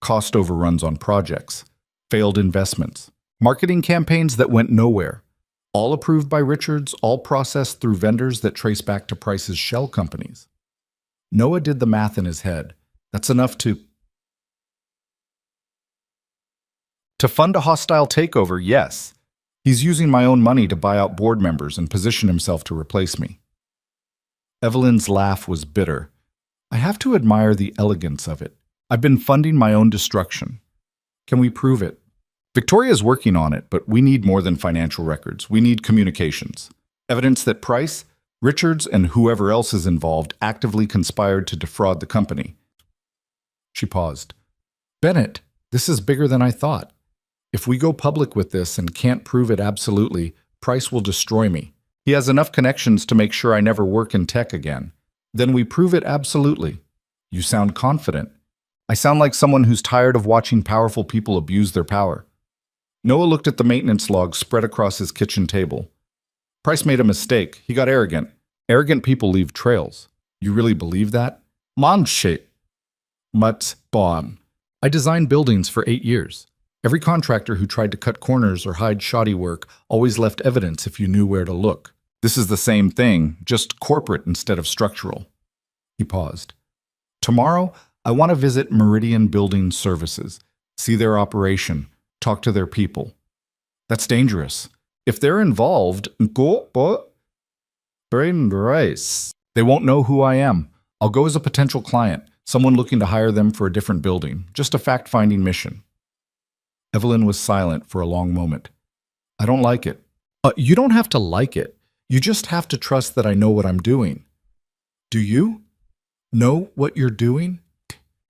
Cost overruns on projects. Failed investments. Marketing campaigns that went nowhere. All approved by Richards, all processed through vendors that trace back to Price's shell companies. Noah did the math in his head. That's enough to fund a hostile takeover, yes. He's using my own money to buy out board members and position himself to replace me. Evelyn's laugh was bitter. I have to admire the elegance of it. I've been funding my own destruction. Can we prove it? Victoria's working on it, but we need more than financial records. We need communications. Evidence that Price, Richards, and whoever else is involved actively conspired to defraud the company. She paused. Bennett, this is bigger than I thought. If we go public with this and can't prove it absolutely, Price will destroy me. He has enough connections to make sure I never work in tech again. Then we prove it absolutely. You sound confident. I sound like someone who's tired of watching powerful people abuse their power. Noah looked at the maintenance log spread across his kitchen table. Price made a mistake. He got arrogant. Arrogant people leave trails. You really believe that? Manshit. Mut bon. I designed buildings for 8 years. Every contractor who tried to cut corners or hide shoddy work always left evidence if you knew where to look. This is the same thing, just corporate instead of structural. He paused. Tomorrow, I want to visit Meridian Building Services, see their operation, talk to their people. That's dangerous. If they're involved, they won't know who I am. I'll go as a potential client, someone looking to hire them for a different building, just a fact-finding mission. Evelyn was silent for a long moment. I don't like it. You don't have to like it. You just have to trust that I know what I'm doing. Do you? Know what you're doing?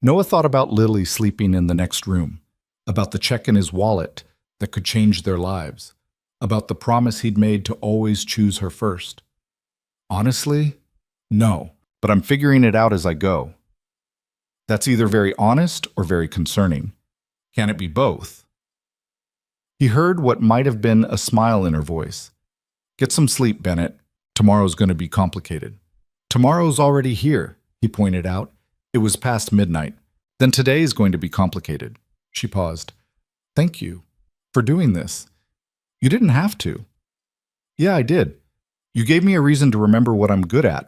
Noah thought about Lily sleeping in the next room, about the check in his wallet that could change their lives, about the promise he'd made to always choose her first. Honestly, no, but I'm figuring it out as I go. That's either very honest or very concerning. Can it be both? He heard what might have been a smile in her voice. Get some sleep, Bennett. Tomorrow's going to be complicated. Tomorrow's already here, he pointed out. It was past midnight. Then today's going to be complicated. She paused. Thank you for doing this. You didn't have to. Yeah, I did. You gave me a reason to remember what I'm good at.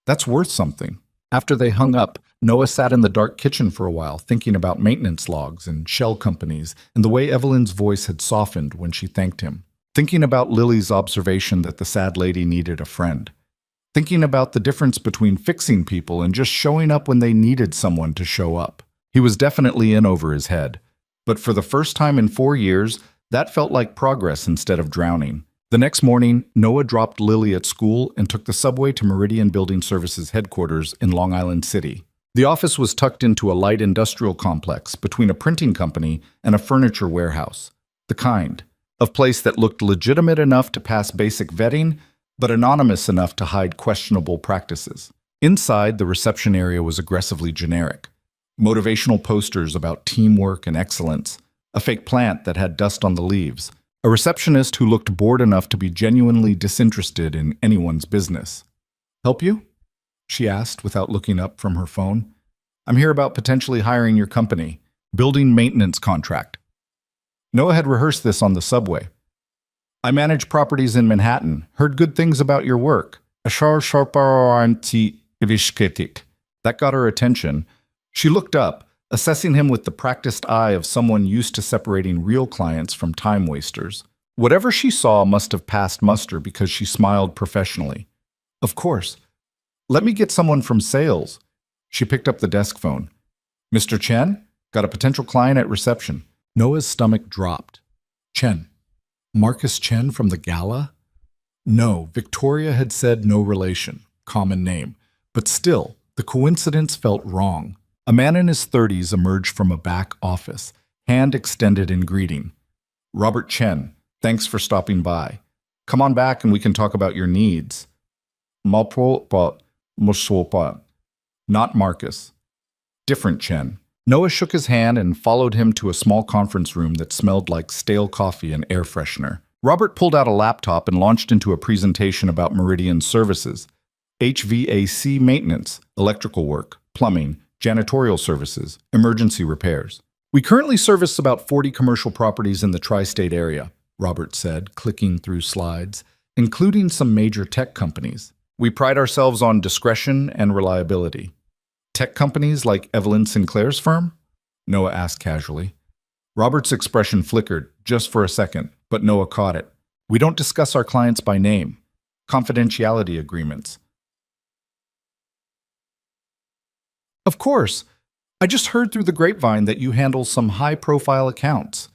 That's worth something. After they hung up, Noah sat in the dark kitchen for a while, thinking about maintenance logs and shell companies and the way Evelyn's voice had softened when she thanked him. Thinking about Lily's observation that the sad lady needed a friend. Thinking about the difference between fixing people and just showing up when they needed someone to show up. He was definitely in over his head. But for the first time in 4 years, that felt like progress instead of drowning. The next morning, Noah dropped Lily at school and took the subway to Meridian Building Services headquarters in Long Island City. The office was tucked into a light industrial complex between a printing company and a furniture warehouse. The kind of place that looked legitimate enough to pass basic vetting, but anonymous enough to hide questionable practices. Inside, the reception area was aggressively generic. Motivational posters about teamwork and excellence, a fake plant that had dust on the leaves, a receptionist who looked bored enough to be genuinely disinterested in anyone's business. Help you? She asked without looking up from her phone. I'm here about potentially hiring your company. Building maintenance contract. Noah had rehearsed this on the subway. I manage properties in Manhattan. Heard good things about your work. That got her attention. She looked up, assessing him with the practiced eye of someone used to separating real clients from time wasters. Whatever she saw must have passed muster because she smiled professionally. Of course. Let me get someone from sales. She picked up the desk phone. Mr. Chen? Got a potential client at reception. Noah's stomach dropped. Chen. Marcus Chen from the gala? No, Victoria had said no relation, common name. But still, the coincidence felt wrong. A man in his 30s emerged from a back office, hand extended in greeting. Robert Chen, thanks for stopping by. Come on back and we can talk about your needs. Not Marcus. Different Chen. Noah shook his hand and followed him to a small conference room that smelled like stale coffee and air freshener. Robert pulled out a laptop and launched into a presentation about Meridian services. HVAC maintenance, electrical work, plumbing, janitorial services, emergency repairs. We currently service about 40 commercial properties in the tri-state area, Robert said, clicking through slides, including some major tech companies. We pride ourselves on discretion and reliability. Tech companies like Evelyn Sinclair's firm? Noah asked casually. Robert's expression flickered, just for a second, but Noah caught it. We don't discuss our clients by name. Confidentiality agreements. Of course. I just heard through the grapevine that you handle some high-profile accounts.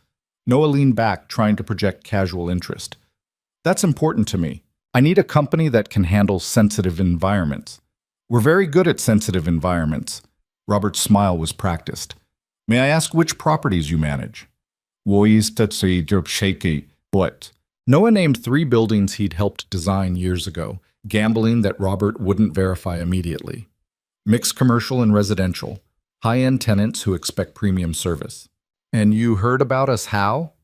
Noah leaned back, trying to project casual interest. That's important to me. I need a company that can handle sensitive environments. We're very good at sensitive environments. Robert's smile was practiced. May I ask which properties you manage? What? Noah named 3 buildings he'd helped design years ago, gambling that Robert wouldn't verify immediately. Mixed commercial and residential. High-end tenants who expect premium service. And you heard about us how?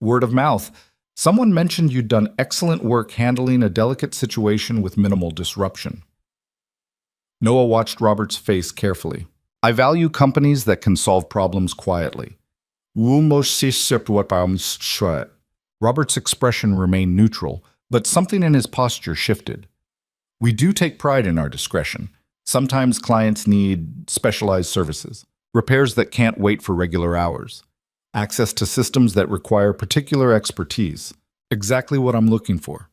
Word of mouth. Someone mentioned you'd done excellent work handling a delicate situation with minimal disruption. Noah watched Robert's face carefully. I value companies that can solve problems quietly. Robert's expression remained neutral, but something in his posture shifted. We do take pride in our discretion. Sometimes clients need specialized services, repairs that can't wait for regular hours, access to systems that require particular expertise. Exactly what I'm looking for.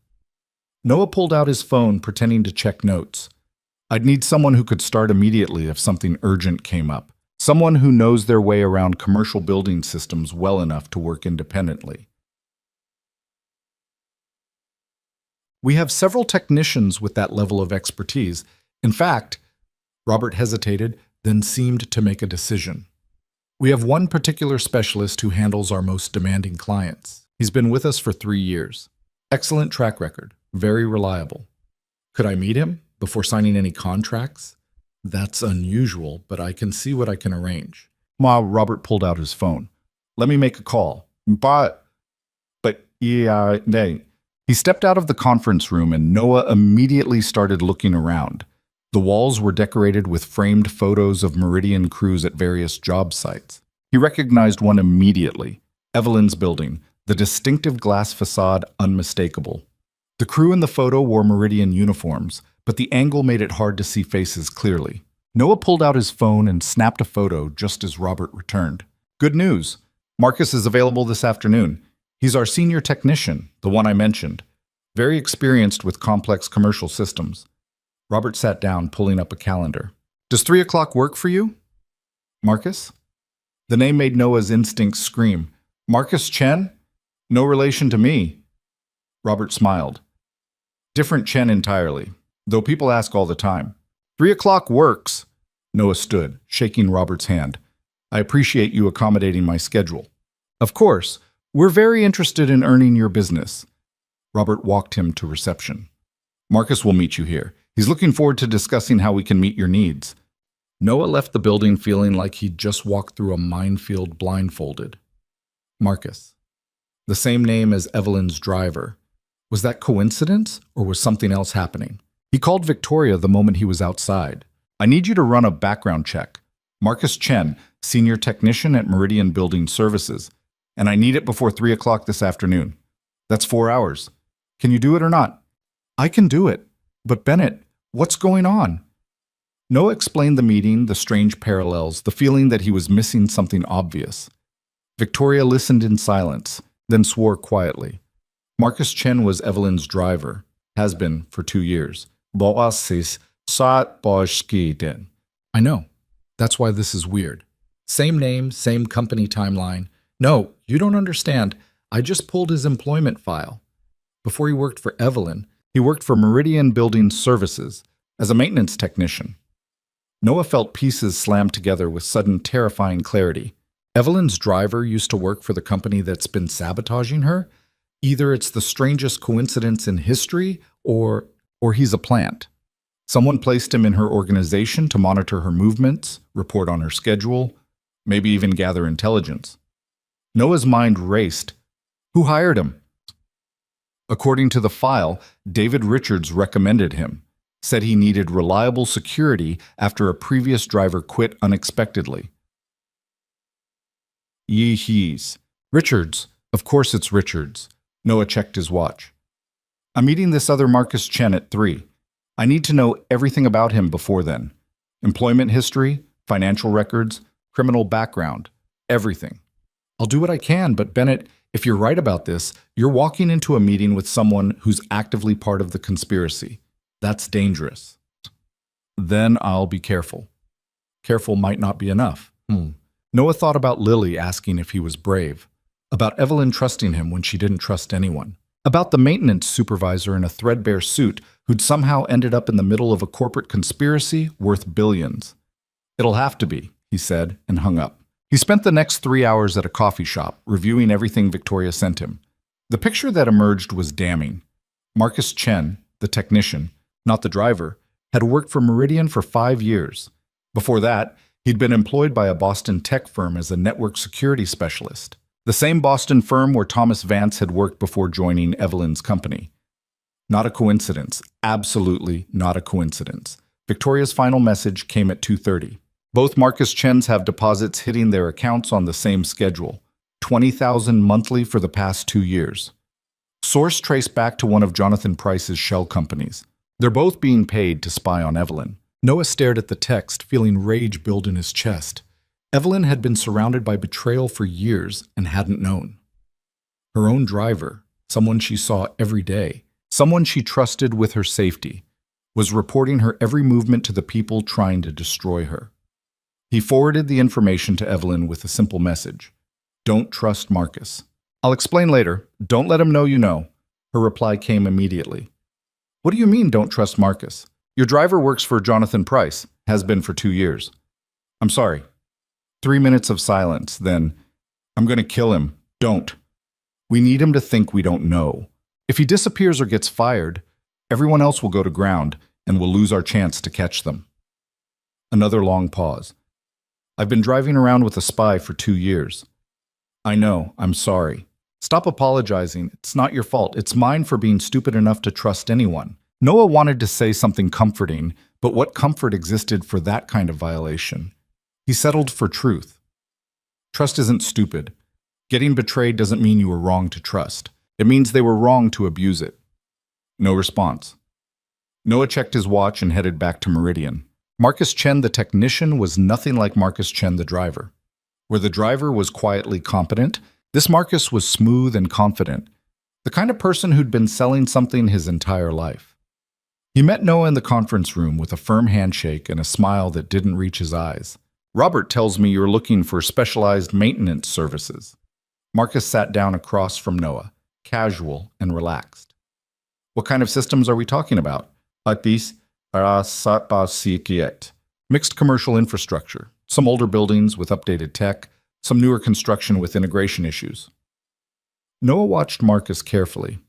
Noah pulled out his phone, pretending to check notes. I'd need someone who could start immediately if something urgent came up. Someone who knows their way around commercial building systems well enough to work independently. We have several technicians with that level of expertise. In fact, Robert hesitated, then seemed to make a decision. We have one particular specialist who handles our most demanding clients. He's been with us for 3 years. Excellent track record, very reliable. Could I meet him before signing any contracts? That's unusual, but I can see what I can arrange. Robert pulled out his phone. Let me make a call. He stepped out of the conference room and Noah immediately started looking around. The walls were decorated with framed photos of Meridian crews at various job sites. He recognized one immediately, Evelyn's building, the distinctive glass facade unmistakable. The crew in the photo wore Meridian uniforms, but the angle made it hard to see faces clearly. Noah pulled out his phone and snapped a photo just as Robert returned. Good news! Marcus is available this afternoon. He's our senior technician, the one I mentioned. Very experienced with complex commercial systems. Robert sat down, pulling up a calendar. Does 3 o'clock work for you? Marcus? The name made Noah's instincts scream. Marcus Chen? No relation to me. Robert smiled. Different Chen entirely, though people ask all the time. 3 o'clock works. Noah stood, shaking Robert's hand. I appreciate you accommodating my schedule. Of course, we're very interested in earning your business. Robert walked him to reception. Marcus will meet you here. He's looking forward to discussing how we can meet your needs. Noah left the building feeling like he'd just walked through a minefield blindfolded. Marcus. The same name as Evelyn's driver. Was that coincidence, or was something else happening? He called Victoria the moment he was outside. I need you to run a background check. Marcus Chen, senior technician at Meridian Building Services. And I need it before 3 o'clock this afternoon. That's 4 hours. Can you do it or not? I can do it. But Bennett, what's going on? Noah explained the meeting, the strange parallels, the feeling that he was missing something obvious. Victoria listened in silence, then swore quietly. Marcus Chen was Evelyn's driver, has been for 2 years. I know. That's why this is weird. Same name, same company timeline. No, you don't understand. I just pulled his employment file. Before he worked for Evelyn, he worked for Meridian Building Services as a maintenance technician. Noah felt pieces slammed together with sudden terrifying clarity. Evelyn's driver used to work for the company that's been sabotaging her. Either it's the strangest coincidence in history, or he's a plant. Someone placed him in her organization to monitor her movements, report on her schedule, maybe even gather intelligence. Noah's mind raced. Who hired him? According to the file, David Richards recommended him, said he needed reliable security after a previous driver quit unexpectedly. Yeehees. Richards. Of course it's Richards. Noah checked his watch. I'm meeting this other Marcus Chen at 3. I need to know everything about him before then. Employment history, financial records, criminal background, everything. I'll do what I can, but Bennett, if you're right about this, you're walking into a meeting with someone who's actively part of the conspiracy. That's dangerous. Then I'll be careful. Careful might not be enough. Noah thought about Lily asking if he was brave, about Evelyn trusting him when she didn't trust anyone, about the maintenance supervisor in a threadbare suit who'd somehow ended up in the middle of a corporate conspiracy worth billions. It'll have to be, he said, and hung up. He spent the next 3 hours at a coffee shop, reviewing everything Victoria sent him. The picture that emerged was damning. Marcus Chen, the technician, not the driver, had worked for Meridian for 5 years. Before that, he'd been employed by a Boston tech firm as a network security specialist, the same Boston firm where Thomas Vance had worked before joining Evelyn's company. Not a coincidence. Absolutely not a coincidence. Victoria's final message came at 2:30. Both Marcus Chens have deposits hitting their accounts on the same schedule, $20,000 monthly for the past 2 years. Source traced back to one of Jonathan Price's shell companies. They're both being paid to spy on Evelyn. Noah stared at the text, feeling rage build in his chest. Evelyn had been surrounded by betrayal for years and hadn't known. Her own driver, someone she saw every day, someone she trusted with her safety, was reporting her every movement to the people trying to destroy her. He forwarded the information to Evelyn with a simple message. Don't trust Marcus. I'll explain later. Don't let him know you know. Her reply came immediately. What do you mean, don't trust Marcus? Your driver works for Jonathan Price, has been for 2 years. I'm sorry. 3 minutes of silence, then, I'm going to kill him. Don't. We need him to think we don't know. If he disappears or gets fired, everyone else will go to ground, and we'll lose our chance to catch them. Another long pause. I've been driving around with a spy for 2 years. I know, I'm sorry. Stop apologizing. It's not your fault. It's mine for being stupid enough to trust anyone. Noah wanted to say something comforting, but what comfort existed for that kind of violation? He settled for truth. Trust isn't stupid. Getting betrayed doesn't mean you were wrong to trust. It means they were wrong to abuse it. No response. Noah checked his watch and headed back to Meridian. Marcus Chen, the technician, was nothing like Marcus Chen, the driver. Where the driver was quietly competent, this Marcus was smooth and confident, the kind of person who'd been selling something his entire life. He met Noah in the conference room with a firm handshake and a smile that didn't reach his eyes. Robert tells me you're looking for specialized maintenance services. Marcus sat down across from Noah, casual and relaxed. What kind of systems are we talking about? Mixed commercial infrastructure, some older buildings with updated tech, some newer construction with integration issues. Noah watched Marcus carefully.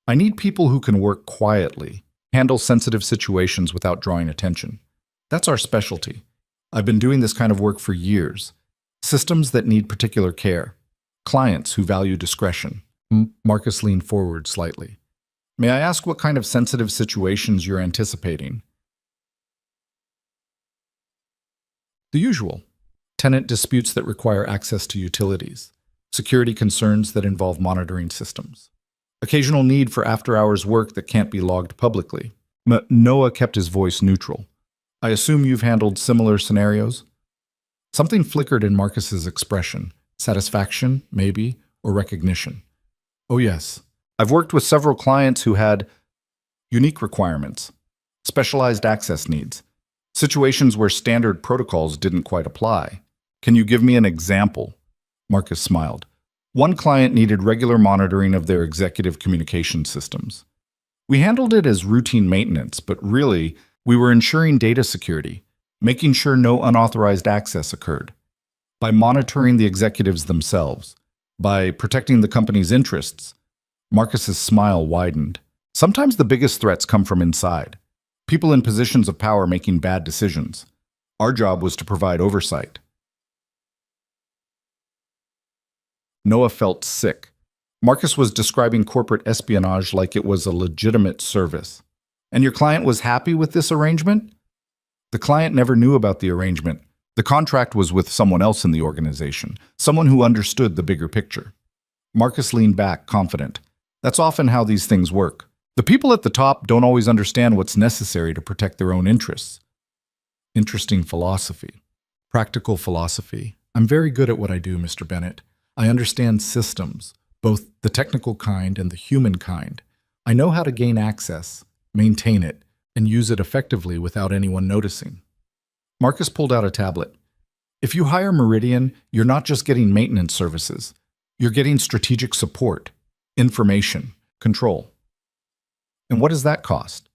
I need people who can work quietly, handle sensitive situations without drawing attention. That's our specialty. I've been doing this kind of work for years. Systems that need particular care. Clients who value discretion. Marcus leaned forward slightly. May I ask what kind of sensitive situations you're anticipating? The usual. Tenant disputes that require access to utilities. Security concerns that involve monitoring systems. Occasional need for after-hours work that can't be logged publicly. Noah kept his voice neutral. I assume you've handled similar scenarios? Something flickered in Marcus's expression. Satisfaction, maybe, or recognition. Oh yes. I've worked with several clients who had unique requirements, specialized access needs, situations where standard protocols didn't quite apply. Can you give me an example? Marcus smiled. One client needed regular monitoring of their executive communication systems. We handled it as routine maintenance, but really, we were ensuring data security, making sure no unauthorized access occurred. By monitoring the executives themselves, by protecting the company's interests, Marcus's smile widened. Sometimes the biggest threats come from inside. People in positions of power making bad decisions. Our job was to provide oversight. Noah felt sick. Marcus was describing corporate espionage like it was a legitimate service. And your client was happy with this arrangement? The client never knew about the arrangement. The contract was with someone else in the organization, someone who understood the bigger picture. Marcus leaned back, confident. That's often how these things work. The people at the top don't always understand what's necessary to protect their own interests. Interesting philosophy. Practical philosophy. I'm very good at what I do, Mr. Bennett. I understand systems, both the technical kind and the human kind. I know how to gain access, maintain it, and use it effectively without anyone noticing. Marcus pulled out a tablet. If you hire Meridian, you're not just getting maintenance services. You're getting strategic support, information, control. And what does that cost?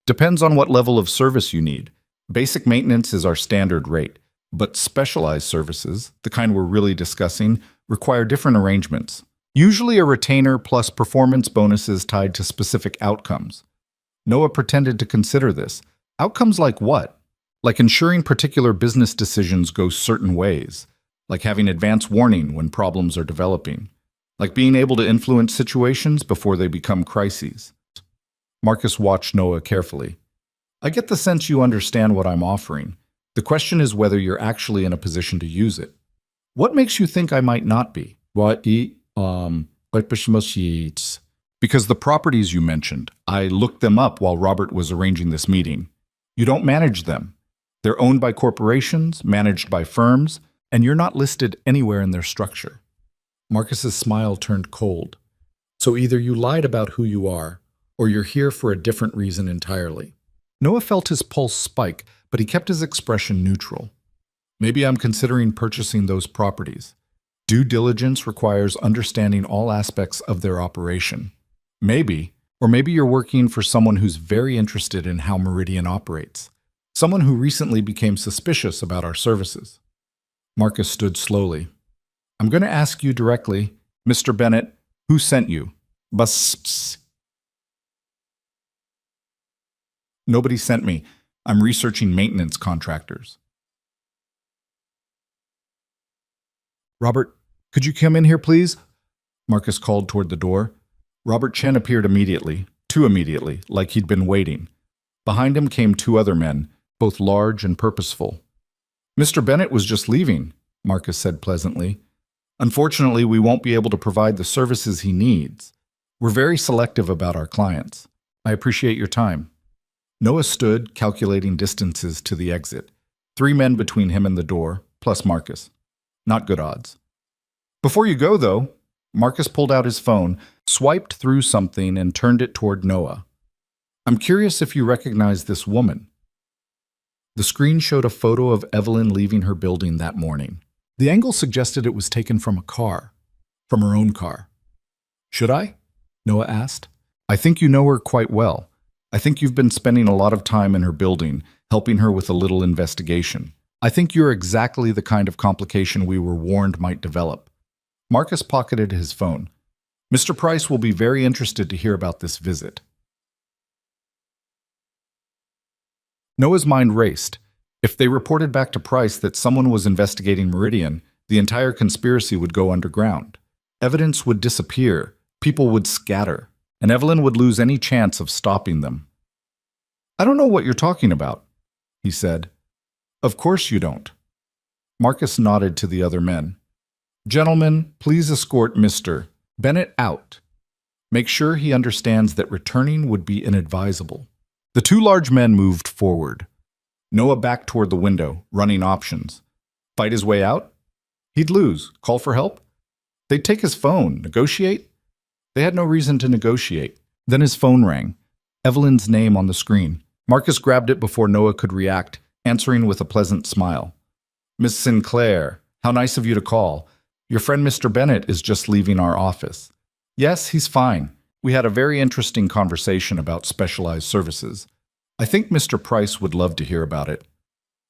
Depends on what level of service you need. Basic maintenance is our standard rate, but specialized services, the kind we're really discussing, require different arrangements. Usually a retainer plus performance bonuses tied to specific outcomes. Noah pretended to consider this. Outcomes like what? Like ensuring particular business decisions go certain ways, like having advance warning when problems are developing, like being able to influence situations before they become crises. Marcus watched Noah carefully. I get the sense you understand what I'm offering. The question is whether you're actually in a position to use it. What makes you think I might not be? Because the properties you mentioned, I looked them up while Robert was arranging this meeting. You don't manage them. They're owned by corporations, managed by firms, and you're not listed anywhere in their structure. Marcus's smile turned cold. So either you lied about who you are, or you're here for a different reason entirely. Noah felt his pulse spike, but he kept his expression neutral. Maybe I'm considering purchasing those properties. Due diligence requires understanding all aspects of their operation. Maybe, or maybe you're working for someone who's very interested in how Meridian operates. Someone who recently became suspicious about our services. Marcus stood slowly. I'm going to ask you directly, Mr. Bennett, who sent you? Bus. Nobody sent me. I'm researching maintenance contractors. Robert, could you come in here, please? Marcus called toward the door. Robert Chen appeared immediately, too immediately, like he'd been waiting. Behind him came two other men, both large and purposeful. Mr. Bennett was just leaving, Marcus said pleasantly. Unfortunately, we won't be able to provide the services he needs. We're very selective about our clients. I appreciate your time. Noah stood, calculating distances to the exit. 3 men between him and the door, plus Marcus. Not good odds. Before you go, though, Marcus pulled out his phone, swiped through something, and turned it toward Noah. I'm curious if you recognize this woman. The screen showed a photo of Evelyn leaving her building that morning. The angle suggested it was taken from a car, from her own car. Should I? Noah asked. I think you know her quite well. I think you've been spending a lot of time in her building, helping her with a little investigation. I think you're exactly the kind of complication we were warned might develop. Marcus pocketed his phone. Mr. Price will be very interested to hear about this visit. Noah's mind raced. If they reported back to Price that someone was investigating Meridian, the entire conspiracy would go underground. Evidence would disappear, people would scatter, and Evelyn would lose any chance of stopping them. I don't know what you're talking about, he said. Of course you don't. Marcus nodded to the other men. Gentlemen, please escort Mr. Bennett out. Make sure he understands that returning would be inadvisable. The 2 large men moved forward. Noah backed toward the window, running options. Fight his way out? He'd lose. Call for help? They'd take his phone. Negotiate? They had no reason to negotiate. Then his phone rang. Evelyn's name on the screen. Marcus grabbed it before Noah could react, answering with a pleasant smile. Miss Sinclair, how nice of you to call. Your friend Mr. Bennett is just leaving our office. Yes, he's fine. We had a very interesting conversation about specialized services. I think Mr. Price would love to hear about it.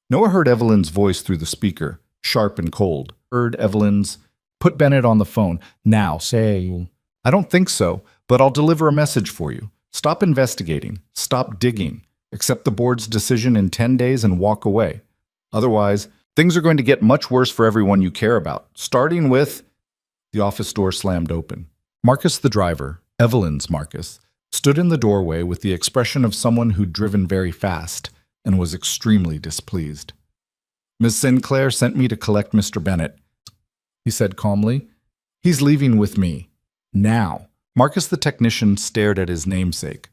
Noah heard Evelyn's voice through the speaker, sharp and cold. Heard Evelyn's, "Put Bennett on the phone. Now, say." "I don't think so, but I'll deliver a message for you. Stop investigating. Stop digging. Accept the board's decision in 10 days and walk away. Otherwise, things are going to get much worse for everyone you care about, starting with—" The office door slammed open. Marcus the driver, Evelyn's Marcus, stood in the doorway with the expression of someone who'd driven very fast and was extremely displeased. "Miss Sinclair sent me to collect Mr. Bennett," he said calmly. "He's leaving with me. Now." Marcus the technician stared at his namesake.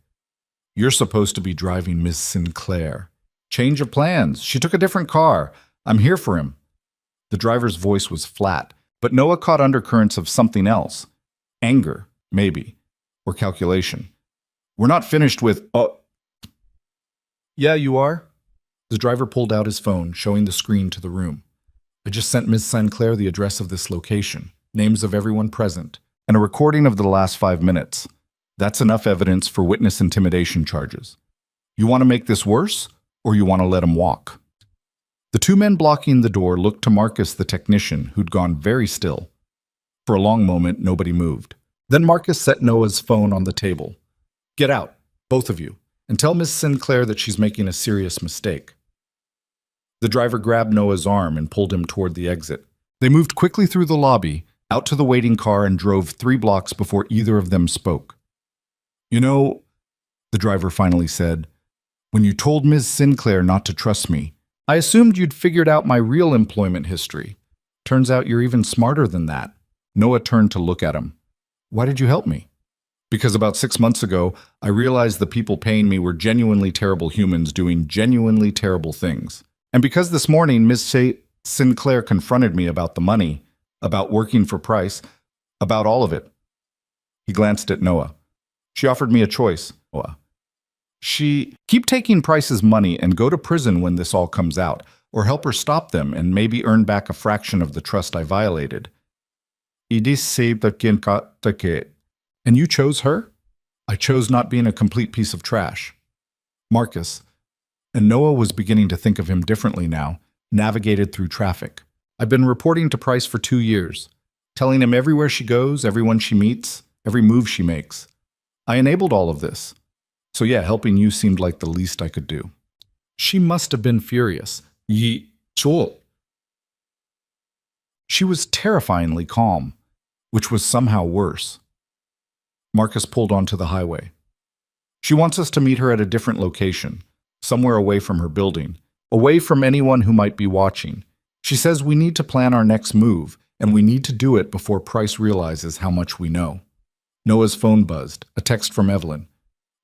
"You're supposed to be driving Miss Sinclair. Change of plans. She took a different car. I'm here for him." The driver's voice was flat, but Noah caught undercurrents of something else. Anger, maybe, or calculation. "We're not finished with— Oh. Yeah, you are?" The driver pulled out his phone, showing the screen to the room. "I just sent Miss Sinclair the address of this location, names of everyone present, and a recording of the last 5 minutes. That's enough evidence for witness intimidation charges. You want to make this worse, or you want to let him walk?" The two men blocking the door looked to Marcus the technician, who'd gone very still. For a long moment, nobody moved. Then Marcus set Noah's phone on the table. "Get out, both of you, and tell Miss Sinclair that she's making a serious mistake." The driver grabbed Noah's arm and pulled him toward the exit. They moved quickly through the lobby, out to the waiting car, and drove 3 blocks before either of them spoke. "You know," the driver finally said, "when you told Ms. Sinclair not to trust me, I assumed you'd figured out my real employment history. Turns out you're even smarter than that." Noah turned to look at him. "Why did you help me?" "Because about 6 months ago, I realized the people paying me were genuinely terrible humans doing genuinely terrible things. And because this morning Ms. Sinclair confronted me about the money, about working for Price, about all of it." He glanced at Noah. "She offered me a choice, Noah. She keep taking Price's money and go to prison when this all comes out, or help her stop them and maybe earn back a fraction of the trust I violated. And you chose her?" "I chose not being a complete piece of trash." Marcus, and Noah was beginning to think of him differently now, navigated through traffic. "I've been reporting to Price for 2 years, telling him everywhere she goes, everyone she meets, every move she makes. I enabled all of this. So yeah, helping you seemed like the least I could do." She must have been furious. She was terrifyingly calm, which was somehow worse. Marcus pulled onto the highway. "She wants us to meet her at a different location, somewhere away from her building, away from anyone who might be watching. She says we need to plan our next move, and we need to do it before Price realizes how much we know." Noah's phone buzzed, a text from Evelyn.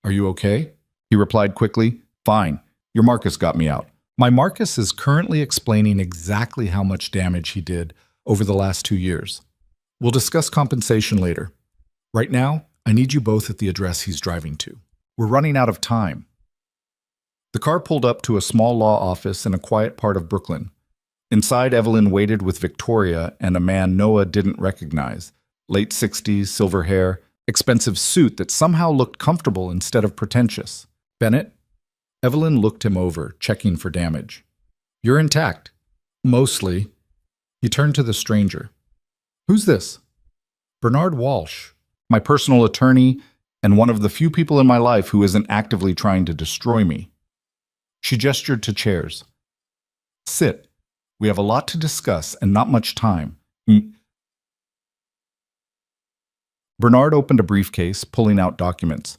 "Are you okay?" He replied quickly, "Fine. Your Marcus got me out." My Marcus is currently explaining exactly how much damage he did over the last 2 years. We'll discuss compensation later. Right now, I need you both at the address he's driving to. We're running out of time. The car pulled up to a small law office in a quiet part of Brooklyn. Inside, Evelyn waited with Victoria and a man Noah didn't recognize. Late 60s, silver hair, expensive suit that somehow looked comfortable instead of pretentious. "Bennett?" Evelyn looked him over, checking for damage. "You're intact." "Mostly." He turned to the stranger. "Who's this?" "Bernard Walsh, my personal attorney and one of the few people in my life who isn't actively trying to destroy me." She gestured to chairs. "Sit. We have a lot to discuss and not much time." Bernard opened a briefcase, pulling out documents.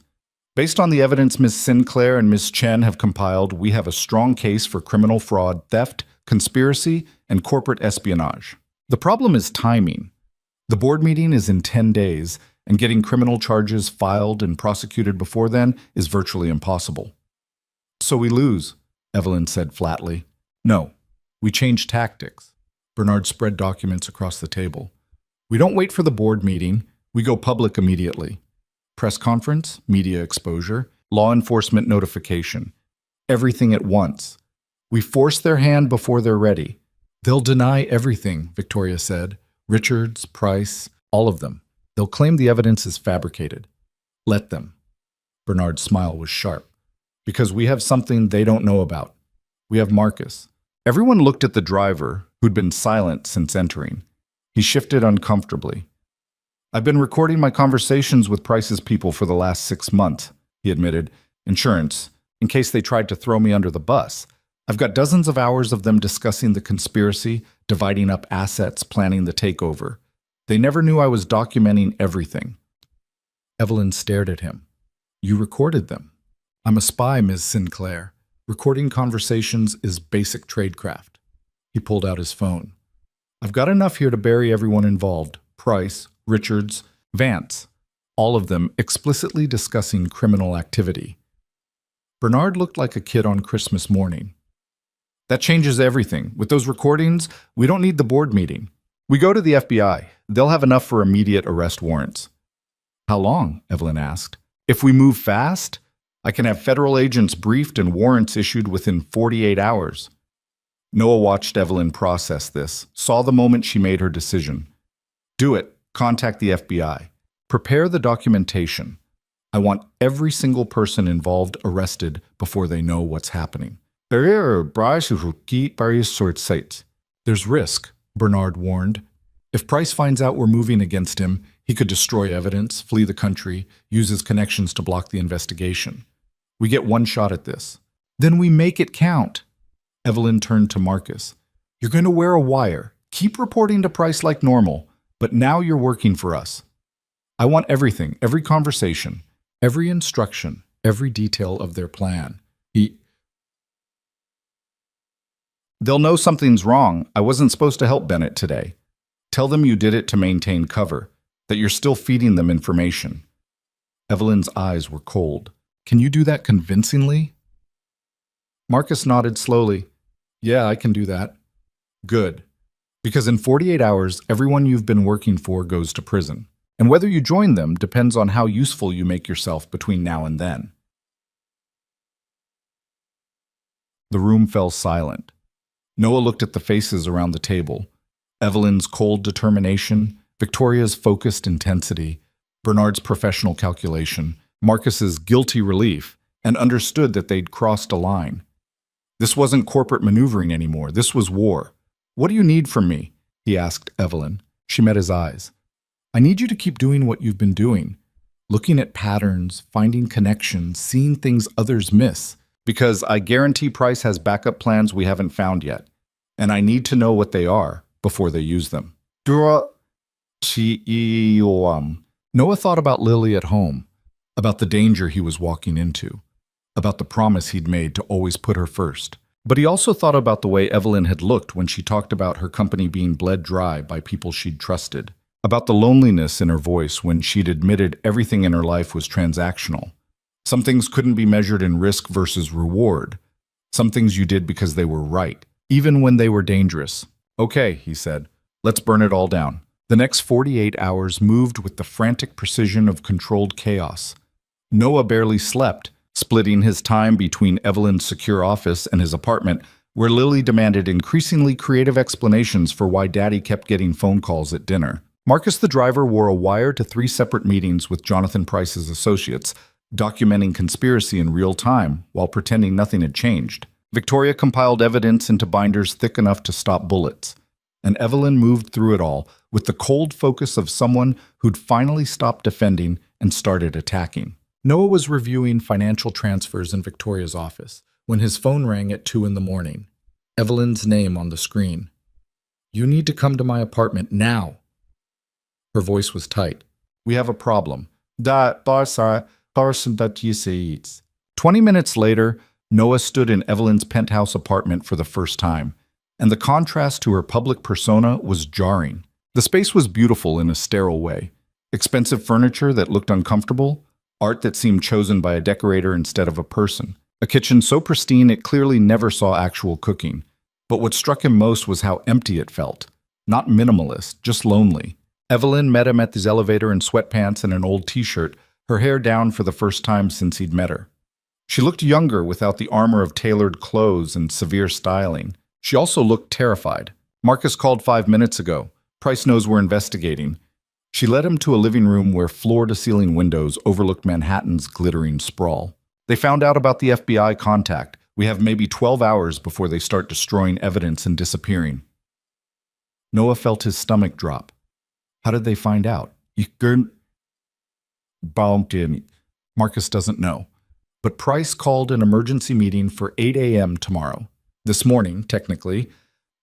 "Based on the evidence Ms. Sinclair and Ms. Chen have compiled, we have a strong case for criminal fraud, theft, conspiracy, and corporate espionage. The problem is timing. The board meeting is in 10 days, and getting criminal charges filed and prosecuted before then is virtually impossible." "So we lose," Evelyn said flatly. "No, we change tactics." Bernard spread documents across the table. "We don't wait for the board meeting. We go public immediately. Press conference, media exposure, law enforcement notification. Everything at once. We force their hand before they're ready." "They'll deny everything," Victoria said. Richards, Price, all of them. They'll claim the evidence is fabricated. Let them. Bernard's smile was sharp. Because we have something they don't know about. We have Marcus. Everyone looked at the driver, who'd been silent since entering. He shifted uncomfortably. I've been recording my conversations with Price's people for the last 6 months, he admitted. Insurance, in case they tried to throw me under the bus. I've got dozens of hours of them discussing the conspiracy, dividing up assets, planning the takeover. They never knew I was documenting everything. Evelyn stared at him. You recorded them. I'm a spy, Ms. Sinclair. Recording conversations is basic tradecraft. He pulled out his phone. I've got enough here to bury everyone involved. Price, Richards, Vance. All of them explicitly discussing criminal activity. Bernard looked like a kid on Christmas morning. That changes everything. With those recordings, we don't need the board meeting. We go to the FBI. They'll have enough for immediate arrest warrants. How long? Evelyn asked. If we move fast, I can have federal agents briefed and warrants issued within 48 hours. Noah watched Evelyn process this, saw the moment she made her decision. Do it. Contact the FBI. Prepare the documentation. I want every single person involved arrested before they know what's happening. There's risk, Bernard warned. If Price finds out we're moving against him, he could destroy evidence, flee the country, use his connections to block the investigation. We get one shot at this. Then we make it count. Evelyn turned to Marcus. You're going to wear a wire. Keep reporting to Price like normal, but now you're working for us. I want everything, every conversation, every instruction, every detail of their plan. They'll know something's wrong. I wasn't supposed to help Bennett today. Tell them you did it to maintain cover, that you're still feeding them information. Evelyn's eyes were cold. Can you do that convincingly? Marcus nodded slowly. Yeah, I can do that. Good. Because in 48 hours, everyone you've been working for goes to prison. And whether you join them depends on how useful you make yourself between now and then. The room fell silent. Noah looked at the faces around the table. Evelyn's cold determination, Victoria's focused intensity, Bernard's professional calculation, Marcus's guilty relief, and understood that they'd crossed a line. This wasn't corporate maneuvering anymore. This was war. What do you need from me? He asked Evelyn. She met his eyes. I need you to keep doing what you've been doing. Looking at patterns, finding connections, seeing things others miss. Because I guarantee Price has backup plans we haven't found yet. And I need to know what they are before they use them. Noah thought about Lily at home, about the danger he was walking into, about the promise he'd made to always put her first. But he also thought about the way Evelyn had looked when she talked about her company being bled dry by people she'd trusted, about the loneliness in her voice when she'd admitted everything in her life was transactional. Some things couldn't be measured in risk versus reward. Some things you did because they were right, even when they were dangerous. Okay, he said, let's burn it all down. The next 48 hours moved with the frantic precision of controlled chaos. Noah barely slept, splitting his time between Evelyn's secure office and his apartment, where Lily demanded increasingly creative explanations for why Daddy kept getting phone calls at dinner. Marcus the driver wore a wire to 3 separate meetings with Jonathan Price's associates, documenting conspiracy in real time while pretending nothing had changed. Victoria compiled evidence into binders thick enough to stop bullets. And Evelyn moved through it all with the cold focus of someone who'd finally stopped defending and started attacking. Noah was reviewing financial transfers in Victoria's office when his phone rang at 2 a.m. Evelyn's name on the screen. You need to come to my apartment now. Her voice was tight. We have a problem. 20 minutes later, Noah stood in Evelyn's penthouse apartment for the first time, and the contrast to her public persona was jarring. The space was beautiful in a sterile way. Expensive furniture that looked uncomfortable, art that seemed chosen by a decorator instead of a person, a kitchen so pristine it clearly never saw actual cooking. But what struck him most was how empty it felt. Not minimalist, just lonely. Evelyn met him at his elevator in sweatpants and an old t-shirt, her hair down for the first time since he'd met her. She looked younger without the armor of tailored clothes and severe styling. She also looked terrified. Marcus called 5 minutes ago. Price knows we're investigating. She led him to a living room where floor-to-ceiling windows overlooked Manhattan's glittering sprawl. They found out about the FBI contact. We have maybe 12 hours before they start destroying evidence and disappearing. Noah felt his stomach drop. How did they find out? Marcus doesn't know. But Price called an emergency meeting for 8 a.m. tomorrow. This morning, technically,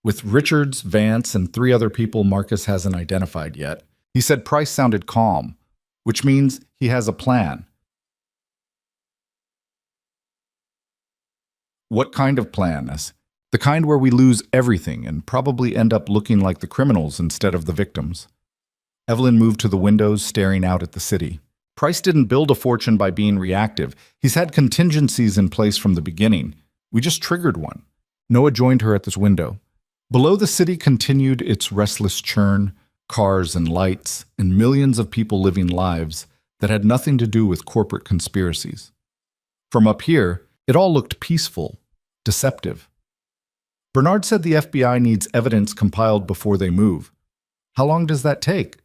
with Richards, Vance, and 3 other people Marcus hasn't identified yet. He said Price sounded calm, which means he has a plan. What kind of plan? The kind where we lose everything and probably end up looking like the criminals instead of the victims. Evelyn moved to the windows, staring out at the city. Price didn't build a fortune by being reactive. He's had contingencies in place from the beginning. We just triggered one. Noah joined her at this window. Below, the city continued its restless churn, cars and lights, and millions of people living lives that had nothing to do with corporate conspiracies. From up here, it all looked peaceful, deceptive. Bernard said the FBI needs evidence compiled before they move. How long does that take?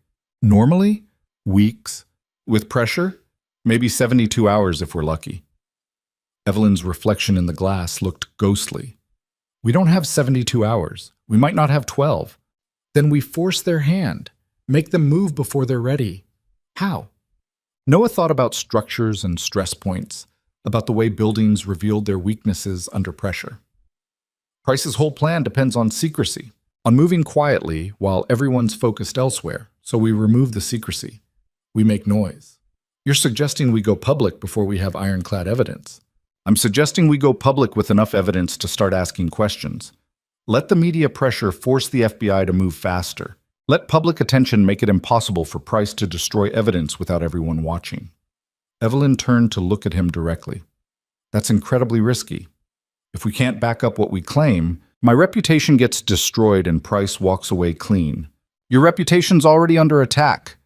Normally, weeks. With pressure, maybe 72 hours if we're lucky. Evelyn's reflection in the glass looked ghostly. We don't have 72 hours. We might not have 12. Then we force their hand, make them move before they're ready. How? Noah thought about structures and stress points, about the way buildings revealed their weaknesses under pressure. Price's whole plan depends on secrecy, on moving quietly while everyone's focused elsewhere, so we remove the secrecy. We make noise. You're suggesting we go public before we have ironclad evidence. I'm suggesting we go public with enough evidence to start asking questions. Let the media pressure force the FBI to move faster. Let public attention make it impossible for Price to destroy evidence without everyone watching. Evelyn turned to look at him directly. That's incredibly risky. If we can't back up what we claim, my reputation gets destroyed and Price walks away clean. Your reputation's already under attack.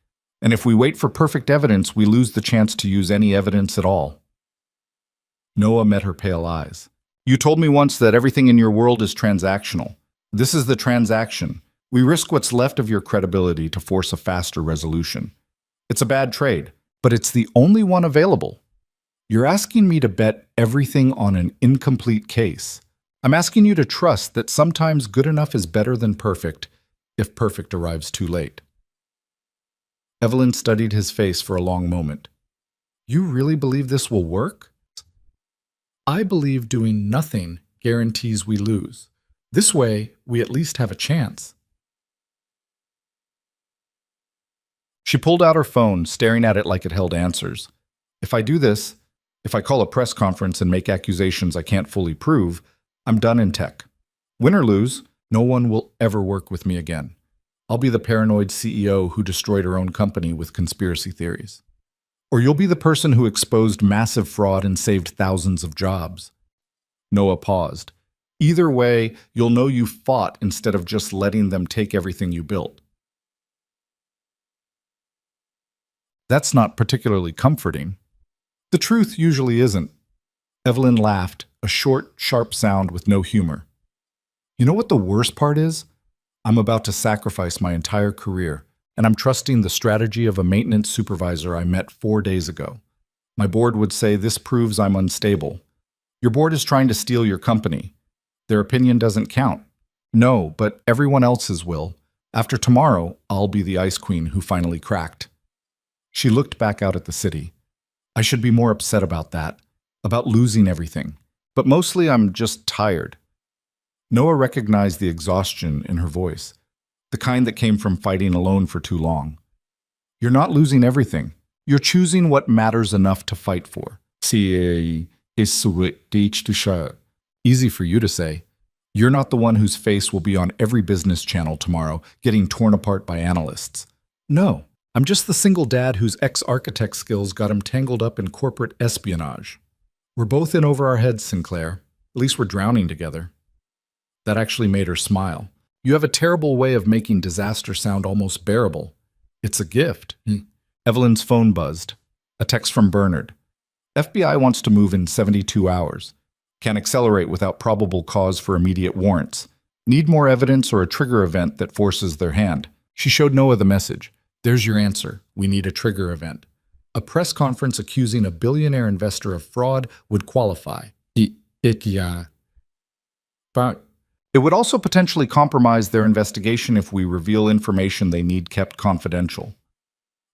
And if we wait for perfect evidence, we lose the chance to use any evidence at all. Noah met her pale eyes. You told me once that everything in your world is transactional. This is the transaction. We risk what's left of your credibility to force a faster resolution. It's a bad trade, but it's the only one available. You're asking me to bet everything on an incomplete case. I'm asking you to trust that sometimes good enough is better than perfect if perfect arrives too late. Evelyn studied his face for a long moment. You really believe this will work? I believe doing nothing guarantees we lose. This way, we at least have a chance. She pulled out her phone, staring at it like it held answers. If I do this, if I call a press conference and make accusations I can't fully prove, I'm done in tech. Win or lose, no one will ever work with me again. I'll be the paranoid CEO who destroyed her own company with conspiracy theories. Or you'll be the person who exposed massive fraud and saved thousands of jobs. Noah paused. Either way, you'll know you fought instead of just letting them take everything you built. That's not particularly comforting. The truth usually isn't. Evelyn laughed, a short, sharp sound with no humor. You know what the worst part is? I'm about to sacrifice my entire career, and I'm trusting the strategy of a maintenance supervisor I met 4 days ago. My board would say this proves I'm unstable. Your board is trying to steal your company. Their opinion doesn't count. No, but everyone else's will. After tomorrow, I'll be the ice queen who finally cracked. She looked back out at the city. I should be more upset about that, about losing everything. But mostly I'm just tired. Noah recognized the exhaustion in her voice, the kind that came from fighting alone for too long. You're not losing everything. You're choosing what matters enough to fight for. Easy for you to say. You're not the one whose face will be on every business channel tomorrow, getting torn apart by analysts. No, I'm just the single dad whose ex-architect skills got him tangled up in corporate espionage. We're both in over our heads, Sinclair. At least we're drowning together. That actually made her smile. You have a terrible way of making disaster sound almost bearable. It's a gift. Evelyn's phone buzzed. A text from Bernard. FBI wants to move in 72 hours. Can accelerate without probable cause for immediate warrants. Need more evidence or a trigger event that forces their hand. She showed Noah the message. There's your answer. We need a trigger event. A press conference accusing a billionaire investor of fraud would qualify. Ikia. But It would also potentially compromise their investigation if we reveal information they need kept confidential.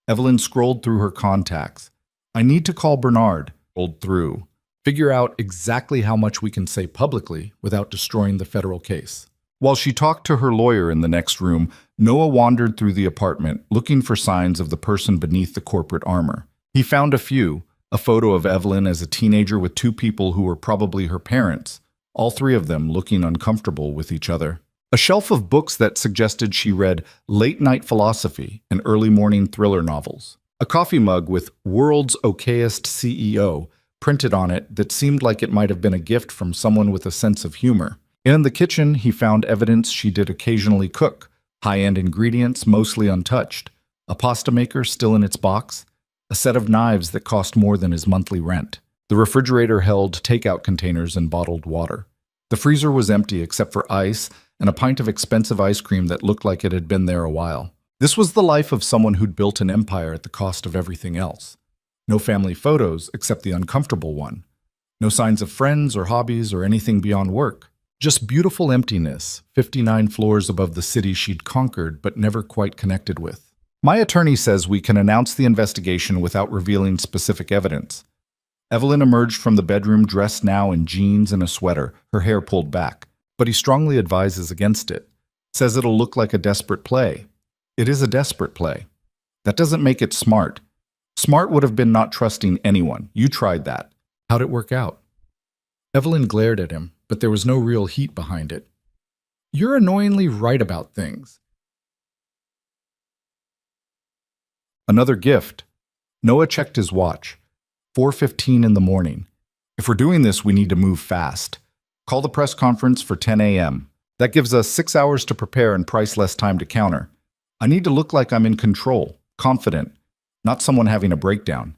Evelyn scrolled through her contacts. I need to call Bernard. Scrolled through. Figure out exactly how much we can say publicly without destroying the federal case. While she talked to her lawyer in the next room, Noah wandered through the apartment, looking for signs of the person beneath the corporate armor. He found a few: a photo of Evelyn as a teenager with two people who were probably her parents, all three of them looking uncomfortable with each other. A shelf of books that suggested she read late-night philosophy and early-morning thriller novels. A coffee mug with "World's Okayest CEO" printed on it that seemed like it might have been a gift from someone with a sense of humor. In the kitchen, he found evidence she did occasionally cook, high-end ingredients mostly untouched, a pasta maker still in its box, a set of knives that cost more than his monthly rent. The refrigerator held takeout containers and bottled water. The freezer was empty except for ice and a pint of expensive ice cream that looked like it had been there a while. This was the life of someone who'd built an empire at the cost of everything else. No family photos except the uncomfortable one. No signs of friends or hobbies or anything beyond work. Just beautiful emptiness, 59 floors above the city she'd conquered but never quite connected with. My attorney says we can announce the investigation without revealing specific evidence. Evelyn emerged from the bedroom dressed now in jeans and a sweater, her hair pulled back. But he strongly advises against it. Says it'll look like a desperate play. It is a desperate play. That doesn't make it smart. Smart would have been not trusting anyone. You tried that. How'd it work out? Evelyn glared at him, but there was no real heat behind it. You're annoyingly right about things. Another gift. Noah checked his watch. 4:15 in the morning. If we're doing this, we need to move fast. Call the press conference for 10 a.m. That gives us 6 hours to prepare and price less time to counter. I need to look like I'm in control, confident, not someone having a breakdown.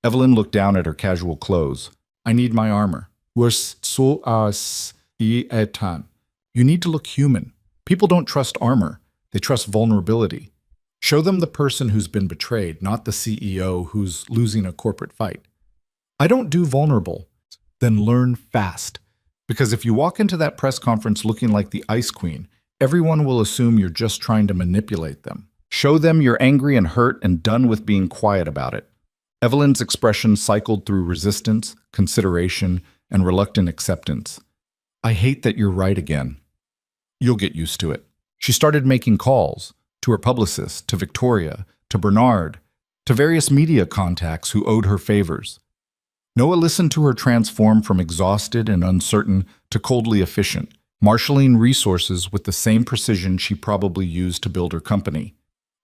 Evelyn looked down at her casual clothes. I need my armor. You need to look human. People don't trust armor. They trust vulnerability. Show them the person who's been betrayed, not the CEO who's losing a corporate fight. I don't do vulnerable. Then learn fast. Because if you walk into that press conference looking like the Ice Queen, everyone will assume you're just trying to manipulate them. Show them you're angry and hurt and done with being quiet about it. Evelyn's expression cycled through resistance, consideration, and reluctant acceptance. I hate that you're right again. You'll get used to it. She started making calls to her publicist, to Victoria, to Bernard, to various media contacts who owed her favors. Noah listened to her transform from exhausted and uncertain to coldly efficient, marshaling resources with the same precision she probably used to build her company.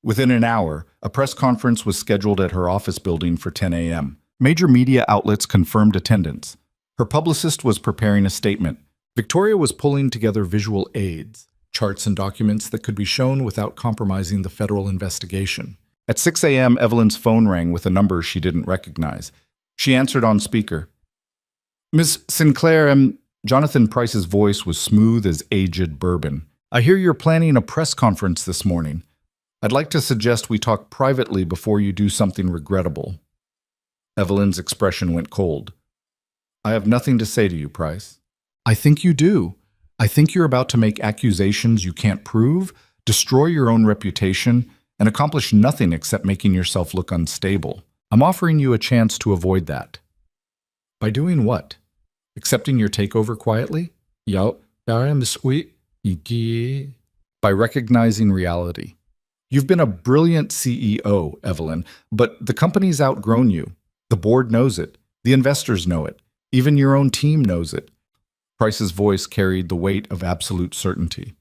Within an hour, a press conference was scheduled at her office building for 10 a.m. Major media outlets confirmed attendance. Her publicist was preparing a statement. Victoria was pulling together visual aids, charts and documents that could be shown without compromising the federal investigation. At 6 a.m., Evelyn's phone rang with a number she didn't recognize. She answered on speaker. Miss Sinclair, Jonathan Price's voice was smooth as aged bourbon. I hear you're planning a press conference this morning. I'd like to suggest we talk privately before you do something regrettable. Evelyn's expression went cold. I have nothing to say to you, Price. I think you do. I think you're about to make accusations you can't prove, destroy your own reputation, and accomplish nothing except making yourself look unstable. I'm offering you a chance to avoid that. By doing what? Accepting your takeover quietly? By recognizing reality. You've been a brilliant CEO, Evelyn, but the company's outgrown you. The board knows it. The investors know it. Even your own team knows it. Price's voice carried the weight of absolute certainty.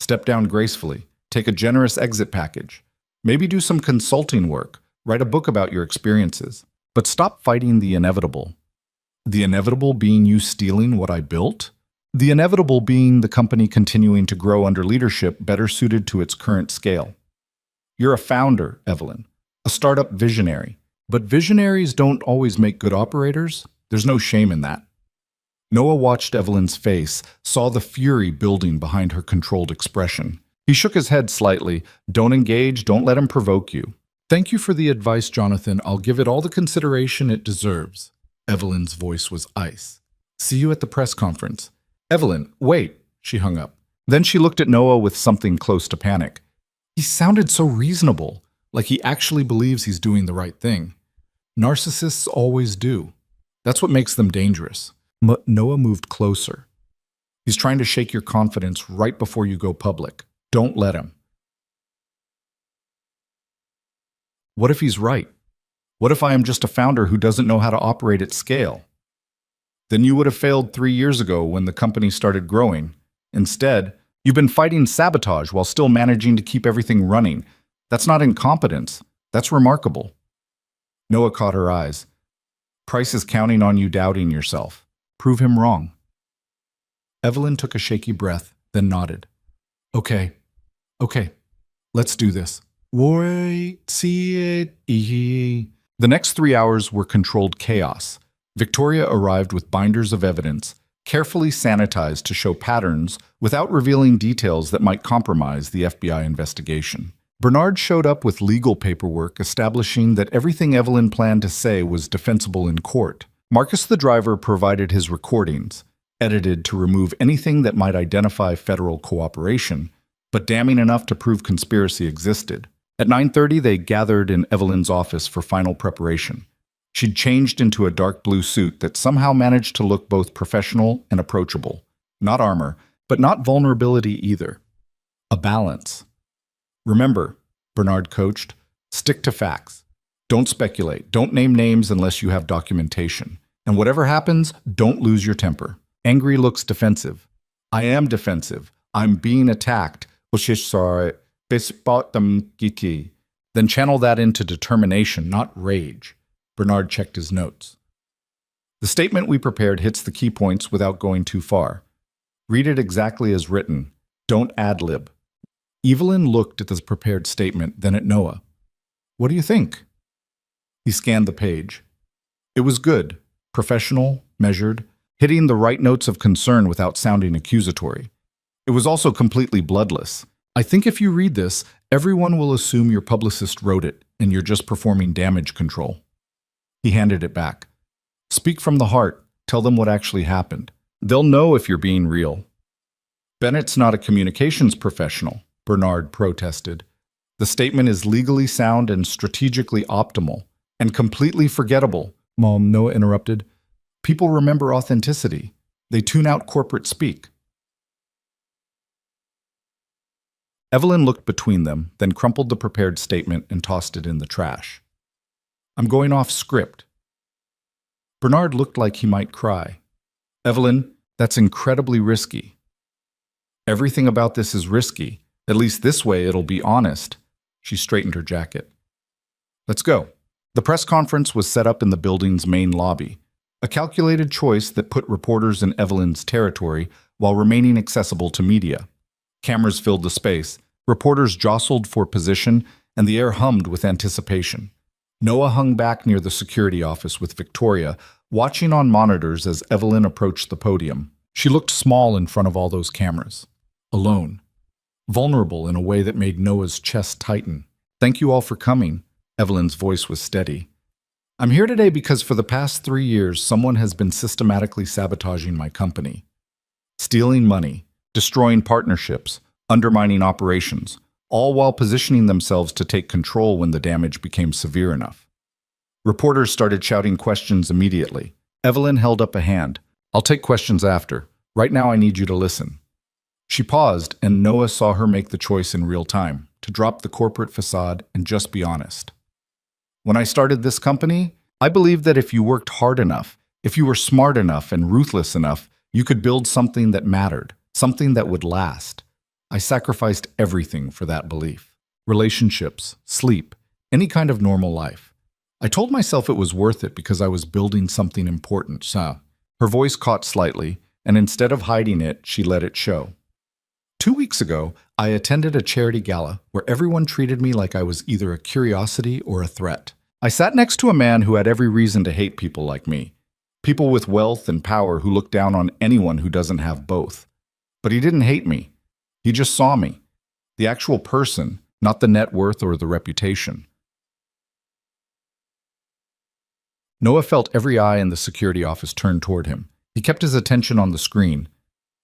Step down gracefully. Take a generous exit package. Maybe do some consulting work. Write a book about your experiences. But stop fighting the inevitable. The inevitable being you stealing what I built? The inevitable being the company continuing to grow under leadership better suited to its current scale. You're a founder, Evelyn. A startup visionary. But visionaries don't always make good operators. There's no shame in that. Noah watched Evelyn's face, saw the fury building behind her controlled expression. He shook his head slightly. Don't engage, don't let him provoke you. Thank you for the advice, Jonathan. I'll give it all the consideration it deserves. Evelyn's voice was ice. See you at the press conference. Evelyn, wait, she hung up. Then she looked at Noah with something close to panic. He sounded so reasonable, Like he actually believes he's doing the right thing. Narcissists always do. That's what makes them dangerous. Noah moved closer. He's trying to shake your confidence right before you go public. Don't let him. What if he's right? What if I am just a founder who doesn't know how to operate at scale? Then you would have failed 3 years ago when the company started growing. Instead, you've been fighting sabotage while still managing to keep everything running. That's not incompetence. That's remarkable. Noah caught her eyes. Price is counting on you doubting yourself. Prove him wrong. Evelyn took a shaky breath, then nodded. Okay, let's do this. Wait, see it. The next 3 hours were controlled chaos. Victoria arrived with binders of evidence, carefully sanitized to show patterns without revealing details that might compromise the FBI investigation. Bernard showed up with legal paperwork establishing that everything Evelyn planned to say was defensible in court. Marcus the driver provided his recordings, edited to remove anything that might identify federal cooperation, but damning enough to prove conspiracy existed. At 9:30, they gathered in Evelyn's office for final preparation. She'd changed into a dark blue suit that somehow managed to look both professional and approachable. Not armor, but not vulnerability either. A balance. Remember, Bernard coached, stick to facts. Don't speculate. Don't name names unless you have documentation. And whatever happens, don't lose your temper. Angry looks defensive. I am defensive. I'm being attacked. Then channel that into determination, not rage. Bernard checked his notes. The statement we prepared hits the key points without going too far. Read it exactly as written. Don't ad-lib. Evelyn looked at the prepared statement, then at Noah. What do you think? He scanned the page. It was good, professional, measured, hitting the right notes of concern without sounding accusatory. It was also completely bloodless. I think if you read this, everyone will assume your publicist wrote it and you're just performing damage control. He handed it back. Speak from the heart. Tell them what actually happened. They'll know if you're being real. Bennett's not a communications professional, Bernard protested. The statement is legally sound and strategically optimal, and completely forgettable, Noah interrupted. People remember authenticity. They tune out corporate speak. Evelyn looked between them, then crumpled the prepared statement and tossed it in the trash. I'm going off script. Bernard looked like he might cry. Evelyn, that's incredibly risky. Everything about this is risky. At least this way it'll be honest. She straightened her jacket. Let's go. The press conference was set up in the building's main lobby, a calculated choice that put reporters in Evelyn's territory while remaining accessible to media. Cameras filled the space, reporters jostled for position, and the air hummed with anticipation. Noah hung back near the security office with Victoria, watching on monitors as Evelyn approached the podium. She looked small in front of all those cameras. Alone. Vulnerable in a way that made Noah's chest tighten. Thank you all for coming. Evelyn's voice was steady. I'm here today because for the past 3 years, someone has been systematically sabotaging my company. Stealing money, destroying partnerships, undermining operations, all while positioning themselves to take control when the damage became severe enough. Reporters started shouting questions immediately. Evelyn held up a hand. I'll take questions after. Right now I need you to listen. She paused, and Noah saw her make the choice in real time, to drop the corporate facade and just be honest. When I started this company, I believed that if you worked hard enough, if you were smart enough and ruthless enough, you could build something that mattered, something that would last. I sacrificed everything for that belief. Relationships, sleep, any kind of normal life. I told myself it was worth it because I was building something important. Her voice caught slightly, and instead of hiding it, she let it show. 2 weeks ago, I attended a charity gala where everyone treated me like I was either a curiosity or a threat. I sat next to a man who had every reason to hate people like me. People with wealth and power who look down on anyone who doesn't have both. But he didn't hate me. He just saw me. The actual person, not the net worth or the reputation. Noah felt every eye in the security office turned toward him. He kept his attention on the screen.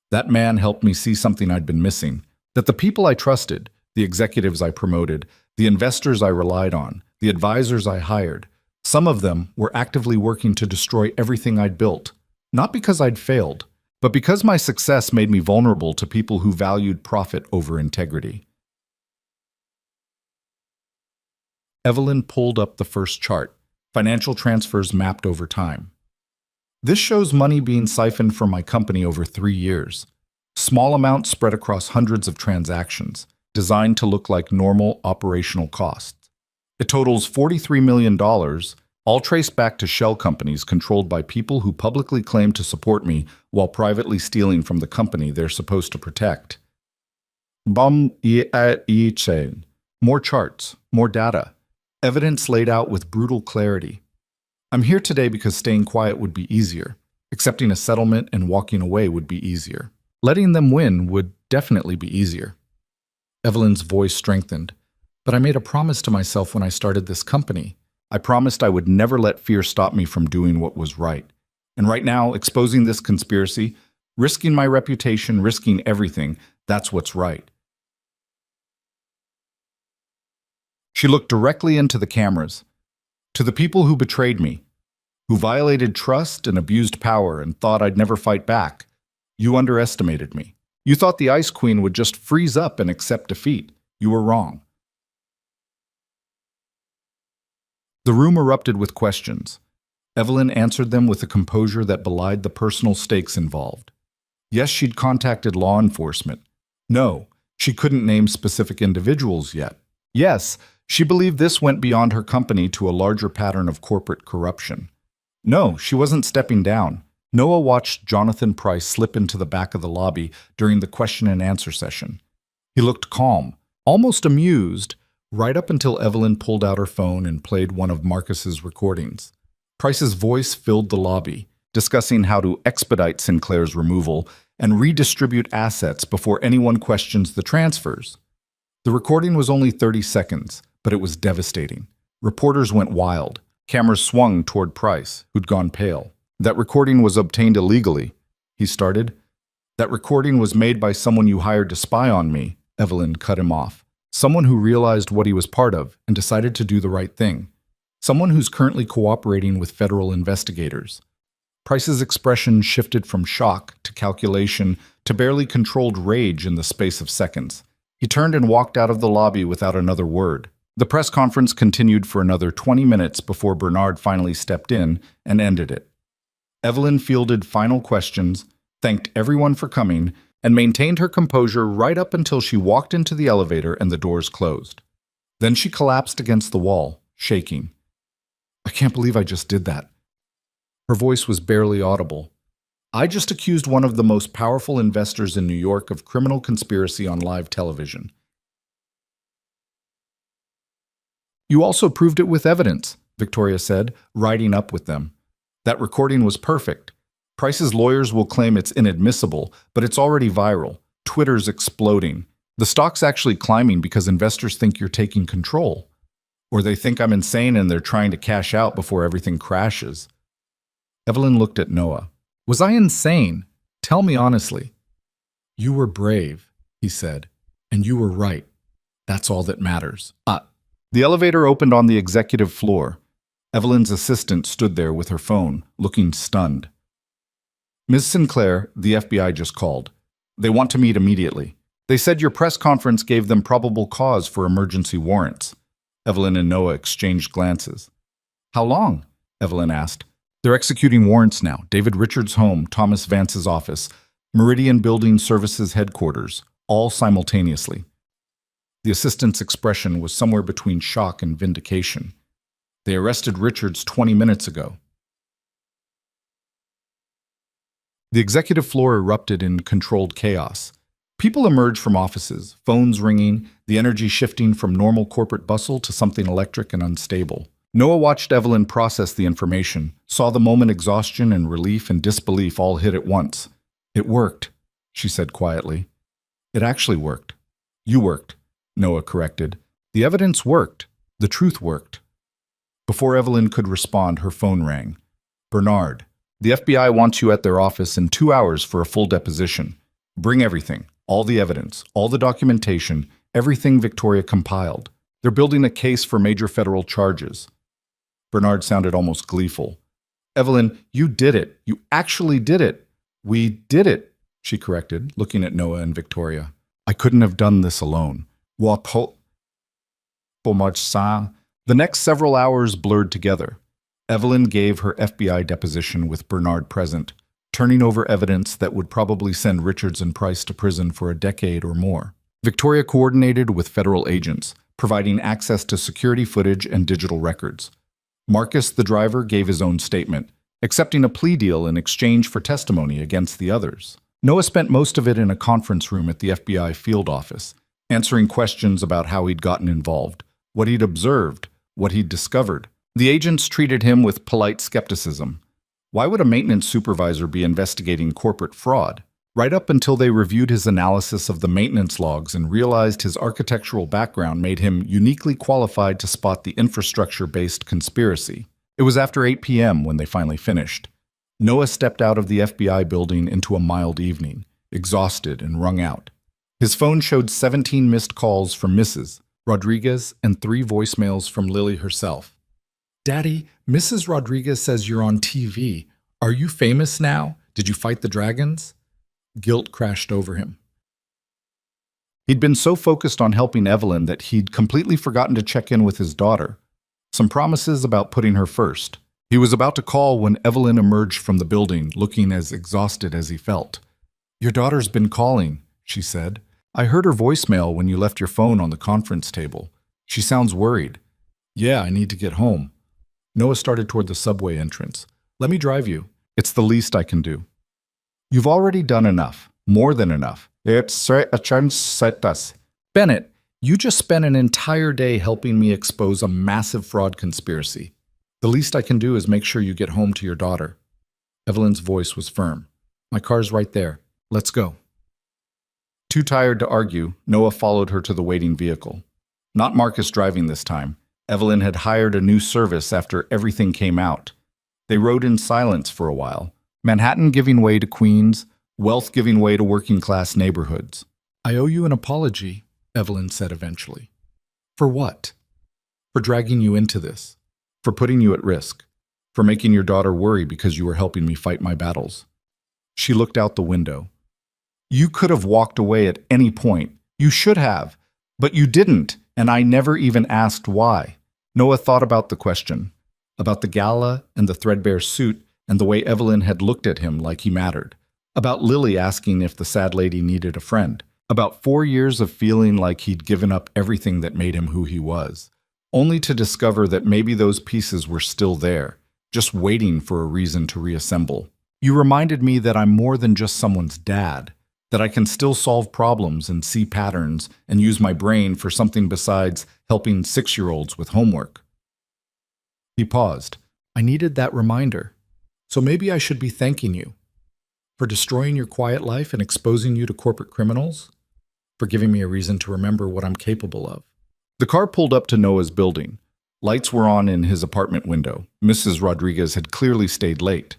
That man helped me see something I'd been missing. That the people I trusted, the executives I promoted, the investors I relied on, the advisors I hired, some of them were actively working to destroy everything I'd built. Not because I'd failed, but because my success made me vulnerable to people who valued profit over integrity. Evelyn pulled up the first chart. Financial transfers mapped over time. This shows money being siphoned from my company over 3 years. Small amounts spread across hundreds of transactions, designed to look like normal operational costs. It totals $43 million, all traced back to shell companies controlled by people who publicly claim to support me while privately stealing from the company they're supposed to protect. More charts, more data. Evidence laid out with brutal clarity. I'm here today because staying quiet would be easier. Accepting a settlement and walking away would be easier. Letting them win would definitely be easier. Evelyn's voice strengthened. But I made a promise to myself when I started this company. I promised I would never let fear stop me from doing what was right. And right now, exposing this conspiracy, risking my reputation, risking everything, that's what's right. She looked directly into the cameras. To the people who betrayed me, who violated trust and abused power and thought I'd never fight back, you underestimated me. You thought the Ice Queen would just freeze up and accept defeat. You were wrong. The room erupted with questions. Evelyn answered them with a composure that belied the personal stakes involved. Yes, she'd contacted law enforcement. No, she couldn't name specific individuals yet. Yes, she believed this went beyond her company to a larger pattern of corporate corruption. No, she wasn't stepping down. Noah watched Jonathan Price slip into the back of the lobby during the question and answer session. He looked calm, almost amused, right up until Evelyn pulled out her phone and played one of Marcus's recordings. Price's voice filled the lobby, discussing how to expedite Sinclair's removal and redistribute assets before anyone questions the transfers. The recording was only 30 seconds, but it was devastating. Reporters went wild. Cameras swung toward Price, who'd gone pale. That recording was obtained illegally, he started. That recording was made by someone you hired to spy on me, Evelyn cut him off. Someone who realized what he was part of and decided to do the right thing. Someone who's currently cooperating with federal investigators. Price's expression shifted from shock to calculation to barely controlled rage in the space of seconds. He turned and walked out of the lobby without another word. The press conference continued for another 20 minutes before Bernard finally stepped in and ended it. Evelyn fielded final questions, thanked everyone for coming, and maintained her composure right up until she walked into the elevator and the doors closed. Then she collapsed against the wall, shaking. I can't believe I just did that. Her voice was barely audible. I just accused one of the most powerful investors in New York of criminal conspiracy on live television. You also proved it with evidence, Victoria said, riding up with them. That recording was perfect. Price's lawyers will claim it's inadmissible, but it's already viral. Twitter's exploding. The stock's actually climbing because investors think you're taking control. Or they think I'm insane and they're trying to cash out before everything crashes. Evelyn looked at Noah. Was I insane? Tell me honestly. You were brave, he said, and you were right. That's all that matters. The elevator opened on the executive floor. Evelyn's assistant stood there with her phone, looking stunned. Ms. Sinclair, the FBI just called. They want to meet immediately. They said your press conference gave them probable cause for emergency warrants. Evelyn and Noah exchanged glances. How long? Evelyn asked. They're executing warrants now. David Richards' home, Thomas Vance's office, Meridian Building Services headquarters, all simultaneously. The assistant's expression was somewhere between shock and vindication. They arrested Richards 20 minutes ago. The executive floor erupted in controlled chaos. People emerged from offices, phones ringing, the energy shifting from normal corporate bustle to something electric and unstable. Noah watched Evelyn process the information, saw the moment exhaustion and relief and disbelief all hit at once. It worked, she said quietly. It actually worked. You worked. Noah corrected. The evidence worked. The truth worked. Before Evelyn could respond, her phone rang. Bernard, the FBI wants you at their office in 2 hours for a full deposition. Bring everything, all the evidence, all the documentation, everything Victoria compiled. They're building a case for major federal charges. Bernard sounded almost gleeful. Evelyn, you did it. You actually did it. We did it, she corrected, looking at Noah and Victoria. I couldn't have done this alone. The next several hours blurred together. Evelyn gave her FBI deposition with Bernard present, turning over evidence that would probably send Richards and Price to prison for a decade or more. Victoria coordinated with federal agents, providing access to security footage and digital records. Marcus, the driver, gave his own statement, accepting a plea deal in exchange for testimony against the others. Noah spent most of it in a conference room at the FBI field office, answering questions about how he'd gotten involved, what he'd observed, what he'd discovered. The agents treated him with polite skepticism. Why would a maintenance supervisor be investigating corporate fraud? Right up until they reviewed his analysis of the maintenance logs and realized his architectural background made him uniquely qualified to spot the infrastructure-based conspiracy. It was after 8 p.m. when they finally finished. Noah stepped out of the FBI building into a mild evening, exhausted and wrung out. His phone showed 17 missed calls from Mrs. Rodriguez and 3 voicemails from Lily herself. Daddy, Mrs. Rodriguez says you're on TV. Are you famous now? Did you fight the dragons? Guilt crashed over him. He'd been so focused on helping Evelyn that he'd completely forgotten to check in with his daughter. Some promises about putting her first. He was about to call when Evelyn emerged from the building, looking as exhausted as he felt. Your daughter's been calling, she said. I heard her voicemail when you left your phone on the conference table. She sounds worried. Yeah, I need to get home. Noah started toward the subway entrance. Let me drive you. It's the least I can do. You've already done enough. More than enough. It's a chance. Bennett, you just spent an entire day helping me expose a massive fraud conspiracy. The least I can do is make sure you get home to your daughter. Evelyn's voice was firm. My car's right there. Let's go. Too tired to argue, Noah followed her to the waiting vehicle. Not Marcus driving this time. Evelyn had hired a new service after everything came out. They rode in silence for a while. Manhattan giving way to Queens, wealth giving way to working-class neighborhoods. I owe you an apology, Evelyn said eventually. For what? For dragging you into this. For putting you at risk. For making your daughter worry because you were helping me fight my battles. She looked out the window. You could have walked away at any point. You should have. But you didn't, and I never even asked why. Noah thought about the question. About the gala and the threadbare suit and the way Evelyn had looked at him like he mattered. About Lily asking if the sad lady needed a friend. About 4 years of feeling like he'd given up everything that made him who he was. Only to discover that maybe those pieces were still there, just waiting for a reason to reassemble. You reminded me that I'm more than just someone's dad, that I can still solve problems and see patterns and use my brain for something besides helping 6-year-olds with homework. He paused. I needed that reminder. So maybe I should be thanking you. For destroying your quiet life and exposing you to corporate criminals? For giving me a reason to remember what I'm capable of. The car pulled up to Noah's building. Lights were on in his apartment window. Mrs. Rodriguez had clearly stayed late.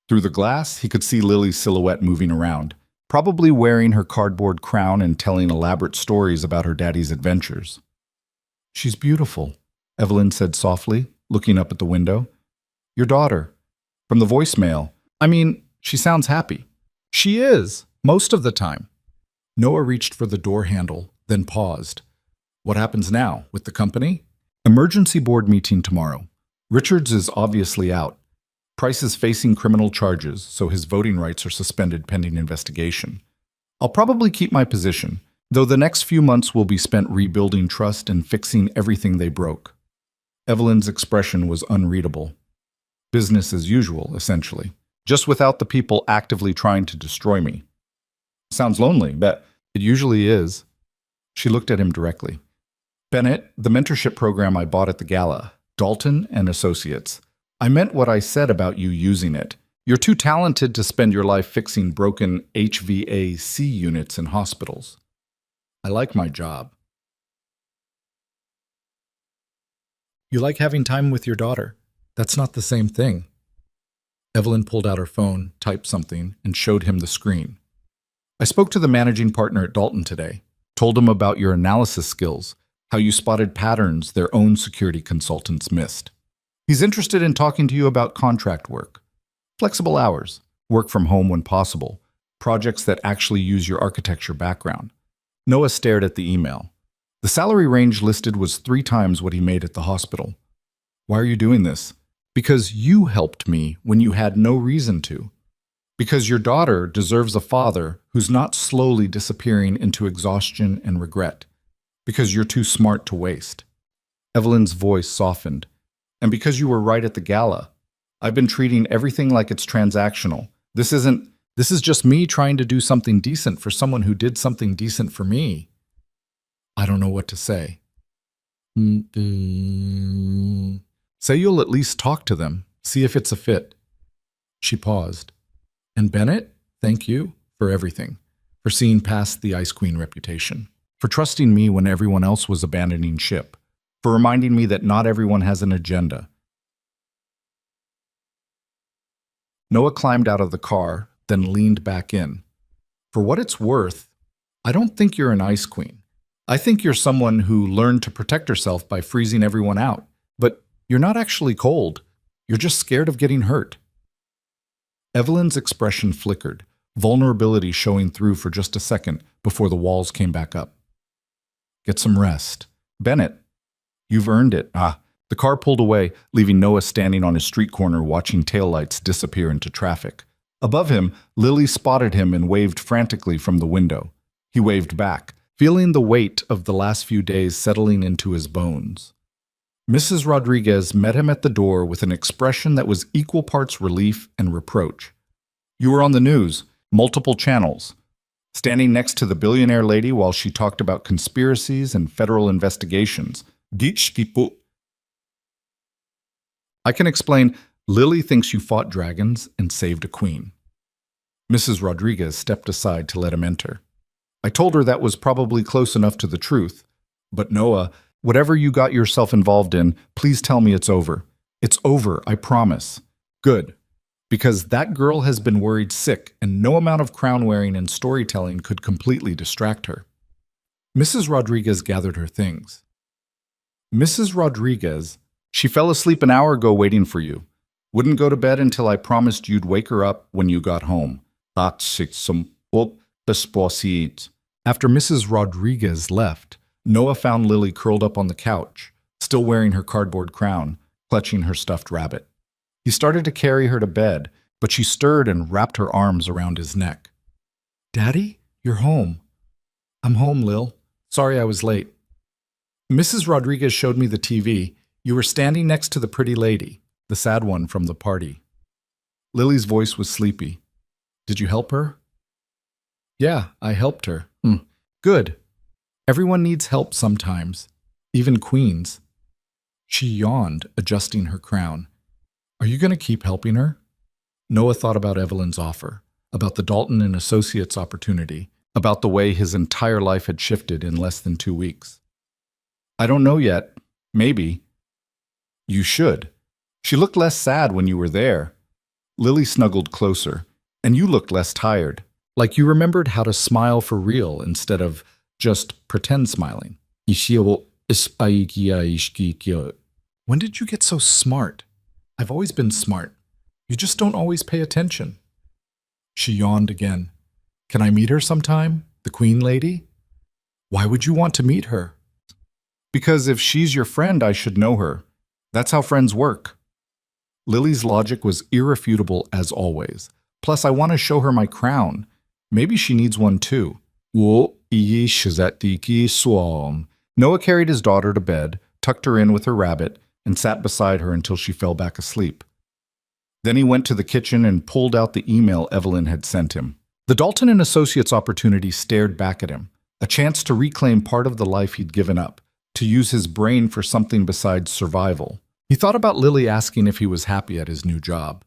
Through the glass, he could see Lily's silhouette moving around, probably wearing her cardboard crown and telling elaborate stories about her daddy's adventures. She's beautiful, Evelyn said softly, looking up at the window. Your daughter. From the voicemail. She sounds happy. She is, most of the time. Noah reached for the door handle, then paused. What happens now, with the company? Emergency board meeting tomorrow. Richards is obviously out. Price is facing criminal charges, so his voting rights are suspended pending investigation. I'll probably keep my position, though the next few months will be spent rebuilding trust and fixing everything they broke. Evelyn's expression was unreadable. Business as usual, essentially. Just without the people actively trying to destroy me. Sounds lonely, but it usually is. She looked at him directly. Bennett, the mentorship program I bought at the gala, Dalton and Associates. I meant what I said about you using it. You're too talented to spend your life fixing broken HVAC units in hospitals. I like my job. You like having time with your daughter. That's not the same thing. Evelyn pulled out her phone, typed something, and showed him the screen. I spoke to the managing partner at Dalton today, told him about your analysis skills, how you spotted patterns their own security consultants missed. He's interested in talking to you about contract work, flexible hours, work from home when possible, projects that actually use your architecture background. Noah stared at the email. The salary range listed was 3 times what he made at the hospital. Why are you doing this? Because you helped me when you had no reason to. Because your daughter deserves a father who's not slowly disappearing into exhaustion and regret. Because you're too smart to waste. Evelyn's voice softened. And because you were right at the gala. I've been treating everything like it's transactional. This is just me trying to do something decent for someone who did something decent for me. I don't know what to say. Say you'll at least talk to them, see if it's a fit. She paused. And Bennett, thank you for everything, for seeing past the Ice Queen reputation, for trusting me when everyone else was abandoning ship, for reminding me that not everyone has an agenda. Noah climbed out of the car, then leaned back in. For what it's worth, I don't think you're an Ice Queen. I think you're someone who learned to protect herself by freezing everyone out. But you're not actually cold. You're just scared of getting hurt. Evelyn's expression flickered, vulnerability showing through for just a second before the walls came back up. Get some rest. Bennett, you've earned it. The car pulled away, leaving Noah standing on his street corner watching taillights disappear into traffic. Above him, Lily spotted him and waved frantically from the window. He waved back, feeling the weight of the last few days settling into his bones. Mrs. Rodriguez met him at the door with an expression that was equal parts relief and reproach. You were on the news, multiple channels, standing next to the billionaire lady while she talked about conspiracies and federal investigations. I can explain, Lily thinks you fought dragons and saved a queen. Mrs. Rodriguez stepped aside to let him enter. I told her that was probably close enough to the truth. But Noah, whatever you got yourself involved in, please tell me it's over. It's over, I promise. Good. Because that girl has been worried sick, and no amount of crown-wearing and storytelling could completely distract her. Mrs. Rodriguez gathered her things. Mrs. Rodriguez, she fell asleep an hour ago waiting for you. Wouldn't go to bed until I promised you'd wake her up when you got home. After Mrs. Rodriguez left, Noah found Lily curled up on the couch, still wearing her cardboard crown, clutching her stuffed rabbit. He started to carry her to bed, but she stirred and wrapped her arms around his neck. Daddy, you're home. I'm home, Lil. Sorry I was late. Mrs. Rodriguez showed me the TV. You were standing next to the pretty lady, the sad one from the party. Lily's voice was sleepy. Did you help her? Yeah, I helped her. Good. Everyone needs help sometimes, even queens. She yawned, adjusting her crown. Are you going to keep helping her? Noah thought about Evelyn's offer, about the Dalton and Associates opportunity, about the way his entire life had shifted in less than 2 weeks. I don't know yet. Maybe. You should. She looked less sad when you were there. Lily snuggled closer, and you looked less tired, like you remembered how to smile for real instead of just pretend smiling. When did you get so smart? I've always been smart. You just don't always pay attention. She yawned again. Can I meet her sometime? The Queen Lady? Why would you want to meet her? Because if she's your friend, I should know her. That's how friends work. Lily's logic was irrefutable as always. Plus, I want to show her my crown. Maybe she needs one too. Noah carried his daughter to bed, tucked her in with her rabbit, and sat beside her until she fell back asleep. Then he went to the kitchen and pulled out the email Evelyn had sent him. The Dalton and Associates opportunity stared back at him, a chance to reclaim part of the life he'd given up, to use his brain for something besides survival. He thought about Lily asking if he was happy at his new job,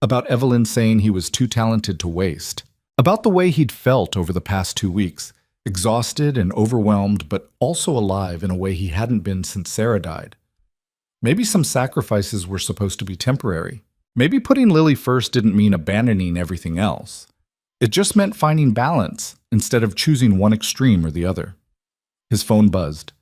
about Evelyn saying he was too talented to waste, about the way he'd felt over the past 2 weeks, exhausted and overwhelmed, but also alive in a way he hadn't been since Sarah died. Maybe some sacrifices were supposed to be temporary. Maybe putting Lily first didn't mean abandoning everything else. It just meant finding balance instead of choosing one extreme or the other. His phone buzzed.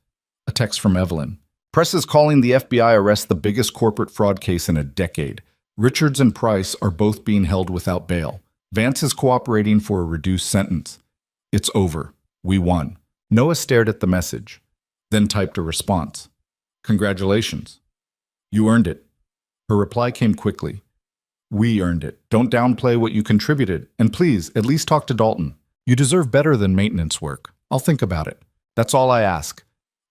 A text from Evelyn. Press is calling the FBI arrest the biggest corporate fraud case in a decade. Richards and Price are both being held without bail. Vance is cooperating for a reduced sentence. It's over. We won. Noah stared at the message, then typed a response. Congratulations. You earned it. Her reply came quickly. We earned it. Don't downplay what you contributed. And please, at least talk to Dalton. You deserve better than maintenance work. I'll think about it. That's all I ask.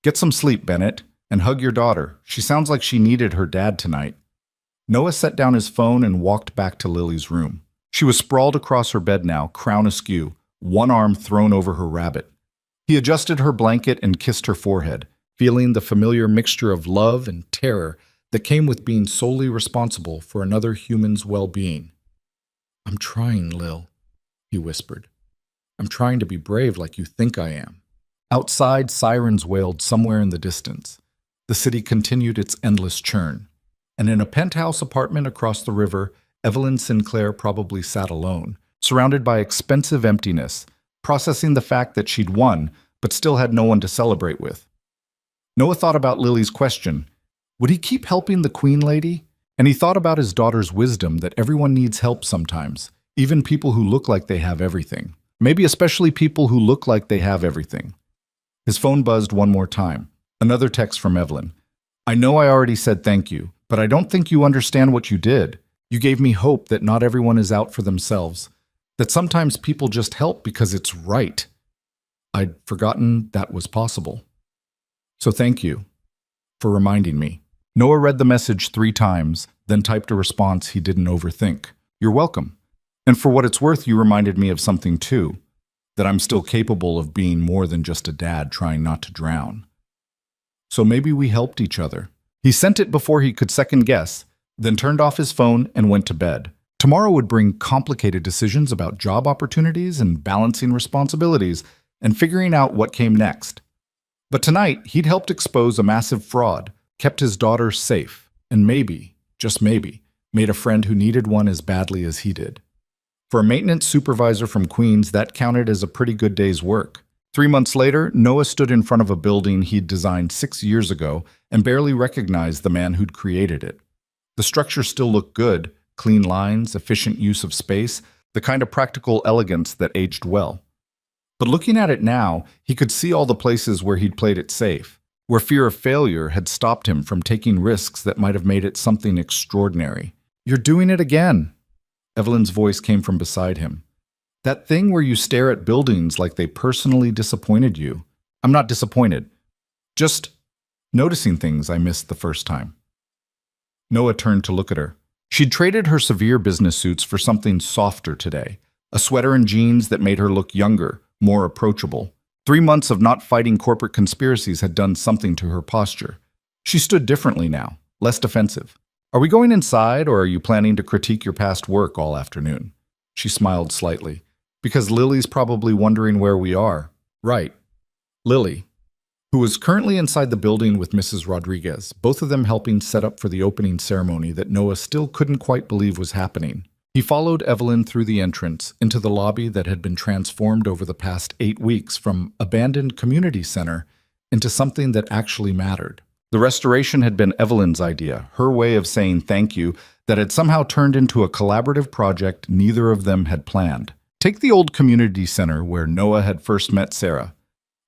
Get some sleep, Bennett, and hug your daughter. She sounds like she needed her dad tonight. Noah set down his phone and walked back to Lily's room. She was sprawled across her bed now, crown askew, one arm thrown over her rabbit. He adjusted her blanket and kissed her forehead, feeling the familiar mixture of love and terror that came with being solely responsible for another human's well-being. I'm trying, Lil, he whispered. I'm trying to be brave like you think I am. Outside, sirens wailed somewhere in the distance. The city continued its endless churn. And in a penthouse apartment across the river, Evelyn Sinclair probably sat alone, surrounded by expensive emptiness, processing the fact that she'd won, but still had no one to celebrate with. Noah thought about Lily's question. Would he keep helping the Queen Lady? And he thought about his daughter's wisdom that everyone needs help sometimes, even people who look like they have everything. Maybe especially people who look like they have everything. His phone buzzed one more time. Another text from Evelyn. I know I already said thank you, but I don't think you understand what you did. You gave me hope that not everyone is out for themselves, that sometimes people just help because it's right. I'd forgotten that was possible. So thank you for reminding me. Noah read the message 3 times, then typed a response he didn't overthink. You're welcome. And for what it's worth, you reminded me of something too, that I'm still capable of being more than just a dad trying not to drown. So maybe we helped each other. He sent it before he could second guess, then turned off his phone and went to bed. Tomorrow would bring complicated decisions about job opportunities and balancing responsibilities and figuring out what came next. But tonight, he'd helped expose a massive fraud, kept his daughter safe, and maybe, just maybe, made a friend who needed one as badly as he did. For a maintenance supervisor from Queens, that counted as a pretty good day's work. 3 months later, Noah stood in front of a building he'd designed 6 years ago and barely recognized the man who'd created it. The structure still looked good, clean lines, efficient use of space, the kind of practical elegance that aged well. But looking at it now, he could see all the places where he'd played it safe, where fear of failure had stopped him from taking risks that might have made it something extraordinary. You're doing it again. Evelyn's voice came from beside him. That thing where you stare at buildings like they personally disappointed you. I'm not disappointed. Just noticing things I missed the first time. Noah turned to look at her. She'd traded her severe business suits for something softer today, a sweater and jeans that made her look younger, more approachable. 3 months of not fighting corporate conspiracies had done something to her posture. She stood differently now, less defensive. Are we going inside, or are you planning to critique your past work all afternoon? She smiled slightly. Because Lily's probably wondering where we are. Right. Lily, who was currently inside the building with Mrs. Rodriguez, both of them helping set up for the opening ceremony that Noah still couldn't quite believe was happening. He followed Evelyn through the entrance into the lobby that had been transformed over the past 8 weeks from abandoned community center into something that actually mattered. The restoration had been Evelyn's idea, her way of saying thank you, that had somehow turned into a collaborative project neither of them had planned. Take the old community center where Noah had first met Sarah,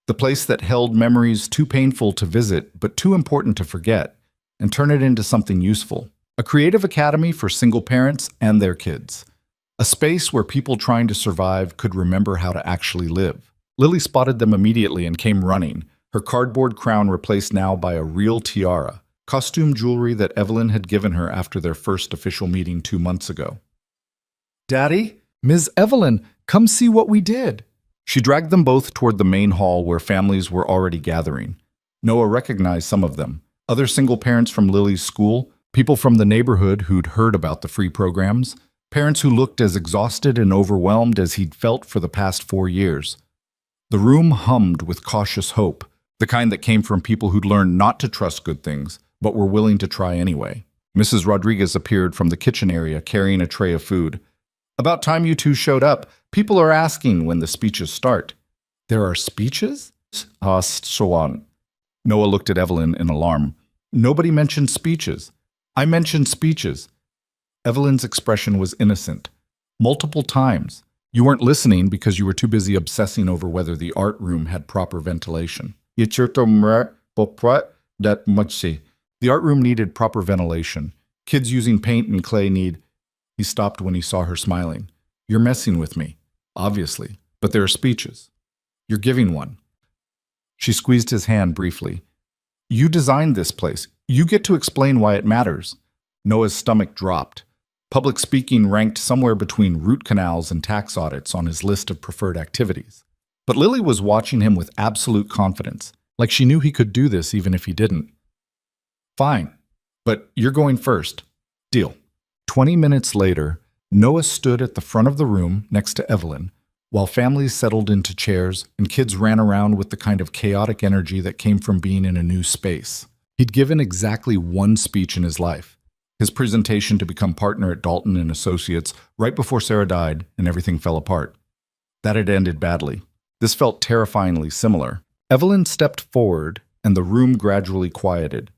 the place that held memories too painful to visit but too important to forget, and turn it into something useful. A creative academy for single parents and their kids. A space where people trying to survive could remember how to actually live. Lily spotted them immediately and came running, her cardboard crown replaced now by a real tiara, costume jewelry that Evelyn had given her after their first official meeting 2 months ago. Daddy? Ms. Evelyn, come see what we did. She dragged them both toward the main hall where families were already gathering. Noah recognized some of them, other single parents from Lily's school, people from the neighborhood who'd heard about the free programs, parents who looked as exhausted and overwhelmed as he'd felt for the past 4 years. The room hummed with cautious hope, the kind that came from people who'd learned not to trust good things, but were willing to try anyway. Mrs. Rodriguez appeared from the kitchen area carrying a tray of food. "About time you two showed up. People are asking when the speeches start." "There are speeches?" asked Shawan. Noah looked at Evelyn in alarm. "Nobody mentioned speeches." "I mentioned speeches." Evelyn's expression was innocent. "Multiple times. You weren't listening because you were too busy obsessing over whether the art room had proper ventilation." The art room needed proper ventilation. Kids using paint and clay need... He stopped when he saw her smiling. "You're messing with me, obviously, but there are speeches. You're giving one." She squeezed his hand briefly. "You designed this place. You get to explain why it matters." Noah's stomach dropped. Public speaking ranked somewhere between root canals and tax audits on his list of preferred activities. But Lily was watching him with absolute confidence, like she knew he could do this even if he didn't. "Fine, but you're going first. Deal." 20 minutes later, Noah stood at the front of the room next to Evelyn, while families settled into chairs and kids ran around with the kind of chaotic energy that came from being in a new space. He'd given exactly one speech in his life, his presentation to become partner at Dalton and Associates right before Sarah died and everything fell apart. That had ended badly. This felt terrifyingly similar. Evelyn stepped forward and the room gradually quieted.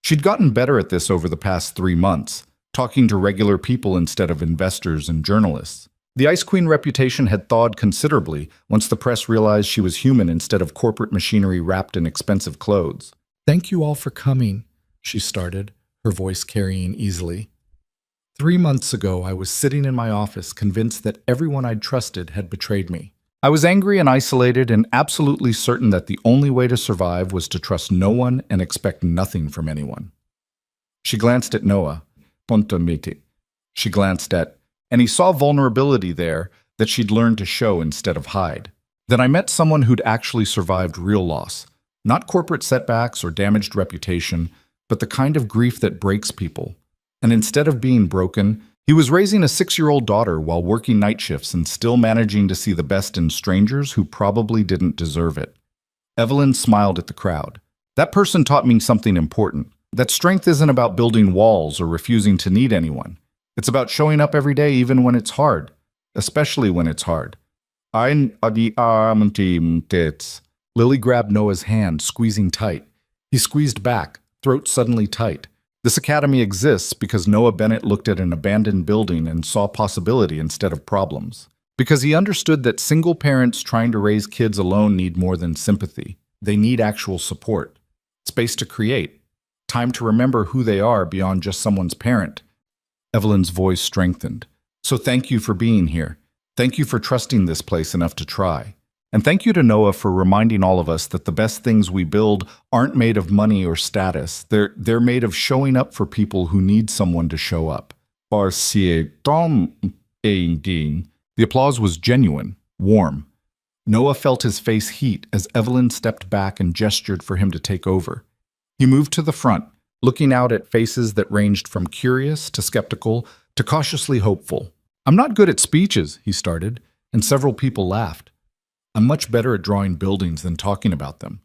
She'd gotten better at this over the past 3 months, talking to regular people instead of investors and journalists. The Ice Queen reputation had thawed considerably once the press realized she was human instead of corporate machinery wrapped in expensive clothes. "Thank you all for coming," she started, her voice carrying easily. 3 months ago, I was sitting in my office convinced that everyone I'd trusted had betrayed me. I was angry and isolated and absolutely certain that the only way to survive was to trust no one and expect nothing from anyone. She glanced at Noah. She glanced at, and he saw vulnerability there that she'd learned to show instead of hide. Then I met someone who'd actually survived real loss, not corporate setbacks or damaged reputation, but the kind of grief that breaks people. And instead of being broken, he was raising a 6-year-old daughter while working night shifts and still managing to see the best in strangers who probably didn't deserve it. Evelyn smiled at the crowd. That person taught me something important, that strength isn't about building walls or refusing to need anyone. It's about showing up every day even when it's hard, especially when it's hard. Lily grabbed Noah's hand, squeezing tight. He squeezed back, throat suddenly tight. This academy exists because Noah Bennett looked at an abandoned building and saw possibility instead of problems. Because he understood that single parents trying to raise kids alone need more than sympathy. They need actual support, space to create, time to remember who they are beyond just someone's parent. Evelyn's voice strengthened. "So thank you for being here. Thank you for trusting this place enough to try. And thank you to Noah for reminding all of us that the best things we build aren't made of money or status. They're made of showing up for people who need someone to show up." The applause was genuine, warm. Noah felt his face heat as Evelyn stepped back and gestured for him to take over. He moved to the front, looking out at faces that ranged from curious to skeptical to cautiously hopeful. "I'm not good at speeches," he started, and several people laughed. "I'm much better at drawing buildings than talking about them.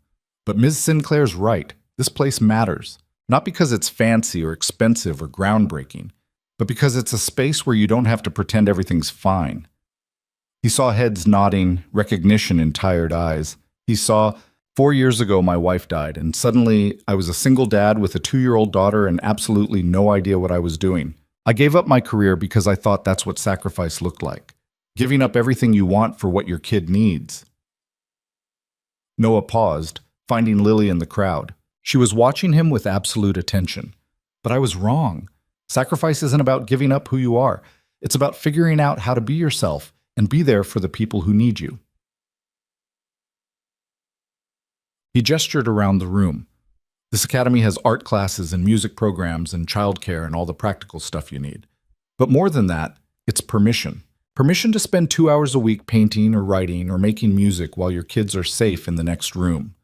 But Ms. Sinclair's right. This place matters. Not because it's fancy or expensive or groundbreaking, but because it's a space where you don't have to pretend everything's fine." He saw heads nodding, recognition in tired eyes. He saw, 4 years ago my wife died, and suddenly I was a single dad with a 2-year-old daughter and absolutely no idea what I was doing. I gave up my career because I thought that's what sacrifice looked like. Giving up everything you want for what your kid needs. Noah paused, finding Lily in the crowd. She was watching him with absolute attention. "But I was wrong. Sacrifice isn't about giving up who you are. It's about figuring out how to be yourself and be there for the people who need you." He gestured around the room. "This academy has art classes and music programs and childcare and all the practical stuff you need. But more than that, it's permission. Permission to spend 2 hours a week painting or writing or making music while your kids are safe in the next room.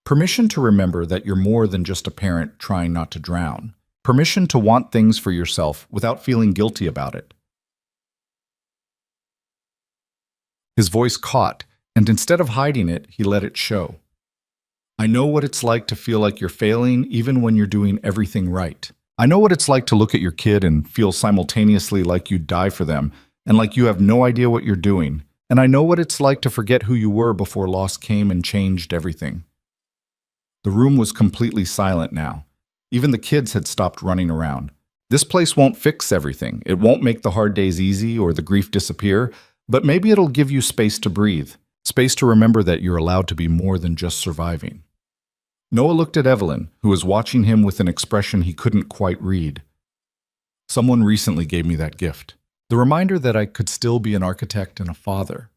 Permission to remember that you're more than just a parent trying not to drown. Permission to want things for yourself without feeling guilty about it." His voice caught, and instead of hiding it, he let it show. I know what it's like to feel like you're failing even when you're doing everything right. I know what it's like to look at your kid and feel simultaneously like you'd die for them and like you have no idea what you're doing. And I know what it's like to forget who you were before loss came and changed everything. The room was completely silent now. Even the kids had stopped running around. This place won't fix everything. It won't make the hard days easy or the grief disappear, but maybe it'll give you space to breathe, space to remember that you're allowed to be more than just surviving. Noah looked at Evelyn, who was watching him with an expression he couldn't quite read. Someone recently gave me that gift. The reminder that I could still be an architect and a father.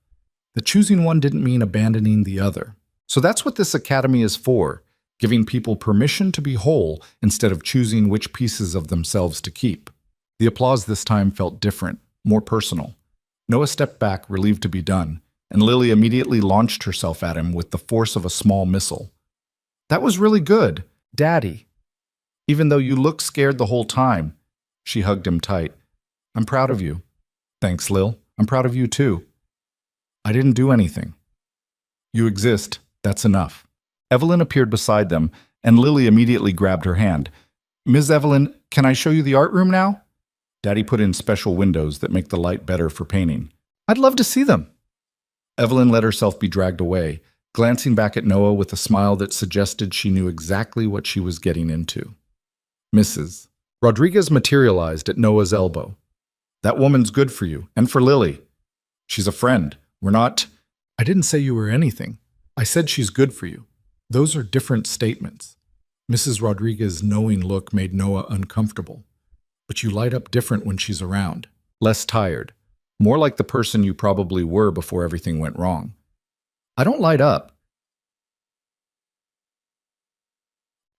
That choosing one didn't mean abandoning the other. So that's what this academy is for, giving people permission to be whole instead of choosing which pieces of themselves to keep. The applause this time felt different, more personal. Noah stepped back, relieved to be done, and Lily immediately launched herself at him with the force of a small missile. That was really good, Daddy. Even though you looked scared the whole time. She hugged him tight. I'm proud of you. Thanks, Lil. I'm proud of you too. I didn't do anything. You exist. That's enough. Evelyn appeared beside them, and Lily immediately grabbed her hand. Ms. Evelyn, can I show you the art room now? Daddy put in special windows that make the light better for painting. I'd love to see them. Evelyn let herself be dragged away, glancing back at Noah with a smile that suggested she knew exactly what she was getting into. Mrs. Rodriguez materialized at Noah's elbow. That woman's good for you, and for Lily. She's a friend. We're not… I didn't say you were anything. I said she's good for you. Those are different statements. Mrs. Rodriguez's knowing look made Noah uncomfortable. But you light up different when she's around. Less tired. More like the person you probably were before everything went wrong. I don't light up.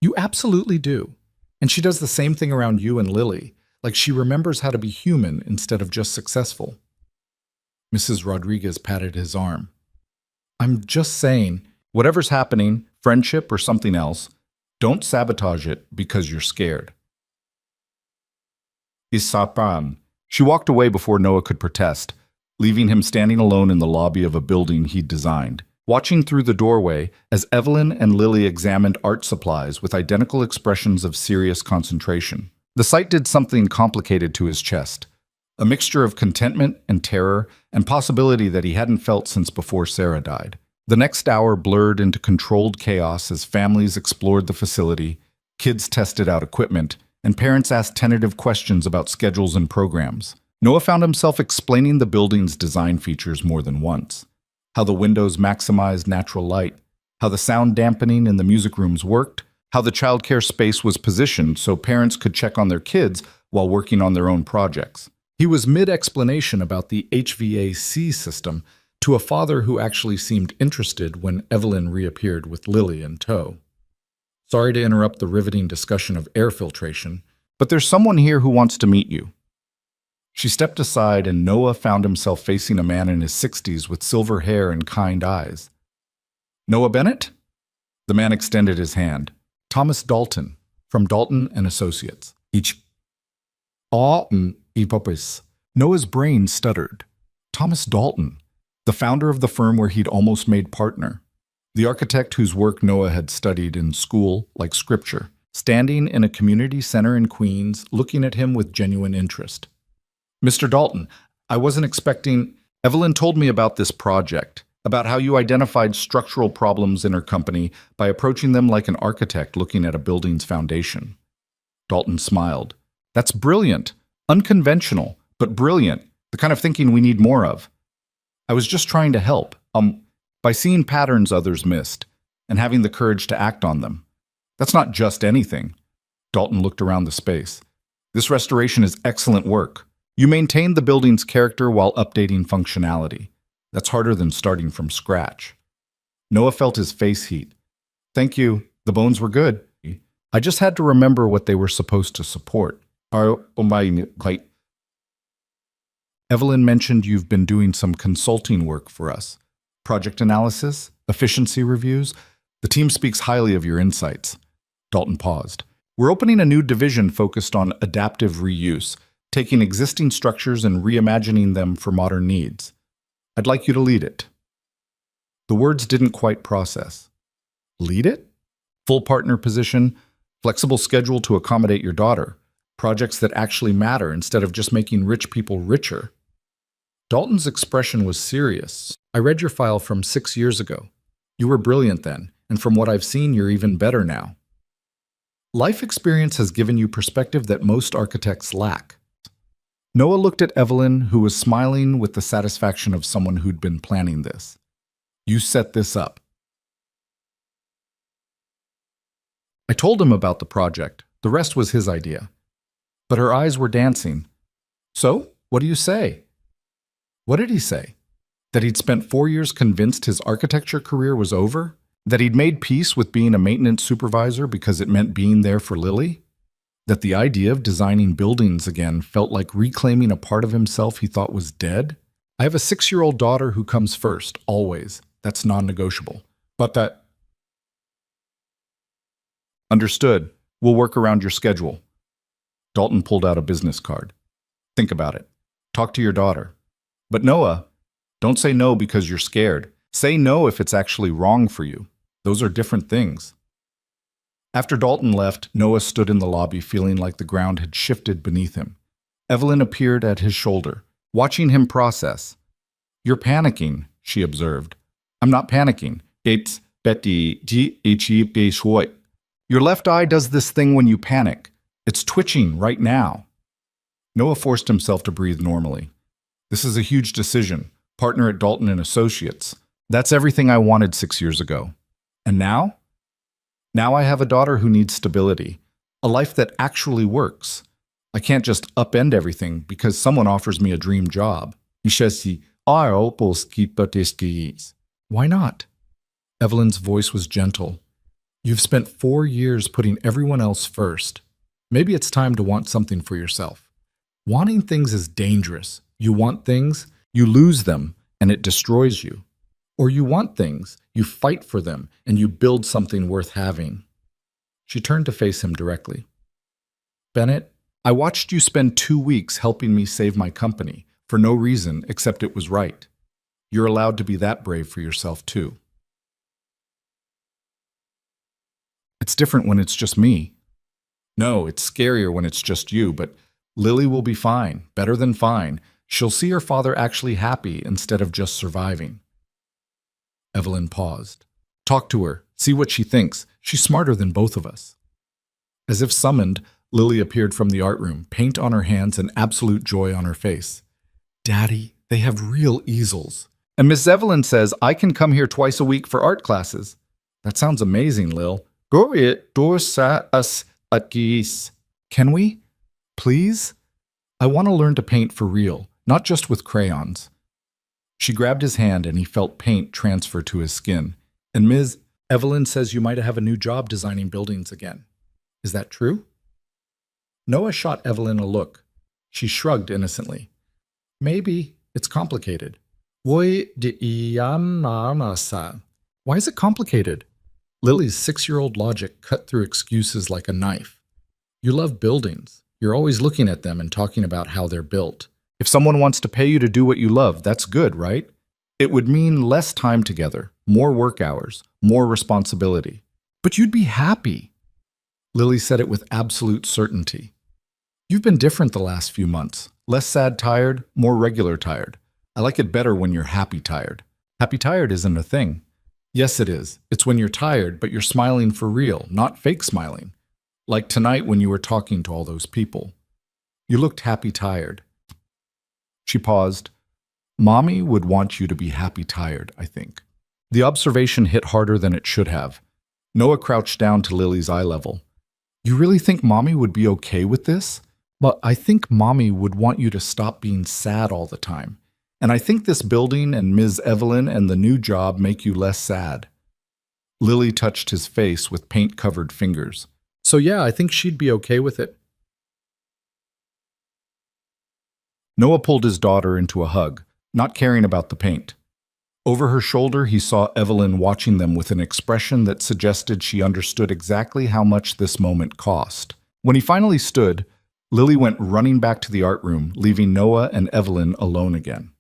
You absolutely do. And she does the same thing around you and Lily, like she remembers how to be human instead of just successful. Mrs. Rodriguez patted his arm. I'm just saying, whatever's happening, friendship or something else, don't sabotage it because you're scared. Isapan. She walked away before Noah could protest, leaving him standing alone in the lobby of a building he'd designed, watching through the doorway as Evelyn and Lily examined art supplies with identical expressions of serious concentration. The sight did something complicated to his chest, a mixture of contentment and terror and possibility that he hadn't felt since before Sarah died. The next hour blurred into controlled chaos as families explored the facility, kids tested out equipment, and parents asked tentative questions about schedules and programs. Noah found himself explaining the building's design features more than once. How the windows maximized natural light, how the sound dampening in the music rooms worked, how the childcare space was positioned so parents could check on their kids while working on their own projects. He was mid-explanation about the HVAC system to a father who actually seemed interested when Evelyn reappeared with Lily in tow. Sorry to interrupt the riveting discussion of air filtration, but there's someone here who wants to meet you. She stepped aside and Noah found himself facing a man in his 60s with silver hair and kind eyes. Noah Bennett? The man extended his hand. Thomas Dalton, from Dalton and Associates. Noah's brain stuttered. Thomas Dalton, the founder of the firm where he'd almost made partner. The architect whose work Noah had studied in school, like scripture, standing in a community center in Queens, looking at him with genuine interest. Mr. Dalton, I wasn't expecting… Evelyn told me about this project, about how you identified structural problems in her company by approaching them like an architect looking at a building's foundation. Dalton smiled. That's brilliant. Unconventional, but brilliant. The kind of thinking we need more of. I was just trying to help, by seeing patterns others missed, and having the courage to act on them. That's not just anything. Dalton looked around the space. This restoration is excellent work. You maintained the building's character while updating functionality. That's harder than starting from scratch. Noah felt his face heat. Thank you. The bones were good. I just had to remember what they were supposed to support. Evelyn mentioned you've been doing some consulting work for us. Project analysis, efficiency reviews. The team speaks highly of your insights. Dalton paused. We're opening a new division focused on adaptive reuse, taking existing structures and reimagining them for modern needs. I'd like you to lead it. The words didn't quite process. Lead it? Full partner position, flexible schedule to accommodate your daughter, projects that actually matter instead of just making rich people richer. Dalton's expression was serious. I read your file from 6 years ago. You were brilliant then, and from what I've seen, you're even better now. Life experience has given you perspective that most architects lack. Noah looked at Evelyn, who was smiling with the satisfaction of someone who'd been planning this. You set this up. I told him about the project. The rest was his idea. But her eyes were dancing. So, what do you say? What did he say? That he'd spent 4 years convinced his architecture career was over? That he'd made peace with being a maintenance supervisor because it meant being there for Lily? That the idea of designing buildings again felt like reclaiming a part of himself he thought was dead? I have a 6-year-old daughter who comes first, always. That's non-negotiable. But that... Understood. We'll work around your schedule. Dalton pulled out a business card. Think about it. Talk to your daughter. But Noah, don't say no because you're scared. Say no if it's actually wrong for you. Those are different things. After Dalton left, Noah stood in the lobby feeling like the ground had shifted beneath him. Evelyn appeared at his shoulder, watching him process. You're panicking, she observed. I'm not panicking. It's Betty. Your left eye does this thing when you panic. It's twitching right now. Noah forced himself to breathe normally. This is a huge decision. Partner at Dalton and Associates. That's everything I wanted 6 years ago. And now? Now I have a daughter who needs stability. A life that actually works. I can't just upend everything because someone offers me a dream job. Why not? Evelyn's voice was gentle. You've spent 4 years putting everyone else first. Maybe it's time to want something for yourself. Wanting things is dangerous. You want things, you lose them, and it destroys you. Or you want things, you fight for them, and you build something worth having. She turned to face him directly. Bennett, I watched you spend 2 weeks helping me save my company, for no reason except it was right. You're allowed to be that brave for yourself, too. It's different when it's just me. No, it's scarier when it's just you, but Lily will be fine, better than fine. She'll see her father actually happy instead of just surviving. Evelyn paused. Talk to her. See what she thinks. She's smarter than both of us. As if summoned, Lily appeared from the art room, paint on her hands and absolute joy on her face. Daddy, they have real easels. And Miss Evelyn says I can come here twice a week for art classes. That sounds amazing, Lil. Go it, dorsa us at geese. Can we? Please? I want to learn to paint for real, not just with crayons. She grabbed his hand and he felt paint transfer to his skin. And Ms. Evelyn says you might have a new job designing buildings again. Is that true? Noah shot Evelyn a look. She shrugged innocently. Maybe. It's complicated. Why is it complicated? Lily's 6-year-old logic cut through excuses like a knife. You love buildings. You're always looking at them and talking about how they're built. If someone wants to pay you to do what you love, that's good, right? It would mean less time together, more work hours, more responsibility. But you'd be happy. Lily said it with absolute certainty. You've been different the last few months. Less sad tired, more regular tired. I like it better when you're happy tired. Happy tired isn't a thing. Yes, it is. It's when you're tired, but you're smiling for real, not fake smiling. Like tonight when you were talking to all those people. You looked happy tired. She paused. Mommy would want you to be happy tired, I think. The observation hit harder than it should have. Noah crouched down to Lily's eye level. You really think Mommy would be okay with this? But I think Mommy would want you to stop being sad all the time. And I think this building and Ms. Evelyn and the new job make you less sad. Lily touched his face with paint-covered fingers. So yeah, I think she'd be okay with it. Noah pulled his daughter into a hug, not caring about the paint. Over her shoulder, he saw Evelyn watching them with an expression that suggested she understood exactly how much this moment cost. When he finally stood, Lily went running back to the art room, leaving Noah and Evelyn alone again.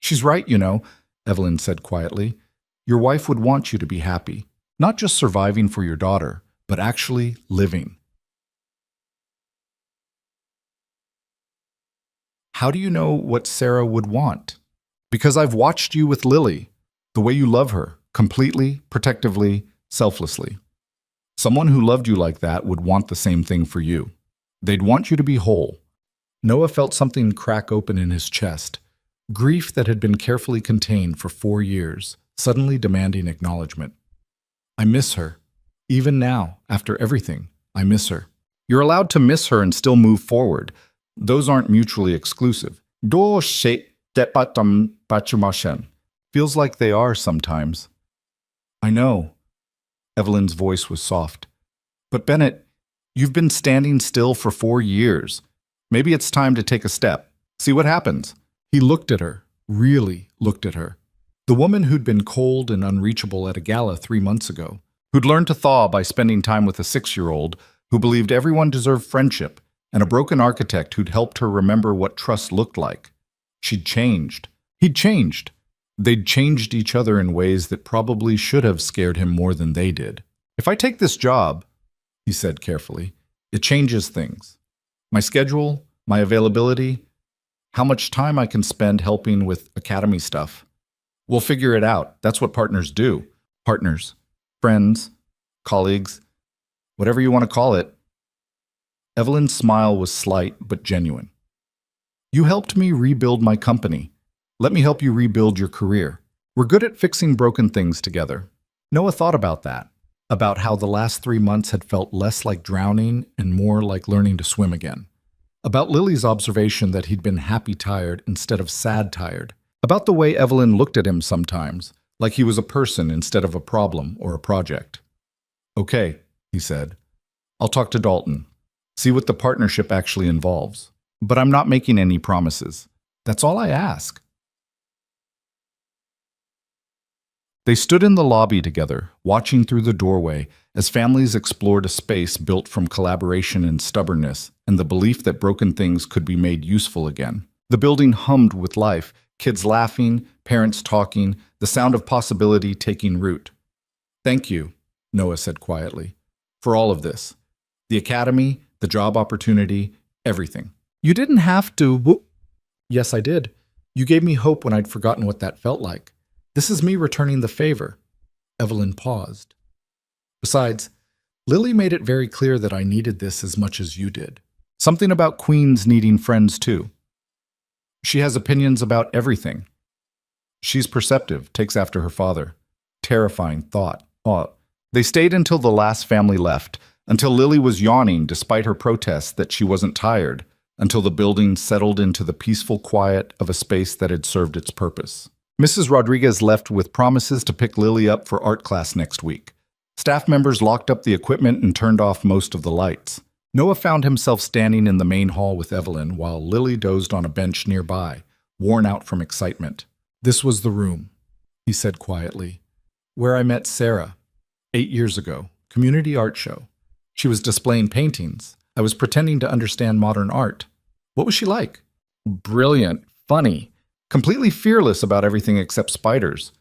She's right, you know, Evelyn said quietly. Your wife would want you to be happy. Not just surviving for your daughter, but actually living. How do you know what Sarah would want? Because I've watched you with Lily, the way you love her, completely, protectively, selflessly. Someone who loved you like that would want the same thing for you. They'd want you to be whole. Noah felt something crack open in his chest. Grief that had been carefully contained for 4 years, suddenly demanding acknowledgement. I miss her. Even now, after everything, I miss her. You're allowed to miss her and still move forward. Those aren't mutually exclusive. Feels like they are sometimes. I know. Evelyn's voice was soft. But Bennett, you've been standing still for 4 years. Maybe it's time to take a step. See what happens. He looked at her, really looked at her. The woman who'd been cold and unreachable at a gala 3 months ago, who'd learned to thaw by spending time with a 6-year-old, who believed everyone deserved friendship, and a broken architect who'd helped her remember what trust looked like. She'd changed. He'd changed. They'd changed each other in ways that probably should have scared him more than they did. If I take this job, he said carefully, it changes things. My schedule, my availability, how much time I can spend helping with academy stuff. We'll figure it out. That's what partners do. Partners, friends, colleagues, whatever you want to call it. Evelyn's smile was slight but genuine. You helped me rebuild my company. Let me help you rebuild your career. We're good at fixing broken things together. Noah thought about that, about how the last 3 months had felt less like drowning and more like learning to swim again. About Lily's observation that he'd been happy tired instead of sad tired. About the way Evelyn looked at him sometimes, like he was a person instead of a problem or a project. Okay, he said. I'll talk to Dalton. See what the partnership actually involves. But I'm not making any promises. That's all I ask. They stood in the lobby together, watching through the doorway as families explored a space built from collaboration and stubbornness and the belief that broken things could be made useful again. The building hummed with life, kids laughing, parents talking, the sound of possibility taking root. Thank you, Noah said quietly, for all of this. The academy, the job opportunity, everything. You didn't have to. Yes, I did. You gave me hope when I'd forgotten what that felt like. This is me returning the favor. Evelyn paused. Besides, Lily made it very clear that I needed this as much as you did. Something about queens needing friends too. She has opinions about everything. She's perceptive, takes after her father. Terrifying thought. They stayed until the last family left, until Lily was yawning despite her protests that she wasn't tired, until the building settled into the peaceful quiet of a space that had served its purpose. Mrs. Rodriguez left with promises to pick Lily up for art class next week. Staff members locked up the equipment and turned off most of the lights. Noah found himself standing in the main hall with Evelyn while Lily dozed on a bench nearby, worn out from excitement. This was the room, he said quietly, where I met Sarah, 8 years ago, community art show. She was displaying paintings. I was pretending to understand modern art. What was she like? Brilliant, funny, completely fearless about everything except spiders.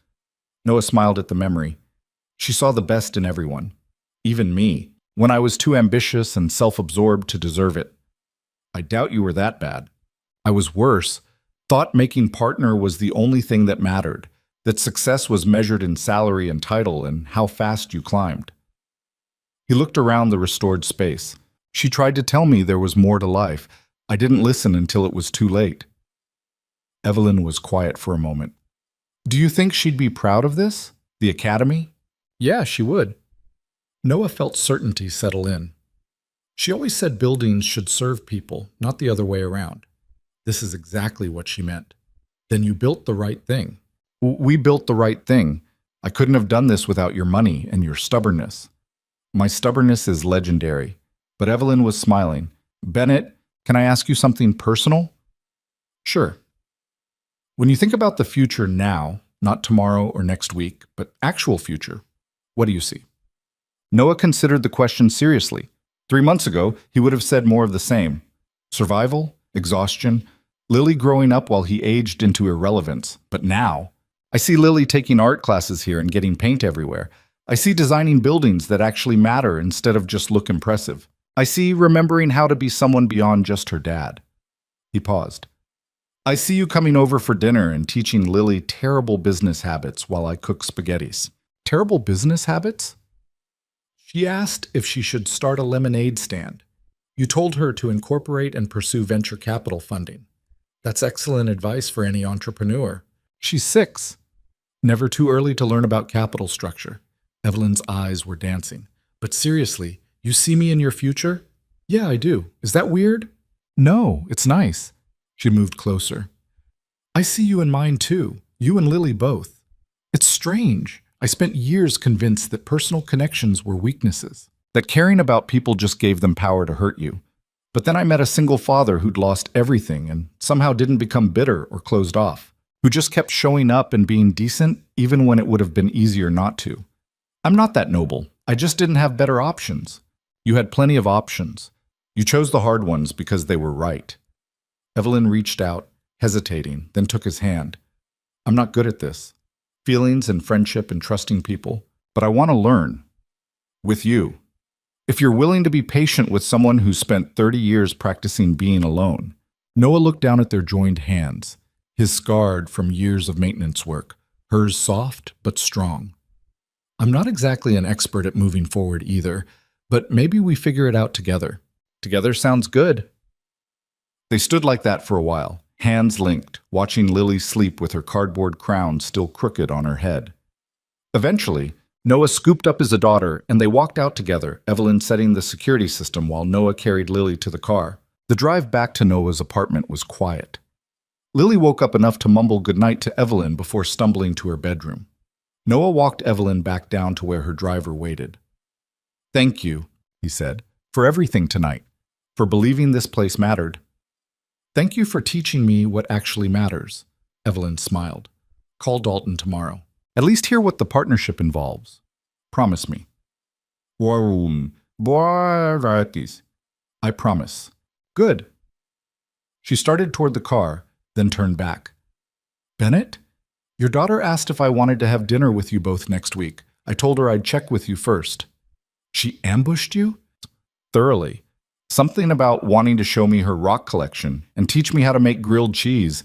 Noah smiled at the memory. She saw the best in everyone, even me, when I was too ambitious and self-absorbed to deserve it. I doubt you were that bad. I was worse. Thought making partner was the only thing that mattered, that success was measured in salary and title and how fast you climbed. He looked around the restored space. She tried to tell me there was more to life. I didn't listen until it was too late. Evelyn was quiet for a moment. Do you think she'd be proud of this? The academy? Yeah, she would. Noah felt certainty settle in. She always said buildings should serve people, not the other way around. This is exactly what she meant. Then you built the right thing. We built the right thing. I couldn't have done this without your money and your stubbornness. My stubbornness is legendary. But Evelyn was smiling. Bennett, can I ask you something personal? Sure. When you think about the future now, not tomorrow or next week, but actual future, what do you see? Noah considered the question seriously. 3 months ago, he would have said more of the same. Survival, exhaustion, Lily growing up while he aged into irrelevance. But now, I see Lily taking art classes here and getting paint everywhere. I see designing buildings that actually matter instead of just look impressive. I see remembering how to be someone beyond just her dad. He paused. I see you coming over for dinner and teaching Lily terrible business habits while I cook spaghettis. Terrible business habits? She asked if she should start a lemonade stand. You told her to incorporate and pursue venture capital funding. That's excellent advice for any entrepreneur. She's 6. Never too early to learn about capital structure. Evelyn's eyes were dancing. But seriously, you see me in your future? Yeah, I do. Is that weird? No, it's nice. She moved closer. I see you in mine too. You and Lily both. It's strange. I spent years convinced that personal connections were weaknesses, That caring about people just gave them power to hurt you. But then I met a single father who'd lost everything and somehow didn't become bitter or closed off, who just kept showing up and being decent even when it would have been easier not to. I'm not that noble. I just didn't have better options. You had plenty of options. You chose the hard ones because they were right. Evelyn reached out, hesitating, then took his hand. I'm not good at this. Feelings and friendship and trusting people, but I want to learn. With you. If you're willing to be patient with someone who spent 30 years practicing being alone. Noah looked down at their joined hands, his scarred from years of maintenance work, hers soft but strong. I'm not exactly an expert at moving forward either, but maybe we figure it out together. Together sounds good. They stood like that for a while, hands linked, watching Lily sleep with her cardboard crown still crooked on her head. Eventually, Noah scooped up his daughter and they walked out together, Evelyn setting the security system while Noah carried Lily to the car. The drive back to Noah's apartment was quiet. Lily woke up enough to mumble goodnight to Evelyn before stumbling to her bedroom. Noah walked Evelyn back down to where her driver waited. Thank you, he said, for everything tonight, for believing this place mattered. Thank you for teaching me what actually matters, Evelyn smiled. Call Dalton tomorrow. At least hear what the partnership involves. Promise me. I promise. Good. She started toward the car, then turned back. Bennett? Your daughter asked if I wanted to have dinner with you both next week. I told her I'd check with you first. She ambushed you? Thoroughly. Something about wanting to show me her rock collection and teach me how to make grilled cheese.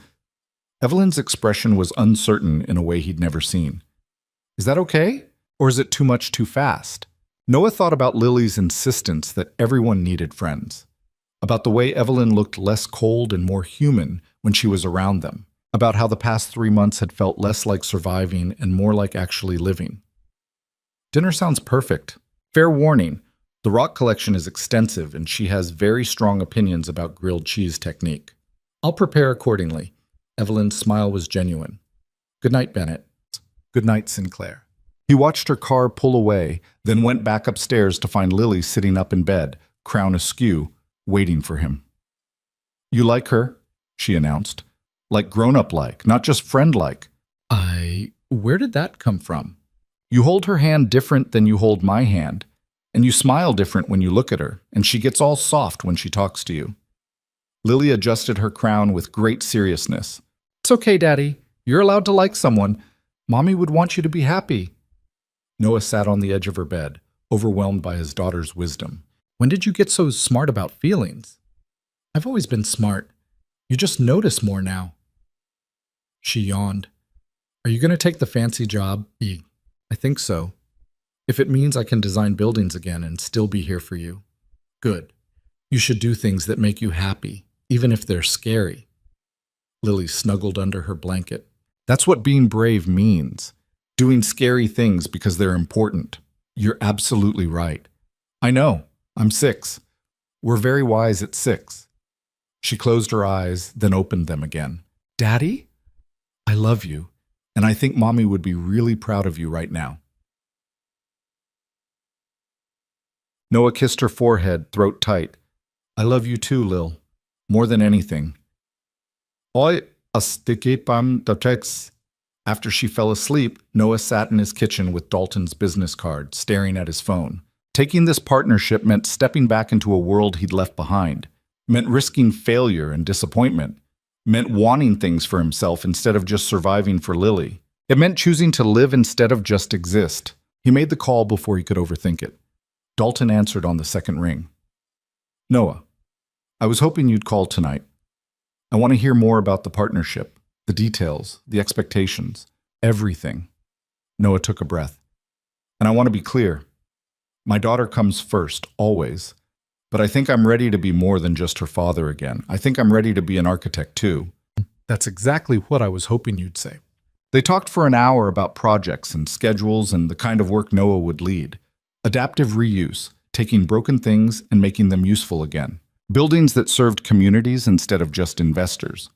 Evelyn's expression was uncertain in a way he'd never seen. Is that okay? Or is it too much too fast? Noah thought about Lily's insistence that everyone needed friends. About the way Evelyn looked less cold and more human when she was around them. About how the past 3 months had felt less like surviving and more like actually living. Dinner sounds perfect. Fair warning, the rock collection is extensive and she has very strong opinions about grilled cheese technique. I'll prepare accordingly. Evelyn's smile was genuine. Good night, Bennett. Good night, Sinclair. He watched her car pull away, then went back upstairs to find Lily sitting up in bed, crown askew, waiting for him. You like her? She announced. Like grown-up-like, not just friend-like. Where did that come from? You hold her hand different than you hold my hand, and you smile different when you look at her, and she gets all soft when she talks to you. Lily adjusted her crown with great seriousness. It's okay, Daddy. You're allowed to like someone. Mommy would want you to be happy. Noah sat on the edge of her bed, overwhelmed by his daughter's wisdom. When did you get so smart about feelings? I've always been smart. You just notice more now. She yawned. Are you going to take the fancy job? I think so. If it means I can design buildings again and still be here for you. Good. You should do things that make you happy, even if they're scary. Lily snuggled under her blanket. That's what being brave means. Doing scary things because they're important. You're absolutely right. I know. I'm 6. We're very wise at 6. She closed her eyes, then opened them again. Daddy? I love you, and I think Mommy would be really proud of you right now. Noah kissed her forehead, throat tight. I love you too, Lil. More than anything. After she fell asleep, Noah sat in his kitchen with Dalton's business card, staring at his phone. Taking this partnership meant stepping back into a world he'd left behind. Meant risking failure and disappointment. Meant wanting things for himself instead of just surviving for Lily. It meant choosing to live instead of just exist. He made the call before he could overthink it. Dalton answered on the second ring. Noah, I was hoping you'd call tonight. I want to hear more about the partnership, the details, the expectations, everything. Noah took a breath. And I want to be clear. My daughter comes first, always. But I think I'm ready to be more than just her father again. I think I'm ready to be an architect too. That's exactly what I was hoping you'd say. They talked for an hour about projects and schedules and the kind of work Noah would lead. Adaptive reuse, taking broken things and making them useful again. Buildings that served communities instead of just investors.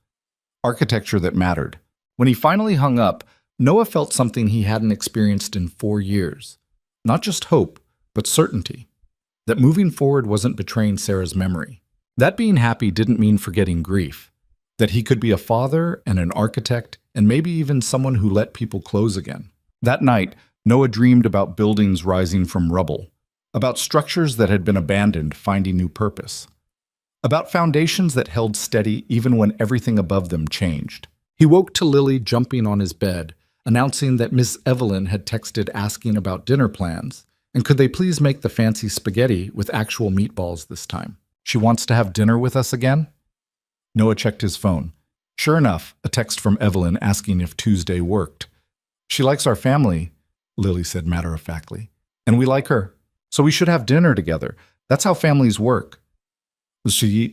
Architecture that mattered. When he finally hung up, Noah felt something he hadn't experienced in 4 years. Not just hope, but certainty. That moving forward wasn't betraying Sarah's memory. That being happy didn't mean forgetting grief. That he could be a father and an architect and maybe even someone who let people close again. That night, Noah dreamed about buildings rising from rubble, about structures that had been abandoned finding new purpose, about foundations that held steady even when everything above them changed. He woke to Lily jumping on his bed, announcing that Miss Evelyn had texted asking about dinner plans, and could they please make the fancy spaghetti with actual meatballs this time. She wants to have dinner with us again? Noah checked his phone. Sure enough, a text from Evelyn asking if Tuesday worked. She likes our family, Lily said matter-of-factly, and we like her, so we should have dinner together. That's how families work. We're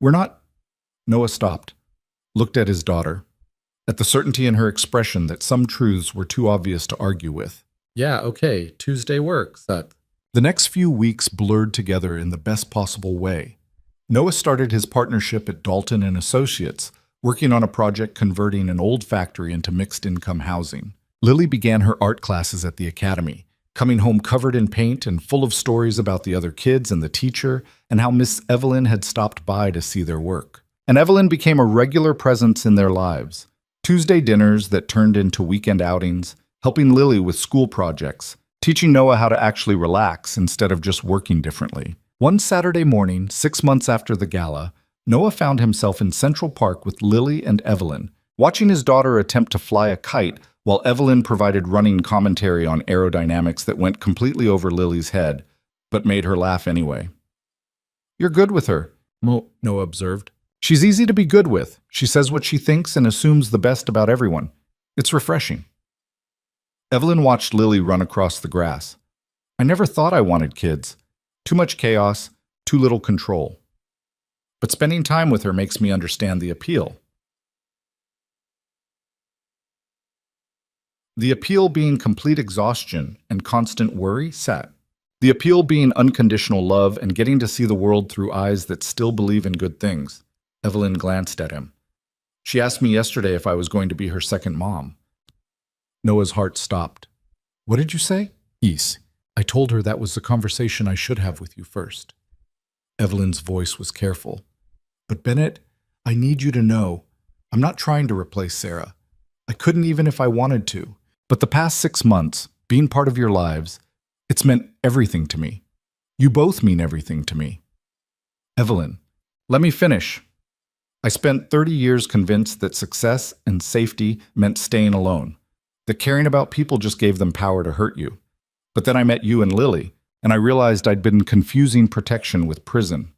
not. Noah stopped, looked at his daughter, at the certainty in her expression that some truths were too obvious to argue with. Yeah, okay, Tuesday works. The next few weeks blurred together in the best possible way. Noah started his partnership at Dalton and Associates, working on a project converting an old factory into mixed-income housing. Lily began her art classes at the academy, coming home covered in paint and full of stories about the other kids and the teacher and how Miss Evelyn had stopped by to see their work. And Evelyn became a regular presence in their lives. Tuesday dinners that turned into weekend outings, helping Lily with school projects, teaching Noah how to actually relax instead of just working differently. One Saturday morning, 6 months after the gala, Noah found himself in Central Park with Lily and Evelyn, watching his daughter attempt to fly a kite while Evelyn provided running commentary on aerodynamics that went completely over Lily's head, but made her laugh anyway. You're good with her, Noah observed. She's easy to be good with. She says what she thinks and assumes the best about everyone. It's refreshing. Evelyn watched Lily run across the grass. I never thought I wanted kids. Too much chaos, too little control. But spending time with her makes me understand the appeal. The appeal being complete exhaustion and constant worry, sat. The appeal being unconditional love and getting to see the world through eyes that still believe in good things. Evelyn glanced at him. She asked me yesterday if I was going to be her second mom. Noah's heart stopped. What did you say? Yes. I told her that was the conversation I should have with you first. Evelyn's voice was careful. But Bennett, I need you to know, I'm not trying to replace Sarah. I couldn't even if I wanted to. But the past 6 months, being part of your lives, it's meant everything to me. You both mean everything to me. Evelyn, let me finish. I spent 30 years convinced that success and safety meant staying alone, that caring about people just gave them power to hurt you. But then I met you and Lily, and I realized I'd been confusing protection with prison.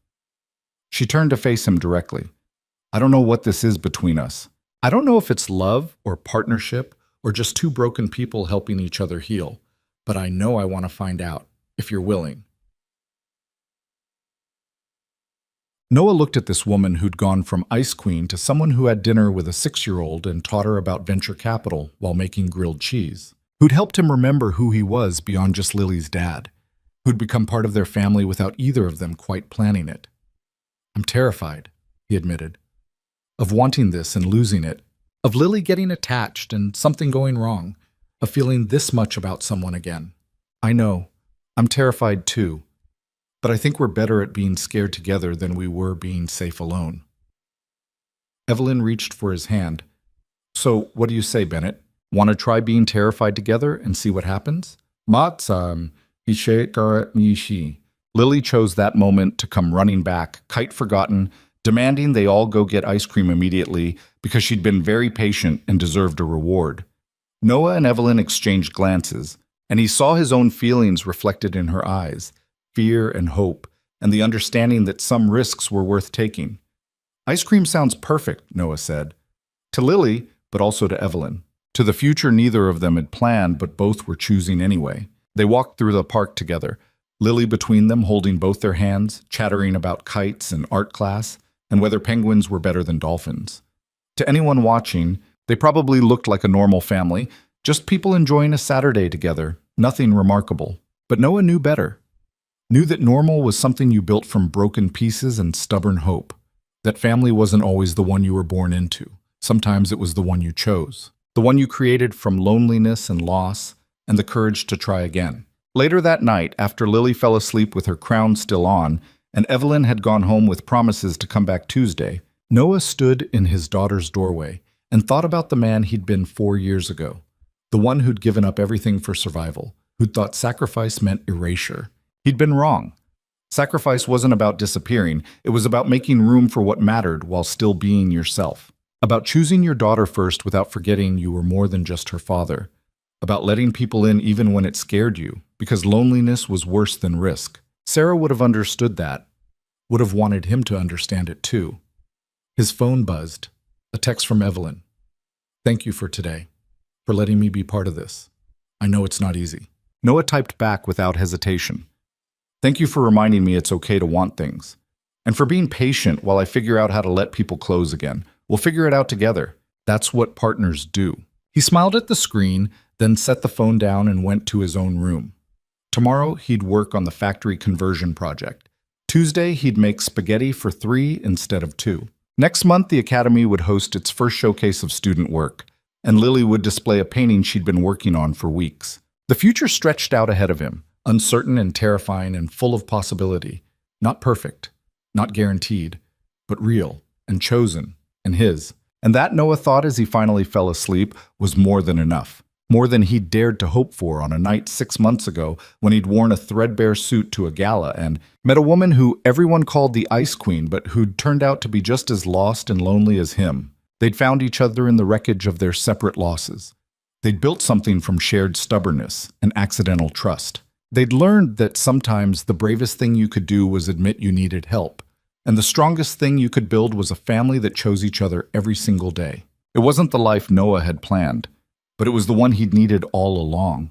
She turned to face him directly. I don't know what this is between us. I don't know if it's love or partnership or just two broken people helping each other heal, but I know I want to find out, if you're willing. Noah looked at this woman who'd gone from ice queen to someone who had dinner with a 6-year-old and taught her about venture capital while making grilled cheese, who'd helped him remember who he was beyond just Lily's dad, who'd become part of their family without either of them quite planning it. I'm terrified, he admitted, of wanting this and losing it, of Lily getting attached and something going wrong, of feeling this much about someone again. I know, I'm terrified too, but I think we're better at being scared together than we were being safe alone. Evelyn reached for his hand. So, what do you say, Bennett? Want to try being terrified together and see what happens? Lily chose that moment to come running back, kite forgotten, demanding they all go get ice cream immediately because she'd been very patient and deserved a reward. Noah and Evelyn exchanged glances, and he saw his own feelings reflected in her eyes, fear and hope, and the understanding that some risks were worth taking. Ice cream sounds perfect, Noah said. To Lily, but also to Evelyn. To the future neither of them had planned, but both were choosing anyway. They walked through the park together, Lily between them holding both their hands, chattering about kites and art class, and whether penguins were better than dolphins. To anyone watching, they probably looked like a normal family, just people enjoying a Saturday together, nothing remarkable. But Noah knew better. Knew that normal was something you built from broken pieces and stubborn hope. That family wasn't always the one you were born into. Sometimes it was the one you chose. The one you created from loneliness and loss and the courage to try again. Later that night, after Lily fell asleep with her crown still on, and Evelyn had gone home with promises to come back Tuesday, Noah stood in his daughter's doorway and thought about the man he'd been 4 years ago. The one who'd given up everything for survival, who'd thought sacrifice meant erasure. He'd been wrong. Sacrifice wasn't about disappearing, it was about making room for what mattered while still being yourself. About choosing your daughter first without forgetting you were more than just her father. About letting people in even when it scared you, because loneliness was worse than risk. Sarah would have understood that, would have wanted him to understand it too. His phone buzzed. A text from Evelyn. Thank you for today, for letting me be part of this. I know it's not easy. Noah typed back without hesitation. Thank you for reminding me it's okay to want things. And for being patient while I figure out how to let people close again. We'll figure it out together. That's what partners do. He smiled at the screen, then set the phone down and went to his own room. Tomorrow, he'd work on the factory conversion project. Tuesday, he'd make spaghetti for 3 instead of 2. Next month, the Academy would host its first showcase of student work, and Lily would display a painting she'd been working on for weeks. The future stretched out ahead of him, uncertain and terrifying and full of possibility. Not perfect, not guaranteed, but real and chosen and his. And that, Noah thought as he finally fell asleep, was more than enough. More than he'd dared to hope for on a night 6 months ago when he'd worn a threadbare suit to a gala and met a woman who everyone called the Ice Queen, but who'd turned out to be just as lost and lonely as him. They'd found each other in the wreckage of their separate losses. They'd built something from shared stubbornness and accidental trust. They'd learned that sometimes the bravest thing you could do was admit you needed help. And the strongest thing you could build was a family that chose each other every single day. It wasn't the life Noah had planned, but it was the one he'd needed all along.